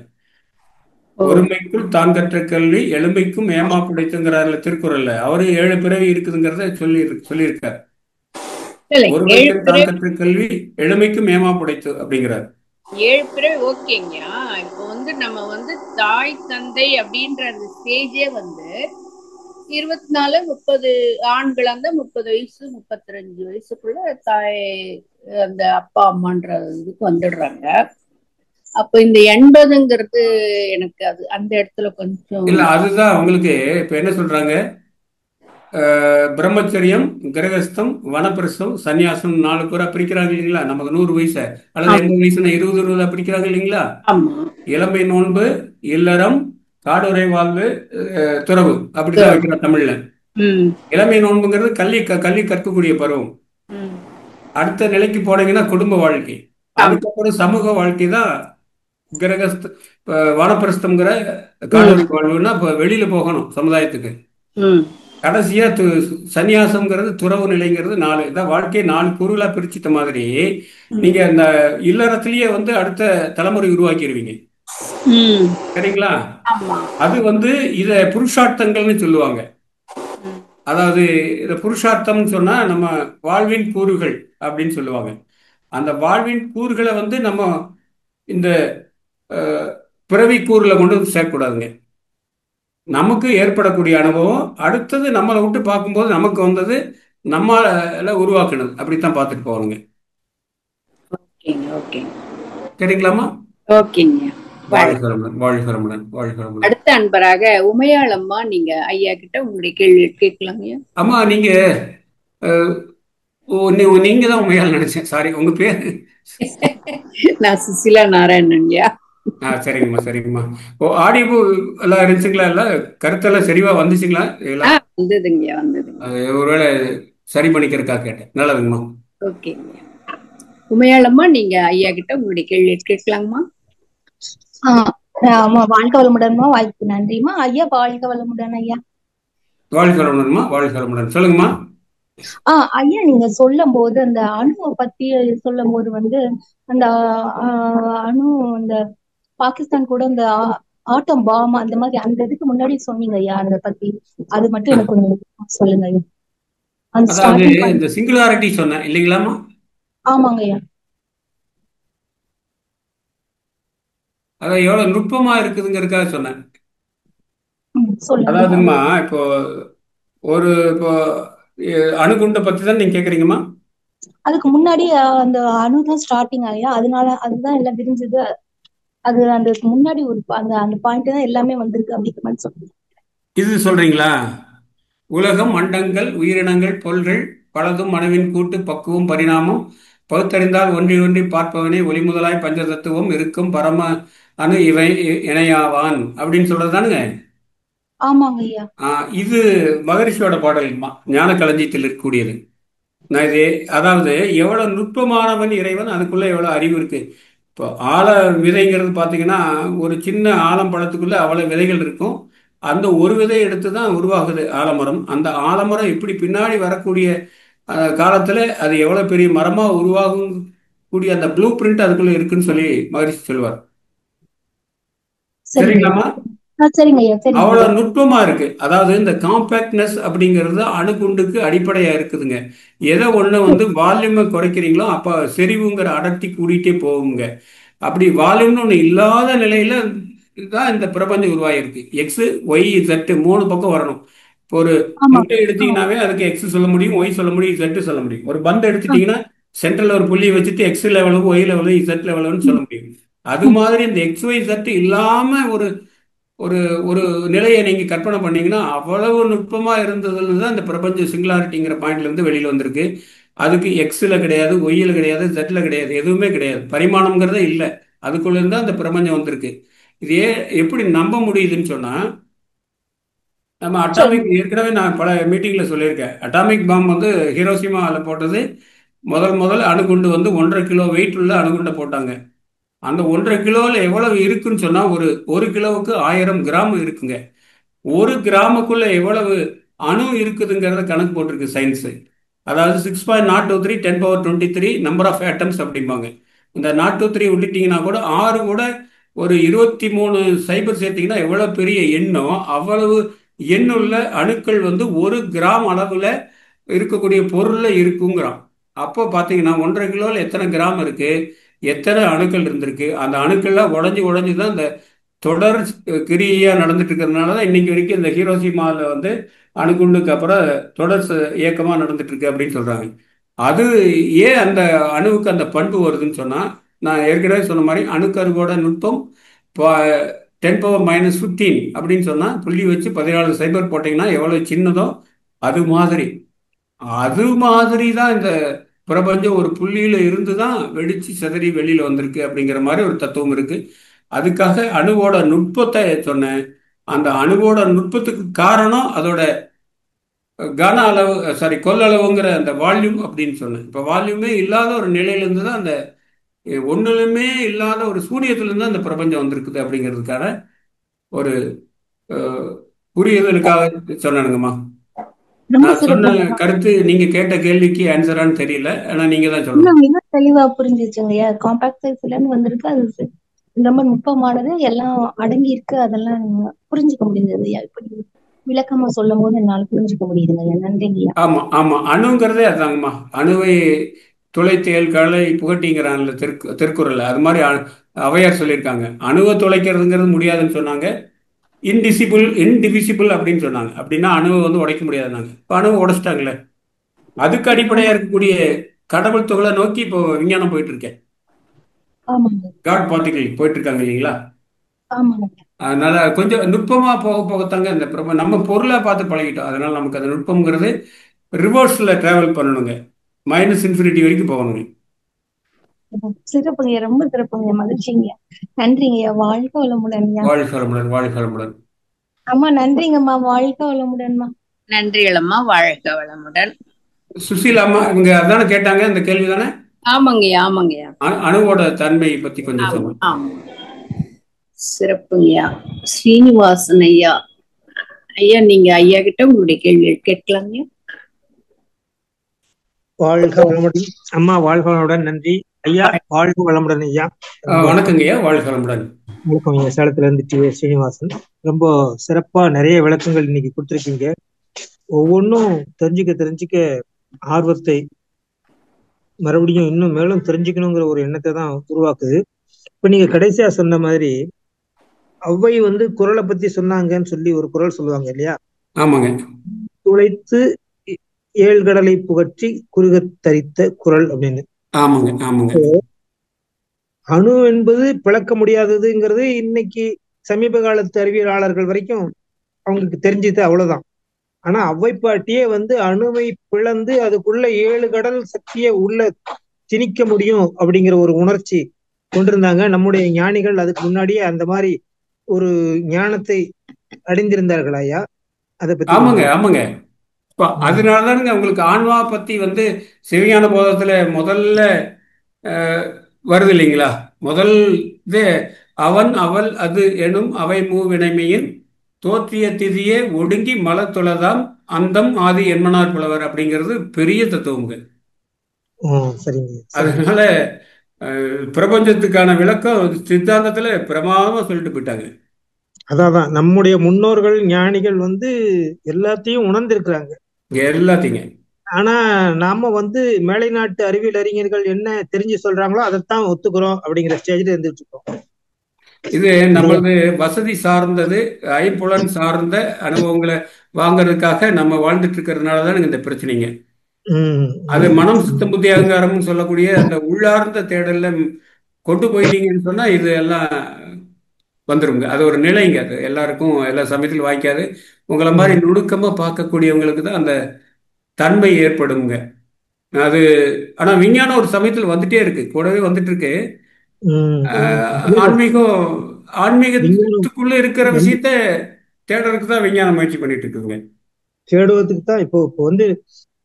ஒருமைக்குள் தான் கற்ற கல்வி எலும்பைக்கும் ஏமா புடைத்துங்கிறாருல திருக்குறள்ல. அவரு 7 பிறவி இருக்குதுங்கிறத சொல்லியிருக்காரு. ஒருமைக்குள் தான் கற்ற கல்வி எலும்பைக்கும் ஏமா புடைத்து அப்படிங்கிறாரு. 7 பிறவி ஓகேங்கயா. இப்போ நம்ம தாய் தந்தை அப்படின்ற ஸ்டேஜே 24 30 ஆண்கள் அந்த 30 வயசு 35 வயசுக்குள்ள தாய் அந்த அப்பா அம்மான்ற இதுக்கு வந்துடுறாங்க. அப்ப இந்த 80ங்கிறது எனக்கு அது அந்த இடத்துல கொஞ்சம் இல்ல அதுதான் உங்களுக்கு இப்ப என்ன சொல்றாங்க, பிரம்மச்சரியம், கிரகஸ்தம், வனப்பிரஸ்தம், சந்நியாசம் 4 பேரா பிரிக்கிறாங்க இல்லைங்களா? நமக்கு 100 வயசு அல்லது 80 வயசுனா 20 பிரிக்கிறாங்க இல்லைங்களா? ஆமா இளமை நோன்பு, இல்லறம், காடுறை வாழ்வு, துறவு அப்படிதான் வைக்கிறோம் தமிழ்ல. ம் இளமை நோன்புங்கிறது கல்வி கற்கக்கூடிய பருவம். ம் அடுத்த நிலைக்கு போனீங்கன்னா குடும்ப வாழ்க்கை, ஆமா அதுக்கப்புறம் சமூக வாழ்க்கை தான் கிரகஸ்த, வானப்பிரஸ்தம்ங்கிற காடுறை வாழ்வுன்னா இப்ப வெளியில போகணும் சமுதாயத்துக்கு. ம் கடைசியா சந்நியாசம்ங்கிறது துறவு நிலைங்கிறது 4 இதான் வாழ்க்கையை 4 கூறுகளா பிரிச்சிட்ட மாதிரி நீங்க அந்த இல்லறத்திலேயே வந்து அடுத்த தலைமுறை உருவாக்கிடுவீங்க. ம் சரிங்களா? ஆமா அது வந்து இத புருஷார்த்தங்கள்னு சொல்லுவாங்க. ம் அதாவது இத புருஷார்த்தம்னு சொன்னா நம்ம வாழ்வின் கூறுகள் அப்படின்னு சொல்லுவாங்க. அந்த வாழ்வின் கூறுகளை வந்து நம்ம இந்த அஹ், பிறவி கூறுல கொண்டு வந்து சேர்க்கக்கூடாதுங்க. நமக்கு ஏற்படக்கூடிய அனுபவம் அடுத்தது நம்மளை விட்டு பார்க்கும்போது நமக்கு வந்தது நம்மளால உருவாக்குனது அப்படித்தான் பார்த்துட்டு போவாங்க. ஓகேங்க ஓகேங்க சரிங்களாமா? ஓகேங்க. வாழ்க வளமுடன், வாழ்க வளமுடன், வாழ்க வளமுடன். அடுத்த அன்பராக உமையாளம்மா, நீங்க ஐயா கிட்ட உங்களுடைய கேள்வி கேட்கலாங்க. அம்மா நீங்க அஹ், நீங்க தான் உண்மையால் நினைச்சேன், சாரி உங்க பேர். நான் சுசிலா நாராயணன்யா. சரிங்கம்மா சரிங்கம்மா. ஆடியோ எல்லாம் இருந்துச்சுங்களா? எல்லாம் கருத்தெல்லாம் சரிவா வந்துச்சுங்களா? எல்லாம் வந்ததுங்கய்யா வந்ததுங்க. ஒருவேளை சரி பண்ணிக்கிறதுக்காக கேட்டேன். நல்லதுங்கம்மா. ஓகேங்க. உமையாளம்மா, நீங்க ஐயா கிட்ட உங்களுடைய கேள்வி கேட்கலாங்கம்மா. ஆமா, வாழ்க வளமுடன்மா. வாய்ப்பு நன்றிமா ஐயா. வாழ்க வளமுடன் ஐயா. வாழ்க வளமுடன்மா, வாழ்க வளமுடன். சொல்லுங்கம்மா. ஐயா, நீங்க சொல்லும் போது அந்த அணுவை பத்தி சொல்லும் போது வந்து அந்த அணு அந்த பாகிஸ்தான் கூட அந்த ஆட்டம் பாம் அந்த மாதிரி அந்த இதுக்கு முன்னாடி சொன்னீங்க ஐயா அந்த பத்தி. அது மட்டும் எனக்கு கொஞ்சம் சொல்லுங்க ஐயா. அந்த அதாவது ஸ்டார்டிங் இந்த சிங்குலாரிட்டி சொன்னேன் இல்லைங்களாமா? ஆமாங்க ஐயா. அதான் எவ்வளவு நுட்பமா இருக்குதுங்கிறதுக்காக சொன்னேன். சொல்லுங்க. அதாவதுமா இப்போ இப்போ அணுகுண்டை பத்தி தான் நீங்க கேக்குறீங்கம்மா? அதுக்கு முன்னாடி அந்த அணுதான் ஸ்டார்டிங் ஐயா. அதனால அதுதான் எல்லாம் விரிஞ்சது. அது அந்த முன்னாடி ஒரு அந்த அந்த பாயிண்ட் தான் எல்லாமே வந்திருக்கு அப்படிங்கிற மாதிரி சொல்லுங்க. இது சொல்றீங்களா? உலகம், அண்டங்கள், உயிரினங்கள், பொருள்கள் பலதும் மனவின் கூட்டு பக்குவம் பரிணாமம் பகுத்தறிந்தால் ஒன்றி ஒன்றி பார்ப்பவனே ஒளி முதலாய் பஞ்சதத்துவம் இருக்கும் பரம அணு இவை இணையாவான் அப்படின்னு சொல்றதுதானுங்க? ஆமாங்க ஐயா. இது மகரிஷியோட பாடல்மா, ஞான களஞ்சியத்தில் இருக்கக்கூடியது. நான் இது அதாவது எவ்வளவு நுட்பமானவன் இறைவன், அதுக்குள்ள எவ்வளவு அறிவு இருக்கு. இப்போ ஆழ விதைங்கிறது பார்த்தீங்கன்னா ஒரு சின்ன ஆலம் பழத்துக்குள்ள அவ்வளவு விதைகள் இருக்கும். அந்த ஒரு விதை எடுத்து தான் உருவாகுது ஆலமரம். அந்த ஆலமரம் இப்படி பின்னாடி வரக்கூடிய காலத்துல அது எவ்வளவு பெரிய மரமா உருவாகும் கூடிய அந்த ப்ளூ பிரிண்ட் அதுக்குள்ள இருக்குன்னு சொல்லி மகரிஷி சொல்லுவார். சரிங்களாமா? சரிங்க ஐயா. சரி, அவ்வளவு நுட்பமா இருக்கு. அதாவது இந்த காம்பேக்ட்னஸ் அப்படிங்கிறது அணுகுண்டுக்கு அடிப்படையா இருக்குதுங்க. எதை ஒண்ணு வந்து வால்யூமை குறைக்கிறீங்களோ அப்ப செறிவுங்கிற அடர்த்தி கூடிட்டே போகுங்க. அப்படி வால்யூம்னு ஒண்ணு இல்லாத நிலையில தான் இந்த பிரபஞ்சம் உருவாயிருக்கு. எக்ஸ் ஒய் Z 3 பக்கம் வரணும். இப்போ ஒரு முட்டை எடுத்தீங்கன்னாவே அதுக்கு எக்ஸ் சொல்ல முடியும், ஒய் சொல்ல முடியும், Z சொல்ல முடியும். ஒரு பந்து எடுத்துட்டீங்கன்னா சென்ட்ரல்ல ஒரு புள்ளியை வச்சுட்டு எக்ஸ் லெவலுக்கு ஒய் லெவலு Z லெவலுன்னு சொல்ல முடியும். அது மாதிரி இந்த எக்ஸ் ஒய் Z இல்லாம ஒரு ஒரு ஒரு நிலையை நீங்க கற்பனை பண்ணீங்கன்னா அவ்வளவு நுட்பமா இருந்ததுல தான் இந்த பிரபஞ்ச சிங்குலாரிட்டிங்கிற பாயிண்ட்ல இருந்து வெளியில வந்திருக்கு. அதுக்கு எக்ஸ்ல கிடையாது, ஒய்ல கிடையாது, Z கிடையாது, எதுவுமே கிடையாது. பரிமாணம்ங்கிறதே இல்லை. அதுக்குள்ள இருந்தா அந்த பிரபஞ்சம் வந்திருக்கு. இது எப்படி நம்ப முடியுதுன்னு சொன்னா, நம்ம அட்டாமிக் ஏற்கனவே நான் பல மீட்டிங்ல சொல்லியிருக்கேன். அட்டாமிக் பாம் வந்து ஹிரோஷிமால போட்டது முதல் அணுகுண்டு வந்து 1.5 கிலோ வெயிட் உள்ள அணுகுண்டை போட்டாங்க. அந்த 1.5 கிலோவில் எவ்வளவு இருக்குன்னு சொன்னா ஒரு கிலோவுக்கு 1000 கிராம் இருக்குங்க. ஒரு கிராமுக்குள்ள எவ்வளவு அணு இருக்குதுங்கிறத கணக்கு போட்டிருக்கு சயின்ஸ். அதாவது 6.023 10^23 நம்பர் ஆஃப் ஆட்டம்ஸ் அப்படிம்பாங்க. இந்த 0.23 விட்டுட்டீங்கன்னா கூட 6 கூட ஒரு 23 சைபர் சேர்த்தீங்கன்னா எவ்வளவு பெரிய எண்ணோ அவ்வளவு எண்ணுள்ள அணுக்கள் வந்து ஒரு கிராம் அளவுல இருக்கக்கூடிய பொருள்ல இருக்குங்கிறான். அப்போ பார்த்தீங்கன்னா 1.5 கிலோவில் எத்தனை கிராம் இருக்கு, எத்தனை அணுக்கள் இருந்திருக்கு. அந்த அணுக்கள்லாம் உடஞ்சி தான் இந்த தொடர் கிரியா நடந்துட்டு இருக்கிறதுனால தான் இன்னைக்கு வரைக்கும் இந்த ஹீரோஷிமாவில் வந்து அணுகுண்டுக்கு அப்புறம் தொடர் இயக்கமா நடந்துட்டு இருக்கு அப்படின்னு சொல்றாங்க. அது ஏன் அந்த அணுவுக்கு அந்த பண்பு வருதுன்னு சொன்னா, நான் ஏற்கனவே சொன்ன மாதிரி அணுக்கருவோட நுட்பம் 10⁻⁻15 அப்படின்னு சொன்னா புள்ளி வச்சு 14 சைபர் போட்டீங்கன்னா எவ்வளவு சின்னதோ அது மாதிரி அது மாதிரி தான் இந்த பிரபஞ்சம் ஒரு புள்ளியில இருந்து தான் வெடிச்சு சிதறி வெளியில வந்திருக்கு அப்படிங்கிற மாதிரி ஒரு தத்துவம் இருக்கு. அதுக்காக அணுவோட நுட்பத்தை சொன்னேன். அந்த அணுவோட நுட்பத்துக்கு காரணம் அதோட கன அளவு, சாரி, கொள்ளளவுங்கிற அந்த வால்யூம் அப்படின்னு சொன்னேன். இப்போ வால்யூமே இல்லாத ஒரு நிலையிலிருந்து தான் அந்த ஒண்ணுலுமே இல்லாத ஒரு சூனியத்திலிருந்து தான் அந்த பிரபஞ்சம் வந்திருக்குது அப்படிங்கிறதுக்கான ஒரு அஹ், புரியுதலுக்காக சொன்னானுங்கம்மா. ரொம்ப நான் சொன்ன சிறப்பு. கருத்து நீங்க கேட்ட கேள்விக்கு ஆன்சரான்னு தெரியல, ஆனா நீங்க தான் சொல்லணும். இன்னும் தெளிவா புரிஞ்சிச்சுங்கய்யா. காம்பாக்ட் சைஸ்ல இருந்து வந்திருக்கு. அது ரொம்ப நுட்பமானது, எல்லாம் அடங்கி இருக்கு. அதெல்லாம் புரிஞ்சுக்க முடிஞ்சது ஐயா. இப்படி விளக்கமா சொல்லும் போது என்னால புரிஞ்சுக்க முடியுதுங்க ஐயா. நன்றிங்கய்யா. ஆமா ஆமா, அணுங்கிறதே அதாங்கம்மா. அணுவை துளைத்தேல் கடலை புகட்டிங்கிறாங்கல்ல திருக்குறள்ல, அது மாதிரி ஔவையார் சொல்லியிருக்காங்க. அணுவை துளைக்கிறதுங்கிறது முடியாதுன்னு சொன்னாங்க. இன்டிவிசிபிள் அப்படின்னு சொன்னாங்க. அப்படின்னா அணுவை வந்து உடைக்க முடியாதுன்னாங்க. இப்போ அணுவை உடைச்சிட்டாங்களே. அதுக்கு அடிப்படையா இருக்கக்கூடிய கடவுள் துகளை நோக்கி இப்போ விஞ்ஞானம் போயிட்டு இருக்கேன். ஆமாங்க காட் பார்ட்டிகிள் போயிட்டு இருக்காங்க இல்லைங்களா? ஆமாங்க. அதனால கொஞ்சம் நுட்பமா போக போகத்தாங்க இந்த நம்ம பொருளை பார்த்து பழகிட்டோம். அதனால நமக்கு அந்த நுட்பம்ங்கிறது ரிவர்ஸ்ல டிராவல் பண்ணணுங்க. -∞ வரைக்கும் போகணுங்க. சிறப்புங்கய்யா. ரொம்ப சிறப்புங்க. மகிழ்ச்சிங்கய்யா. நன்றிங்கய்யா. வாழ்க வளமுடன்யா. வாழ்க வளமுடன், வாழ்க வளமுடன். அம்மா நன்றிங்கம்மா. வாழ்க வளமுடன்மா. நன்றிகளம்மா. வாழ்க வளமுடன். சுசீலா அம்மா இவங்க அதானே கேட்டாங்க இந்த கேள்வி தானே? ஆமாங்கய்யா, ஆமாங்கய்யா. அணுவோட தன்மை பத்தி கொஞ்சம் சொல்லுங்க. ஆமா, சிறப்புங்கய்யா. ஸ்ரீனிவாசன் ஐயா, ஐயா நீங்க ஐயா கிட்ட உங்களுடைய கேள்வி கேட்கலாங்க. வாழ்க வளமுடன் அம்மா. வாழ்க வளமுடன். நன்றி ஐயா. வாழ்க வளமுடன் ஐயா. வணக்கங்க ஐயா. வாழ்க வளமுடன். வணக்கம் ஐயா. சேலத்துல இருந்து ஸ்ரீனிவாசன். ரொம்ப சிறப்பா நிறைய விளக்கங்கள் இன்னைக்கு கொடுத்துருக்கீங்க. ஒவ்வொன்றும் தெரிஞ்சுக்க ஆர்வத்தை மறுபடியும் இன்னும் மேலும் தெரிஞ்சுக்கணுங்கிற ஒரு எண்ணத்தை தான் உருவாக்குது. இப்ப நீங்க கடைசியா சொன்ன மாதிரி ஔவை வந்து குறளை பத்தி சொன்னாங்கன்னு சொல்லி ஒரு குறள் சொல்லுவாங்க இல்லையா? ஆமாங்க. துளைத்து ஏழ்கடலை புகற்றி குறுகத் தரித்த குறள் அப்படின்னு. ஆமாங்க ஆமாங்க. அணு என்பது பிளக்க முடியாததுங்கிறது இன்னைக்கு சமீப காலத்து அறிவியலாளர்கள் வரைக்கும் அவங்களுக்கு தெரிஞ்சது, அவ்வளவுதான். ஆனா ஔவை பாட்டியே வந்து அணுவை பிளந்து அதுக்குள்ள 7 கடல் சக்தியை உள்ள திணிக்க முடியும் அப்படிங்கிற ஒரு உணர்ச்சி கொண்டிருந்தாங்க. நம்முடைய ஞானிகள் அதுக்கு முன்னாடியே அந்த மாதிரி ஒரு ஞானத்தை அடைந்திருந்தார்கள் ஐயா. அதை பத்தி ஆமாங்க ஆமாங்க. அதனாலதானுங்க உங்களுக்கு ஆன்மா பத்தி வந்து சிவஞான போதத்துல முதல்ல வருது இல்லைங்களா? முதல் இது அவன் அவள் அது எனும் அவை மூவினைமையின் தோற்றிய திதியே ஒடுங்கி மலத்துளதாம் அந்தம் ஆதி என்மனார் புலவர் அப்படிங்கிறது பெரிய தத்துவங்க. அதனால பிரபஞ்சத்துக்கான விளக்கம் சித்தாந்தத்துல பிரமாதமா சொல்லிட்டு போயிட்டாங்க. அதான் நம்முடைய முன்னோர்கள் ஞானிகள் வந்து எல்லாத்தையும் உணர்ந்திருக்கிறாங்க, எல்லாத்தையும். ஆனா நாம வந்து மேலை நாட்டு அறிவியல் அறிஞர்கள் என்ன தெரிஞ்சு சொல்றாங்களோ அதைத்தான் ஒத்துக்கிறோம் அப்படிங்கிற ஸ்டேஜ்ல இருந்துட்டு இருக்கோம். இது நம்மளது வசதி சார்ந்தது, ஐம்புலன் சார்ந்த அனுபவங்களை வாங்கறதுக்காக நம்ம வாழ்ந்துட்டு இருக்கிறதுனாலதான் இந்த பிரச்சனைங்க. அது மனம் சித்த புத்தி அகங்காரம் சொல்லக்கூடிய அந்த உள்ளார்ந்த தேடல்ல கொண்டு போயிட்டீங்கன்னு சொன்னா இது எல்லாம் வந்துருங்க. அது ஒரு நிலைங்க. அது எல்லாருக்கும் எல்லா சமயத்திலும் வாய்க்காது. உங்களை மாதிரி நுணுக்கமா பார்க்கக்கூடியவங்களுக்கு தான் அந்த தன்மை ஏற்படுங்க. அது ஆனா விஞ்ஞானம் ஒரு சமயத்தில் வந்துட்டே இருக்கு, கூடவே வந்துட்டு இருக்கு. ஆன்மீகத்துக்குள்ள இருக்கிற விஷயத்த தேடுறதுக்கு தான் விஞ்ஞானம் முயற்சி பண்ணிட்டு இருக்குங்க. தேடுவதுக்கு தான் இப்போ வந்து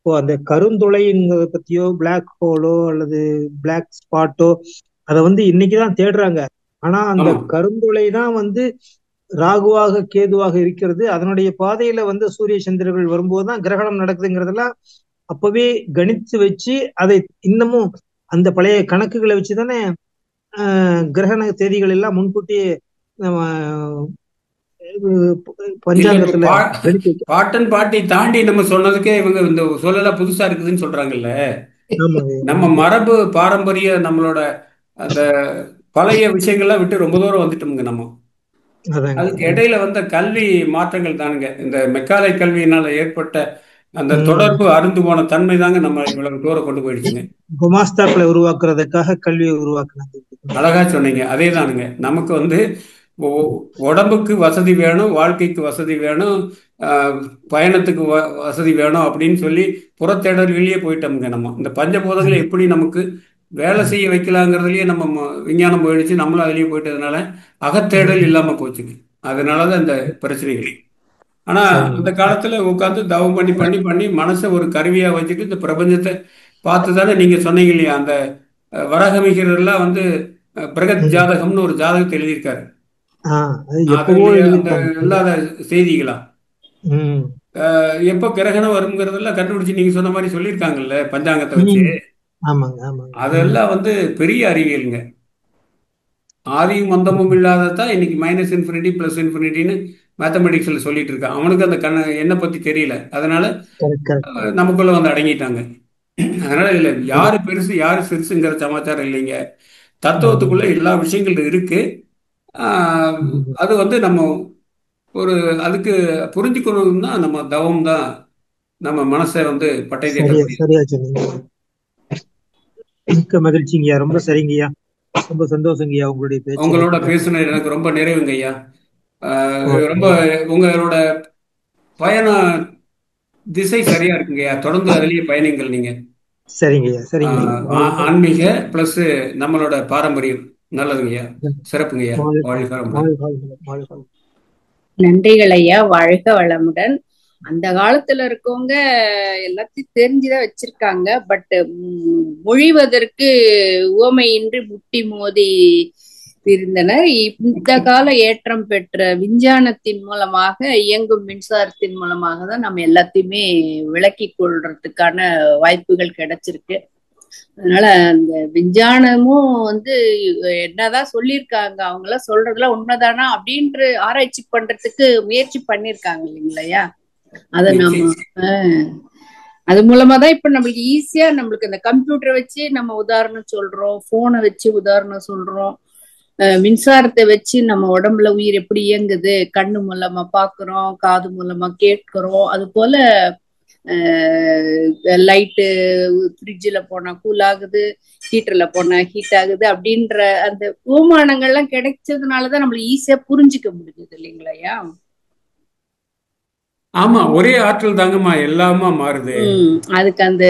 அந்த கருந்துளைங்கிறத பத்தியோ பிளாக் ஹோலோ அல்லது பிளாக் ஸ்பாட்டோ அதை வந்து இன்னைக்குதான் தேடுறாங்க. ஆனா அந்த கருந்துளை தான் வந்து ராகுவாக கேதுவாக இருக்கிறது. அதனுடைய பாதையில வந்து சூரிய சந்திரர்கள் வரும்போதுதான் கிரகணம் நடக்குதுங்கிறதெல்லாம் அப்பவே கணித்து வச்சு அதை இன்னமும் அந்த பழைய கணக்குகளை வச்சுதானே கிரகண தேதிகள் எல்லாம் முன்கூட்டியே பஞ்சாங்கத்துல பாட்டன் பாட்டி தாண்டி நம்ம சொன்னதுக்கே இவங்க இந்த சொல்லலாம் புதுசா இருக்குதுன்னு சொல்றாங்கல்ல. நம்ம மரபு பாரம்பரிய நம்மளோட அந்த பழைய விஷயங்கள்லாம் விட்டு ரொம்ப தூரம் வந்துட்டோமுங்க. நம்ம அதுக்கு இடையில வந்த கல்வி மாற்றங்கள் தானுங்க. இந்த மெக்காலை கல்வியினால ஏற்பட்ட அந்த தொடர்பு அருந்து போன தன்மை தாங்க நம்ம இவ்வளவு தூரம் கொண்டு போயிடுச்சுங்க. குமாஸ்தாக்களை உருவாக்குறதுக்காக கல்வியை உருவாக்குனாங்க. அழகா சொன்னீங்க. அதே தானுங்க. நமக்கு வந்து உடம்புக்கு வசதி வேணும், வாழ்க்கைக்கு வசதி வேணும், பயணத்துக்கு வசதி வேணும் அப்படின்னு சொல்லி புறத்தேடல்களையே போயிட்டோம்ங்க. நம்ம இந்த பஞ்சபூதங்களை எப்படி நமக்கு வேலை செய்ய வைக்கலாங்கிறதுலயே நம்ம விஞ்ஞானம் போயிடுச்சு, நம்மளும் அதுலயே போயிட்டதுனால அகத்தேடல் இல்லாம போச்சுங்க. அதனாலதான் இந்த பிரச்சனைகள். ஆனா அந்த காலத்துல உட்காந்து தவம் பண்ணி பண்ணி பண்ணி மனசை ஒரு கருவியா வச்சுட்டு இந்த பிரபஞ்சத்தை பார்த்து தானே நீங்க சொன்னீங்க இல்லையா, அந்த வரகமிகரெல்லாம் வந்து பிரகத் ஜாதகம்னு ஒரு ஜாதகத்தை எழுதியிருக்காரு. அந்த இல்லாத செய்திகளா எப்ப கிரகணம் வருங்கிறதெல்லாம் கண்டுபிடிச்சு நீங்க சொன்ன மாதிரி சொல்லியிருக்காங்கல்ல பஞ்சாங்கத்தை வச்சு. அதெல்லாம் வந்து பெரிய அறிவியலுங்க. ஆதியும் மந்தமும் இல்லாததான் இன்னைக்கு -∞ +∞ மேத்தமெட்டிக்ஸ்ல சொல்லிட்டு இருக்கான். அவனுக்கு அந்த என்ன பத்தி தெரியல, அதனால நமக்குள்ள வந்து அடங்கிட்டாங்க. அதனால இல்ல யாரு பெருசு யாரு சிறுசுங்கிற சமாச்சாரம் இல்லைங்க. தத்துவத்துக்குள்ள எல்லா விஷயங்களும் இருக்கு. அது வந்து நம்ம ஒரு அதுக்கு புரிஞ்சுக்கணும்னா நம்ம தவம் தான் நம்ம மனசை வந்து பட்டை தேக்க. மிக்க மகிழ்ச்சிங்கய்யா, ரொம்ப சரிங்கய்யா, ரொம்ப சந்தோஷங்கய்யா உங்களுடைய பேச்சு. உங்களோட பேசுனது எனக்கு ரொம்ப நிறைவுங்க ஐயா. ரொம்ப உங்களோட பயண திசை சரியா இருக்குங்கய்யா. தொடர்ந்து அதுலயே பயணிங்கள் நீங்க. சரிங்கய்யா, சரிங்க. ஆன்மீக பிளஸ் நம்மளோட பாரம்பரியம் நல்லதுங்கய்யா, சிறப்புங்கய்யா. வாழ்க. நன்றிகள் ஐயா, வாழ்க வளமுடன். அந்த காலத்துல இருக்கவங்க எல்லாத்தையும் தெரிஞ்சுதான் வச்சிருக்காங்க. பட் மொழிவதற்கு உவமையின்றி முட்டி மோதி இருந்தனர். இந்த கால ஏற்றம் பெற்ற விஞ்ஞானத்தின் மூலமாக, இயங்கும் மின்சாரத்தின் மூலமாக தான் நம்ம எல்லாத்தையுமே விளக்கி கொள்றதுக்கான வாய்ப்புகள் கிடைச்சிருக்கு. அதனால அந்த விஞ்ஞானமும் வந்து என்னதான் சொல்லியிருக்காங்க, அவங்க எல்லாம் சொல்றதுலாம் உண்மைதானா அப்படின்ற ஆராய்ச்சி பண்றதுக்கு முயற்சி பண்ணிருக்காங்க இல்லைங்களையா. அத நம்ம அது மூலமா தான் இப்ப நம்மளுக்கு ஈஸியா நம்மளுக்கு இந்த கம்ப்யூட்டரை வச்சு நம்ம உதாரணம் சொல்றோம், போனை வச்சு உதாரணம் சொல்றோம், மின்சாரத்தை வச்சு நம்ம உடம்புல உயிர் எப்படி இயங்குது கண்ணு மூலமா பாக்குறோம், காது மூலமா கேட்கிறோம். அது போல லைட்டு ஃப்ரிட்ஜில் போனா கூல் ஆகுது, ஹீட்டர்ல போனா ஹீட் ஆகுது அப்படின்ற அந்த உபமானங்கள்லாம் கிடைச்சதுனாலதான் நம்மளுக்கு ஈஸியா புரிஞ்சுக்க முடிஞ்சது இல்லைங்களையா. ஆமா, ஒரே ஆற்றல் தாங்கம்மா எல்லாமா மாறுது. அதுக்கு அந்த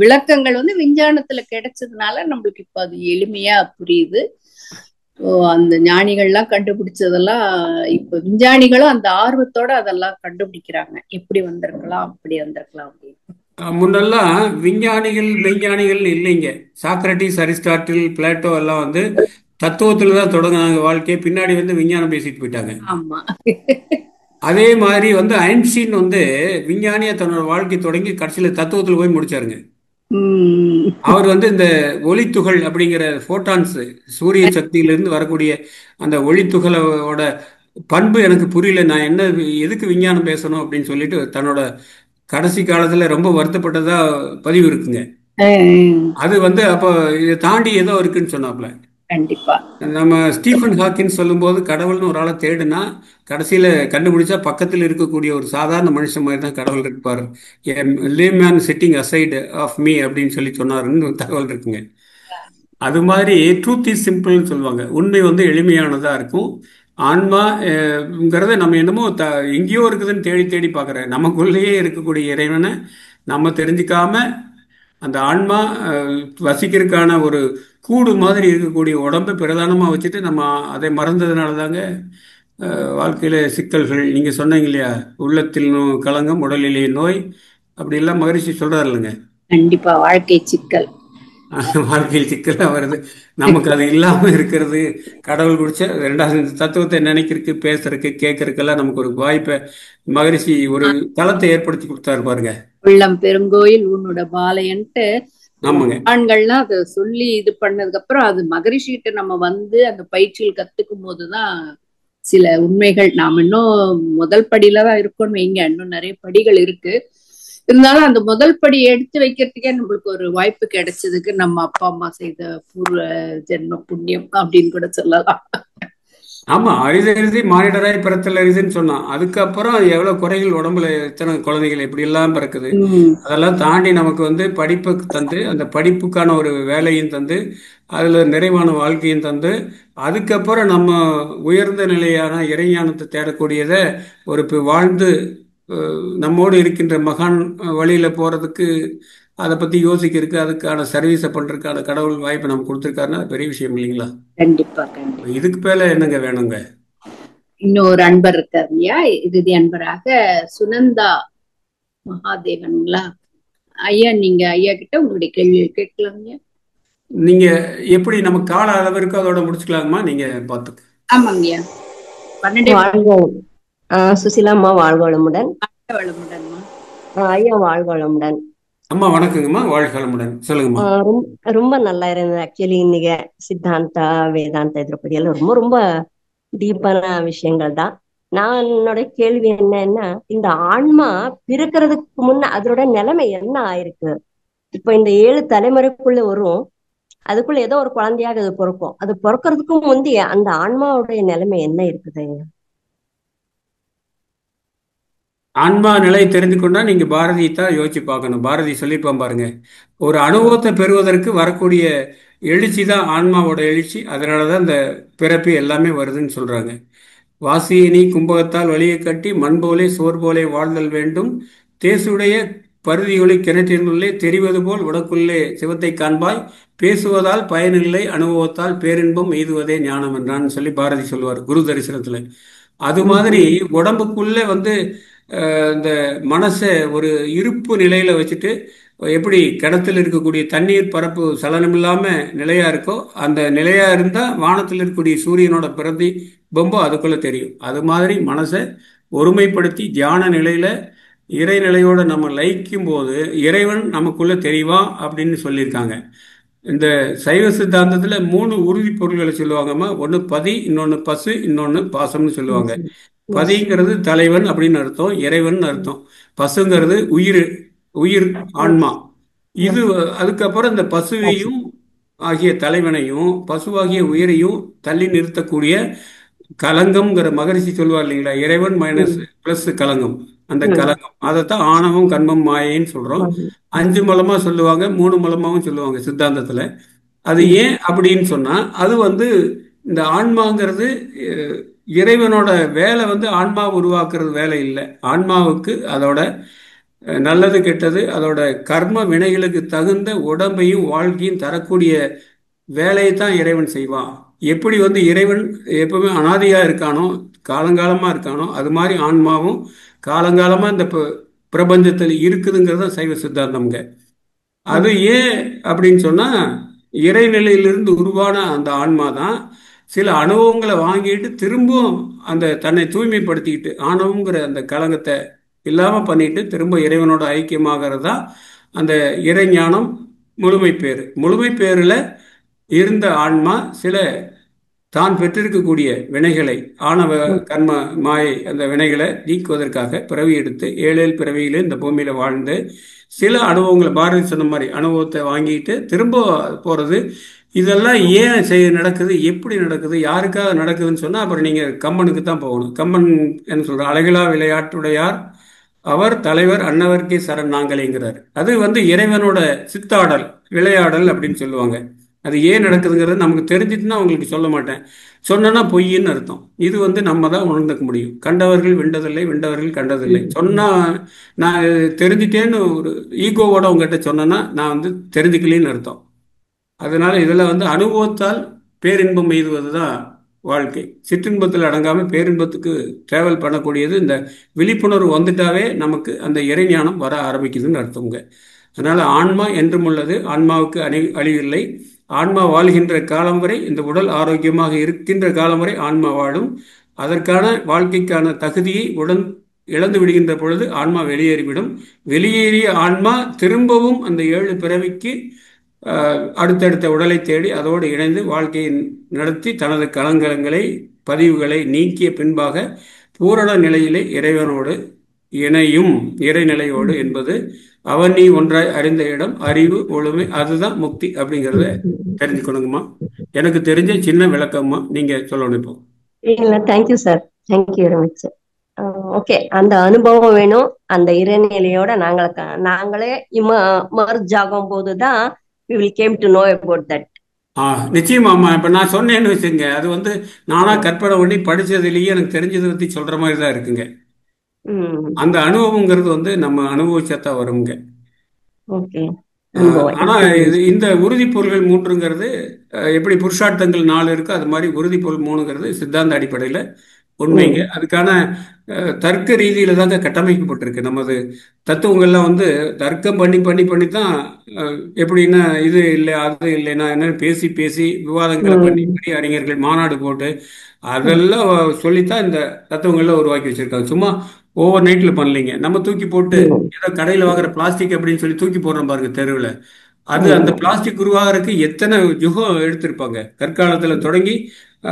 விளக்கங்கள் வந்து விஞ்ஞானத்துல கிடைச்சதுனால நம்மளுக்கு இப்ப அது எளிமையா புரியுது. அந்த ஞானிகள்லாம் கண்டுபிடிச்சதெல்லாம் இப்ப விஞ்ஞானிகளும் அந்த ஆர்வத்தோட அதெல்லாம் கண்டுபிடிக்கிறாங்க. எப்படி வந்திருக்கலாம், அப்படி வந்திருக்கலாம் அப்படின்னு. முன்னெல்லாம் விஞ்ஞானிகள் மெய்ஞானிகள் இல்லைங்க. சாக்ரட்டிஸ், அரிஸ்டாட்டில், பிளாட்டோ எல்லாம் வந்து தத்துவத்துலதான் தொடங்கினாங்க வாழ்க்கையை. பின்னாடி வந்து விஞ்ஞானம் பேசிட்டு போயிட்டாங்க. ஆமா, அதே மாதிரி வந்து ஐன்ஸ்டீன் வந்து விஞ்ஞானியா தன்னோட வாழ்க்கை தொடங்கி கடைசியில தத்துவத்துல போய் முடிச்சாருங்க. அவர் வந்து இந்த ஒளித்துகள் அப்படிங்கிற போட்டான்ஸ், சூரிய சக்தியிலிருந்து வரக்கூடிய அந்த ஒளித்துகளோட பண்பு எனக்கு புரியல, நான் என்ன எதுக்கு விஞ்ஞானம் பேசணும் அப்படின்னு சொல்லிட்டு தன்னோட கடைசி காலத்துல ரொம்ப வருத்தப்பட்டதா பதிவு இருக்குங்க. அது வந்து அப்போ இதை தாண்டி ஏதோ இருக்குன்னு சொன்னாப்ல. கண்டிப்பா நம்ம ஸ்டீஃபன் ஹாக்கின்ஸ் சொல்லும்போது கடவுள்னு ஒரு ஆளை தேடுனா கடைசியில கண்டுபிடிச்சா பக்கத்தில் இருக்கக்கூடிய ஒரு சாதாரண மனுஷன் மாதிரி தான் கடவுள் இருப்பார். Layman sitting aside of me அப்படின்னு சொல்லி சொன்னாருன்னு தகவல் இருக்குங்க. அது மாதிரி ட்ரூத் இஸ் சிம்பிள்னு சொல்லுவாங்க. உண்மை வந்து எளிமையானதா இருக்கும். ஆன்மாங்கிறத நம்ம என்னமோ எங்கேயோ இருக்குதுன்னு தேடி தேடி பார்க்குறேன். நமக்குள்ளேயே இருக்கக்கூடிய இறைவனை நம்ம தெரிஞ்சுக்காம அந்த ஆன்மா வசிக்கிறதுக்கான ஒரு கூடு மாதிரி இருக்கக்கூடிய உடம்பை பிரதானமாக வச்சுட்டு நம்ம அதை மறந்ததுனால தாங்க வாழ்க்கையில சிக்கல்கள். நீங்க சொன்னீங்க இல்லையா, உள்ளத்தில் களங்கம் உடலிலே நோய், அப்படி எல்லாம் மகிழ்ச்சி சொல்றாரு இல்லைங்க. கண்டிப்பா வாழ்க்கை சிக்கல், வாழ்க்கையில் சிக்கலா வருது. நமக்கு அது இல்லாம இருக்கிறது கடவுள் குடிச்ச ரெண்டாவது தத்துவத்தை நினைக்கிறதுக்கு, பேசுறதுக்கு, கேட்கறதுக்கெல்லாம் நமக்கு ஒரு வாய்ப்பை மகிழ்ச்சி ஒரு தளத்தை ஏற்படுத்தி கொடுத்தாரு பாருங்க. உள்ளம் பெருங்கோயில் உன்னோட பாலையன்ட்டு ஆண்கள்லாம் அதை சொல்லி இது பண்ணதுக்கு அப்புறம் அது மகரிஷிகிட்ட நம்ம வந்து அந்த பயிற்சியில் கத்துக்கும் போதுதான் சில உண்மைகள், நாம் இன்னும் முதல் படியில தான் இருக்கோம்னு வைங்க, இன்னும் நிறைய படிகள் இருக்கு. இருந்தாலும் அந்த முதல் படி எடுத்து வைக்கிறதுக்கே நம்மளுக்கு ஒரு வாய்ப்பு கிடைச்சதுக்கு நம்ம அப்பா அம்மா செய்த பூர்வ ஜென்ம புண்ணியம் அப்படின்னு கூட சொல்லலாம். ஆமா, அரிது அரிது மானிடராய் பிறத்தல் அரிதுன்னு சொன்னான். அதுக்கப்புறம் எவ்வளவு குறைகள் உடம்புல, எத்தனை குழந்தைகள் எப்படி எல்லாம் பிறக்குது. ம். அதெல்லாம் தாண்டி நமக்கு படிப்பை தந்து, அந்த படிப்புக்கான ஒரு வேலையும் தந்து, அதுல நிறைவான வாழ்க்கையும் தந்து, அதுக்கப்புறம் நம்ம உயர்ந்த நிலையான இறைஞானத்தை தேடக்கூடியத வாழ்ந்து நம்மோடு இருக்கின்ற மகான் வழியில போறதுக்கு, அதை பத்தி யோசிக்கிறதுக்கு, அதுக்கான சர்வீஸை பண்றதுக்கான கடவுள் வாய்ப்பு நமக்கு கொடுத்துருக்காருன்னா அது பெரிய விஷயம் இல்லைங்களா? கண்டிப்பா கண்டிப்பா. இதுக்கு மேல என்னங்க வேணுங்க? இன்னொரு அன்பர் இருக்காரு இல்லையா, இறுதி அன்பராக சுனந்தா மகாதேவனுங்களா? ஐயா, நீங்க ஐயா கிட்ட உங்களுடைய கேள்வியை கேட்கலாங்க. நீங்க எப்படி நம்ம கால அளவு இருக்கோ அதோட முடிச்சுக்கலாமா? நீங்க பார்த்துக்க. ஆமாங்கய்யா, 12 வாழ்க சுசிலாம்மா, வாழ்க வளமுடன். வளமுடன்மா. ஐயா வாழ்க வளமுடன். அம்மா வணக்கங்கம்மா, வாழ்க வளமுடன். சொல்லுங்கம்மா. ரொம்ப நல்லா இருந்தது. ஆக்சுவலி இன்னைக்கு சித்தாந்தா வேதாந்தா இதை பத்தி எல்லாம் ரொம்ப ரொம்ப டீப்பான விஷயங்கள் தான். நான் என்னோட கேள்வி என்னன்னா, இந்த ஆன்மா பிறக்கிறதுக்கு முன்ன அதோட நிலைமை என்ன ஆயிருக்கு? இப்ப இந்த 7 தலைமுறைக்குள்ள வரும், அதுக்குள்ள ஏதோ ஒரு குழந்தையாக அது பிறக்கும். அது பிறக்கிறதுக்கும் முந்தைய அந்த ஆன்மாவுடைய நிலைமை என்ன இருக்குது? ஆன்மா நிலை தெரிந்து கொண்டா நீங்க பாரதியை தான் யோசிச்சு பார்க்கணும். பாரதி சொல்லிப்பான் பாருங்க, ஒரு அனுபவத்தை பெறுவதற்கு வரக்கூடிய எழுச்சி தான் ஆன்மாவோட எழுச்சி. அதனாலதான் இந்த பிறப்பு எல்லாமே வருதுன்னு சொல்றாங்க. வாசியினி கும்பகத்தால் வழியை கட்டி மண்போலே சோர் போலே வாழ்தல் வேண்டும், தேசுடைய பருதியொளி கிணற்றினுள்ளே தெரிவது போல் உனக்குள்ளே சிவத்தை காண்பாய், பேசுவதால் பயனில்லை அனுபவத்தால் பேரின்பம் எய்துவதே ஞானம் என்றான்னு சொல்லி பாரதி சொல்லுவார் குரு தரிசனத்துல. அது மாதிரி உடம்புக்குள்ளே இந்த மனசை ஒரு இருப்பு நிலையில வச்சுட்டு, எப்படி கிணத்துல இருக்கக்கூடிய தண்ணீர் பரப்பு சலனமில்லாம நிலையா இருக்கோ, அந்த நிலையா இருந்தா வானத்தில் இருக்கக்கூடிய சூரியனோட பிரதி பிம்பம் அதுக்குள்ள தெரியும். அது மாதிரி மனசை ஒருமைப்படுத்தி தியான நிலையில இறைநிலையோட நம்ம லயிக்கும் போது இறைவன் நமக்குள்ள தெரிவான் அப்படின்னு சொல்லியிருக்காங்க. இந்த சைவ சித்தாந்தத்துல 3 உறுதி பொருள்களை சொல்லுவாங்கம்மா. ஒன்று பதி, இன்னொன்னு பசு, இன்னொன்னு பாசம்னு சொல்லுவாங்க. பதிங்கிறது தலைவன் அப்படின்னு அர்த்தம், இறைவன் அர்த்தம். பசுங்கிறது உயிர் ஆன்மா. இது அதுக்கப்புறம் இந்த பசுவையும் ஆகிய தலைவனையும் பசுவாகிய உயிரையும் தள்ளி நிறுத்தக்கூடிய கலங்கம்ங்கிற மகரிஷி சொல்லுவார் இல்லைங்களா, இறைவன் மைனஸ் பிளஸ் கலங்கம். அந்த கலங்கம் அதைத்தான் ஆணவம் கண்மம் மாயைன்னு சொல்றோம். 5 மூலமா சொல்லுவாங்க, 3 மூலமாவும் சொல்லுவாங்க சித்தாந்தத்துல. அது ஏன் அப்படின்னு சொன்னா, அது இந்த ஆன்மாங்கிறது இறைவனோட வேலை. ஆன்மா உருவாக்குறது வேலை இல்லை. ஆன்மாவுக்கு அதோட நல்லது கெட்டது, அதோட கர்ம வினைகளுக்கு தகுந்த உடம்பையும் வாழ்க்கையும் தரக்கூடிய வேலையை தான் இறைவன் செய்வான். எப்படி இறைவன் எப்பவுமே அனாதியா இருக்கானோ, காலங்காலமா இருக்கானோ, அது மாதிரி ஆன்மாவும் காலங்காலமா இந்த பிரபஞ்சத்தில் இருக்குதுங்கிறது தான் சைவ சித்தாந்தம்ங்க. அது ஏன் அப்படின்னு சொன்னா, இறைநிலையிலிருந்து உருவான அந்த ஆன்மா தான் சில அனுபவங்களை வாங்கிட்டு திரும்பவும் அந்த தன்னை தூய்மைப்படுத்திக்கிட்டு ஆணவங்கிற அந்த கலங்கத்தை இல்லாம பண்ணிட்டு திரும்ப இறைவனோட ஐக்கியமாகிறது தான் அந்த இறைஞானம் முழுமை பேரு. முழுமை பேருல இருந்த ஆன்மா சில தான் பெற்றிருக்கக்கூடிய வினைகளை, ஆணவ கர்ம மாயை, அந்த வினைகளை நீக்குவதற்காக பிறவி எடுத்து 7 பிறவியில இந்த பூமியில வாழ்ந்து சில அனுபவங்களை, பாரதி சொன்ன மாதிரி அனுபவத்தை வாங்கிட்டு திரும்ப போறது. இதெல்லாம் ஏன் நடக்குது, எப்படி நடக்குது, யாருக்காக நடக்குதுன்னு சொன்னா அப்புறம் நீங்க கம்பனுக்கு தான் போகணும். கம்பன் என்ன சொல்ற, அழகிலா விளையாட்டுடையார் அவர் தலைவர் அன்னவர்க்கே சரண் நாங்களேங்கிறார். அது இறைவனோட சித்தாடல், விளையாடல் அப்படின்னு சொல்லுவாங்க. அது ஏன் நடக்குதுங்கிறது நமக்கு தெரிஞ்சிட்டுன்னா அவங்களுக்கு சொல்ல மாட்டேன், சொன்னா பொய்ன்னு அர்த்தம். இது நம்ம தான் உணர்ந்துக்க முடியும். கண்டவர்கள் வென்றதில்லை, வென்றவர்கள் கண்டதில்லை. சொன்னா நான் தெரிஞ்சிட்டேன்னு ஒரு ஈகோவோட உங்ககிட்ட சொன்னேன்னா நான் தெரிஞ்சுக்கலன்னு அர்த்தம். அதனால இதுல அனுபவத்தால் பேரின்பம் எய்துவது தான் வாழ்க்கை. சிற்றின்பத்தில் அடங்காம பேரின்பத்துக்கு டிராவல் பண்ணக்கூடியது. இந்த விழிப்புணர்வு வந்துட்டாவே நமக்கு அந்த இறைஞானம் வர ஆரம்பிக்குதுன்னு அர்த்தங்க. அதனால ஆன்மா என்றும் உள்ளது, ஆன்மாவுக்கு அழிவில்லை. ஆன்மா வாழ்கின்ற காலம் வரை, இந்த உடல் ஆரோக்கியமாக இருக்கின்ற காலம் வரை ஆன்மா வாழும். அதற்கான வாழ்க்கைக்கான தகுதியை உடன் இழந்து விடுகின்ற பொழுது ஆன்மா வெளியேறிவிடும். வெளியேறிய ஆன்மா திரும்பவும் அந்த 7 பிறவிக்கு அடுத்தடுத்த உடலை தேடி அதோடு இணைந்து வாழ்க்கையை நடத்தி தனது களங்கங்களை பதிவுகளை நீக்கிய பின்பாக பூரண நிலையிலே இறைவனோடு இணையும். இறைநிலையோடு என்பது அவன் நீ ஒன்றாய் அறிந்த இடம் அறிவு ஒழுமை, அதுதான் முக்தி அப்படிங்கிறத தெரிஞ்சுக்கணுங்கம்மா. எனக்கு தெரிஞ்ச சின்ன விளக்கம்மா, நீங்க சொல்லணும் இப்போ. இல்ல, thank you sir, thank you very much. Okay, அந்த அனுபவம் வேணும். அந்த இறைநிலையோட நாங்களே மர்ஜ் ஆகும் போதுதான் we will came to know about that. நிச்சயமாம்மா. இப்போ நான் சொன்னேன்னு வச்சுங்க, அது வந்து நானா கற்பனை பண்ணி படிச்சதுலேயே எனக்கு தெரிஞ்சதை பற்றி சொல்ற மாதிரி தான் இருக்குங்க. அந்த அனுபவங்கிறது வந்து நம்ம அனுபவிச்சாதான் வருங்க. ஓகே. ஆனா இந்த உறுதி பொருள்கள் 3ங்கிறது எப்படி புருஷார்த்தங்கள் 4 இருக்கு, அது மாதிரி உறுதி பொருள் 3ங்கிறது சித்தாந்த அடிப்படையில் உண்மைங்க. அதுக்கான தர்க்க ரீதியில தாங்க கட்டமைக்கப்பட்டிருக்கு. நமது தத்துவங்கள்லாம் வந்து தர்க்கம் பண்ணி பண்ணி பண்ணி தான் எப்படின்னா இது இல்லை அது இல்லைன்னா என்னன்னு பேசி பேசி விவாதங்களை பண்ணி பண்ணி அறிஞர்கள் மாநாடு போட்டு அதெல்லாம் சொல்லித்தான் இந்த தத்துவங்கள்லாம் உருவாக்கி வச்சிருக்காங்க. சும்மா ஓவர் நைட்ல பண்ணலைங்க. நம்ம தூக்கி போட்டு ஏதோ கடையில் வாங்குற பிளாஸ்டிக் அப்படின்னு சொல்லி தூக்கி போடுறோம் பாருங்க தெருவில். அது அந்த பிளாஸ்டிக் உருவாகிறதுக்கு எத்தனை யுகம் எடுத்திருப்பாங்க. கற்காலத்துல தொடங்கி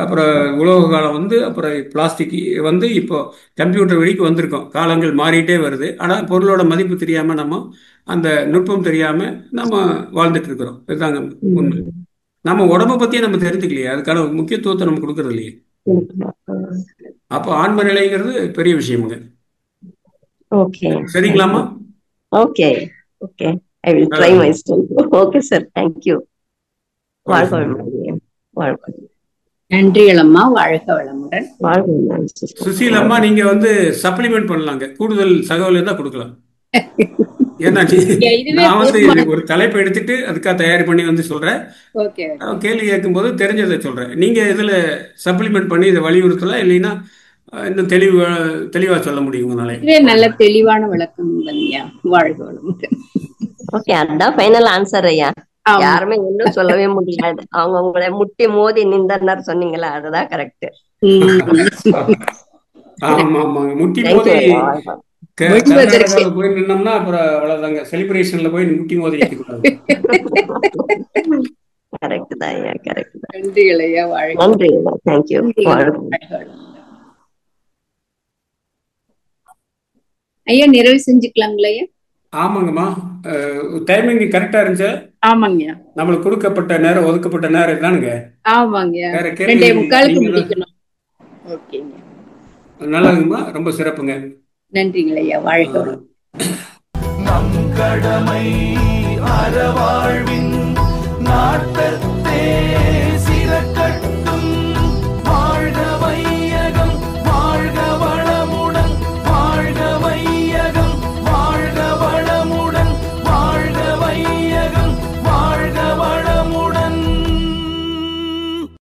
அப்புறம் உலோக காலம் வந்து அப்புறம் பிளாஸ்டிக் வந்து இப்போ கம்ப்யூட்டர் வழிக்கு வந்திருக்கோம். காலங்கள் மாறிட்டே வருது. ஆனால் பொருளோட மதிப்பு தெரியாம நம்ம அந்த நுட்பம் தெரியாம நம்ம வாழ்ந்துட்டு இருக்கிறோம். இதுதாங்க உண்மை. நம்ம உடம்பை பத்தியே நம்ம தெரிஞ்சுக்கலையே, அதுக்கான முக்கியத்துவத்தை நம்ம கொடுக்கறது இல்லையே. அப்போ ஆன்ம நிலைங்கிறது பெரிய விஷயமுங்க. ஓகே, சரிங்களாமா? Okay okay, I will try myself. Okay sir, thank you. வாழ்க வளமுடன். வாழ்க. நன்றிகள் அம்மா, வாழ்க வளமுடன். வாழ்க. சுசீல் அம்மா, நீங்க வந்து சப்ளிமெண்ட் பண்ணலாங்க, கூடுதல் தகவல் இருந்தா கொடுக்கலாம். ஏன்னா நான் வந்து ஒரு தலைப்பை எடுத்துட்டு அதுக்காக தயார் பண்ணி வந்து சொல்றேன். கேள்வி கேட்கும் போது தெரிஞ்சதை சொல்றேன். நீங்க இதுல சப்ளிமெண்ட் பண்ணி இதை வலியுறுத்தலாம், இல்லைன்னா இன்னும் தெளிவா சொல்ல முடியுங்கனாலே. இதுவே நல்ல தெளிவான விளக்கம் ஐயா. வாழ்க வளமுடன். ஓகே, அதான் ஃபைனல் ஆன்சர் ஐயா. யாருமே இன்னும் சொல்லவே முடியாது. அவங்க உங்களை முட்டி மோதி நின்றனர் சொன்னீங்களா, அதுதான் கரெக்ட். ஆமா ஆமா, முட்டி மோதி போய் நின்னோம்னா அப்புறம் அவ்வளவுதாங்க, செலிப்ரேஷன்ல போய் முட்டி மோதி. கரெக்ட் தான் ஐயா, கரெக்ட் தான். நன்றிகள் ஐயா, வாழ்க. நன்றி ஐயா, தேங்க்யூ. ஐயா நிறைவு செஞ்சுக்கலாங்களா ஐயா? ஆமாங்கம்மா, டைமிங் கரெக்டா இருந்துச்சு. ஆமாங்க, நம்மளுக்கு கொடுக்கப்பட்ட நேரம், ஒதுக்கப்பட்ட நேரம் இதுதானுங்க. ஆமாங்க, 2:45 முடிக்கணும். ஓகேங்க, நல்லதுங்கம்மா, ரொம்ப சிறப்புங்க. நன்றிங்க ஐயா, வாழ்க. நம் கடமை அறவாழ்வு.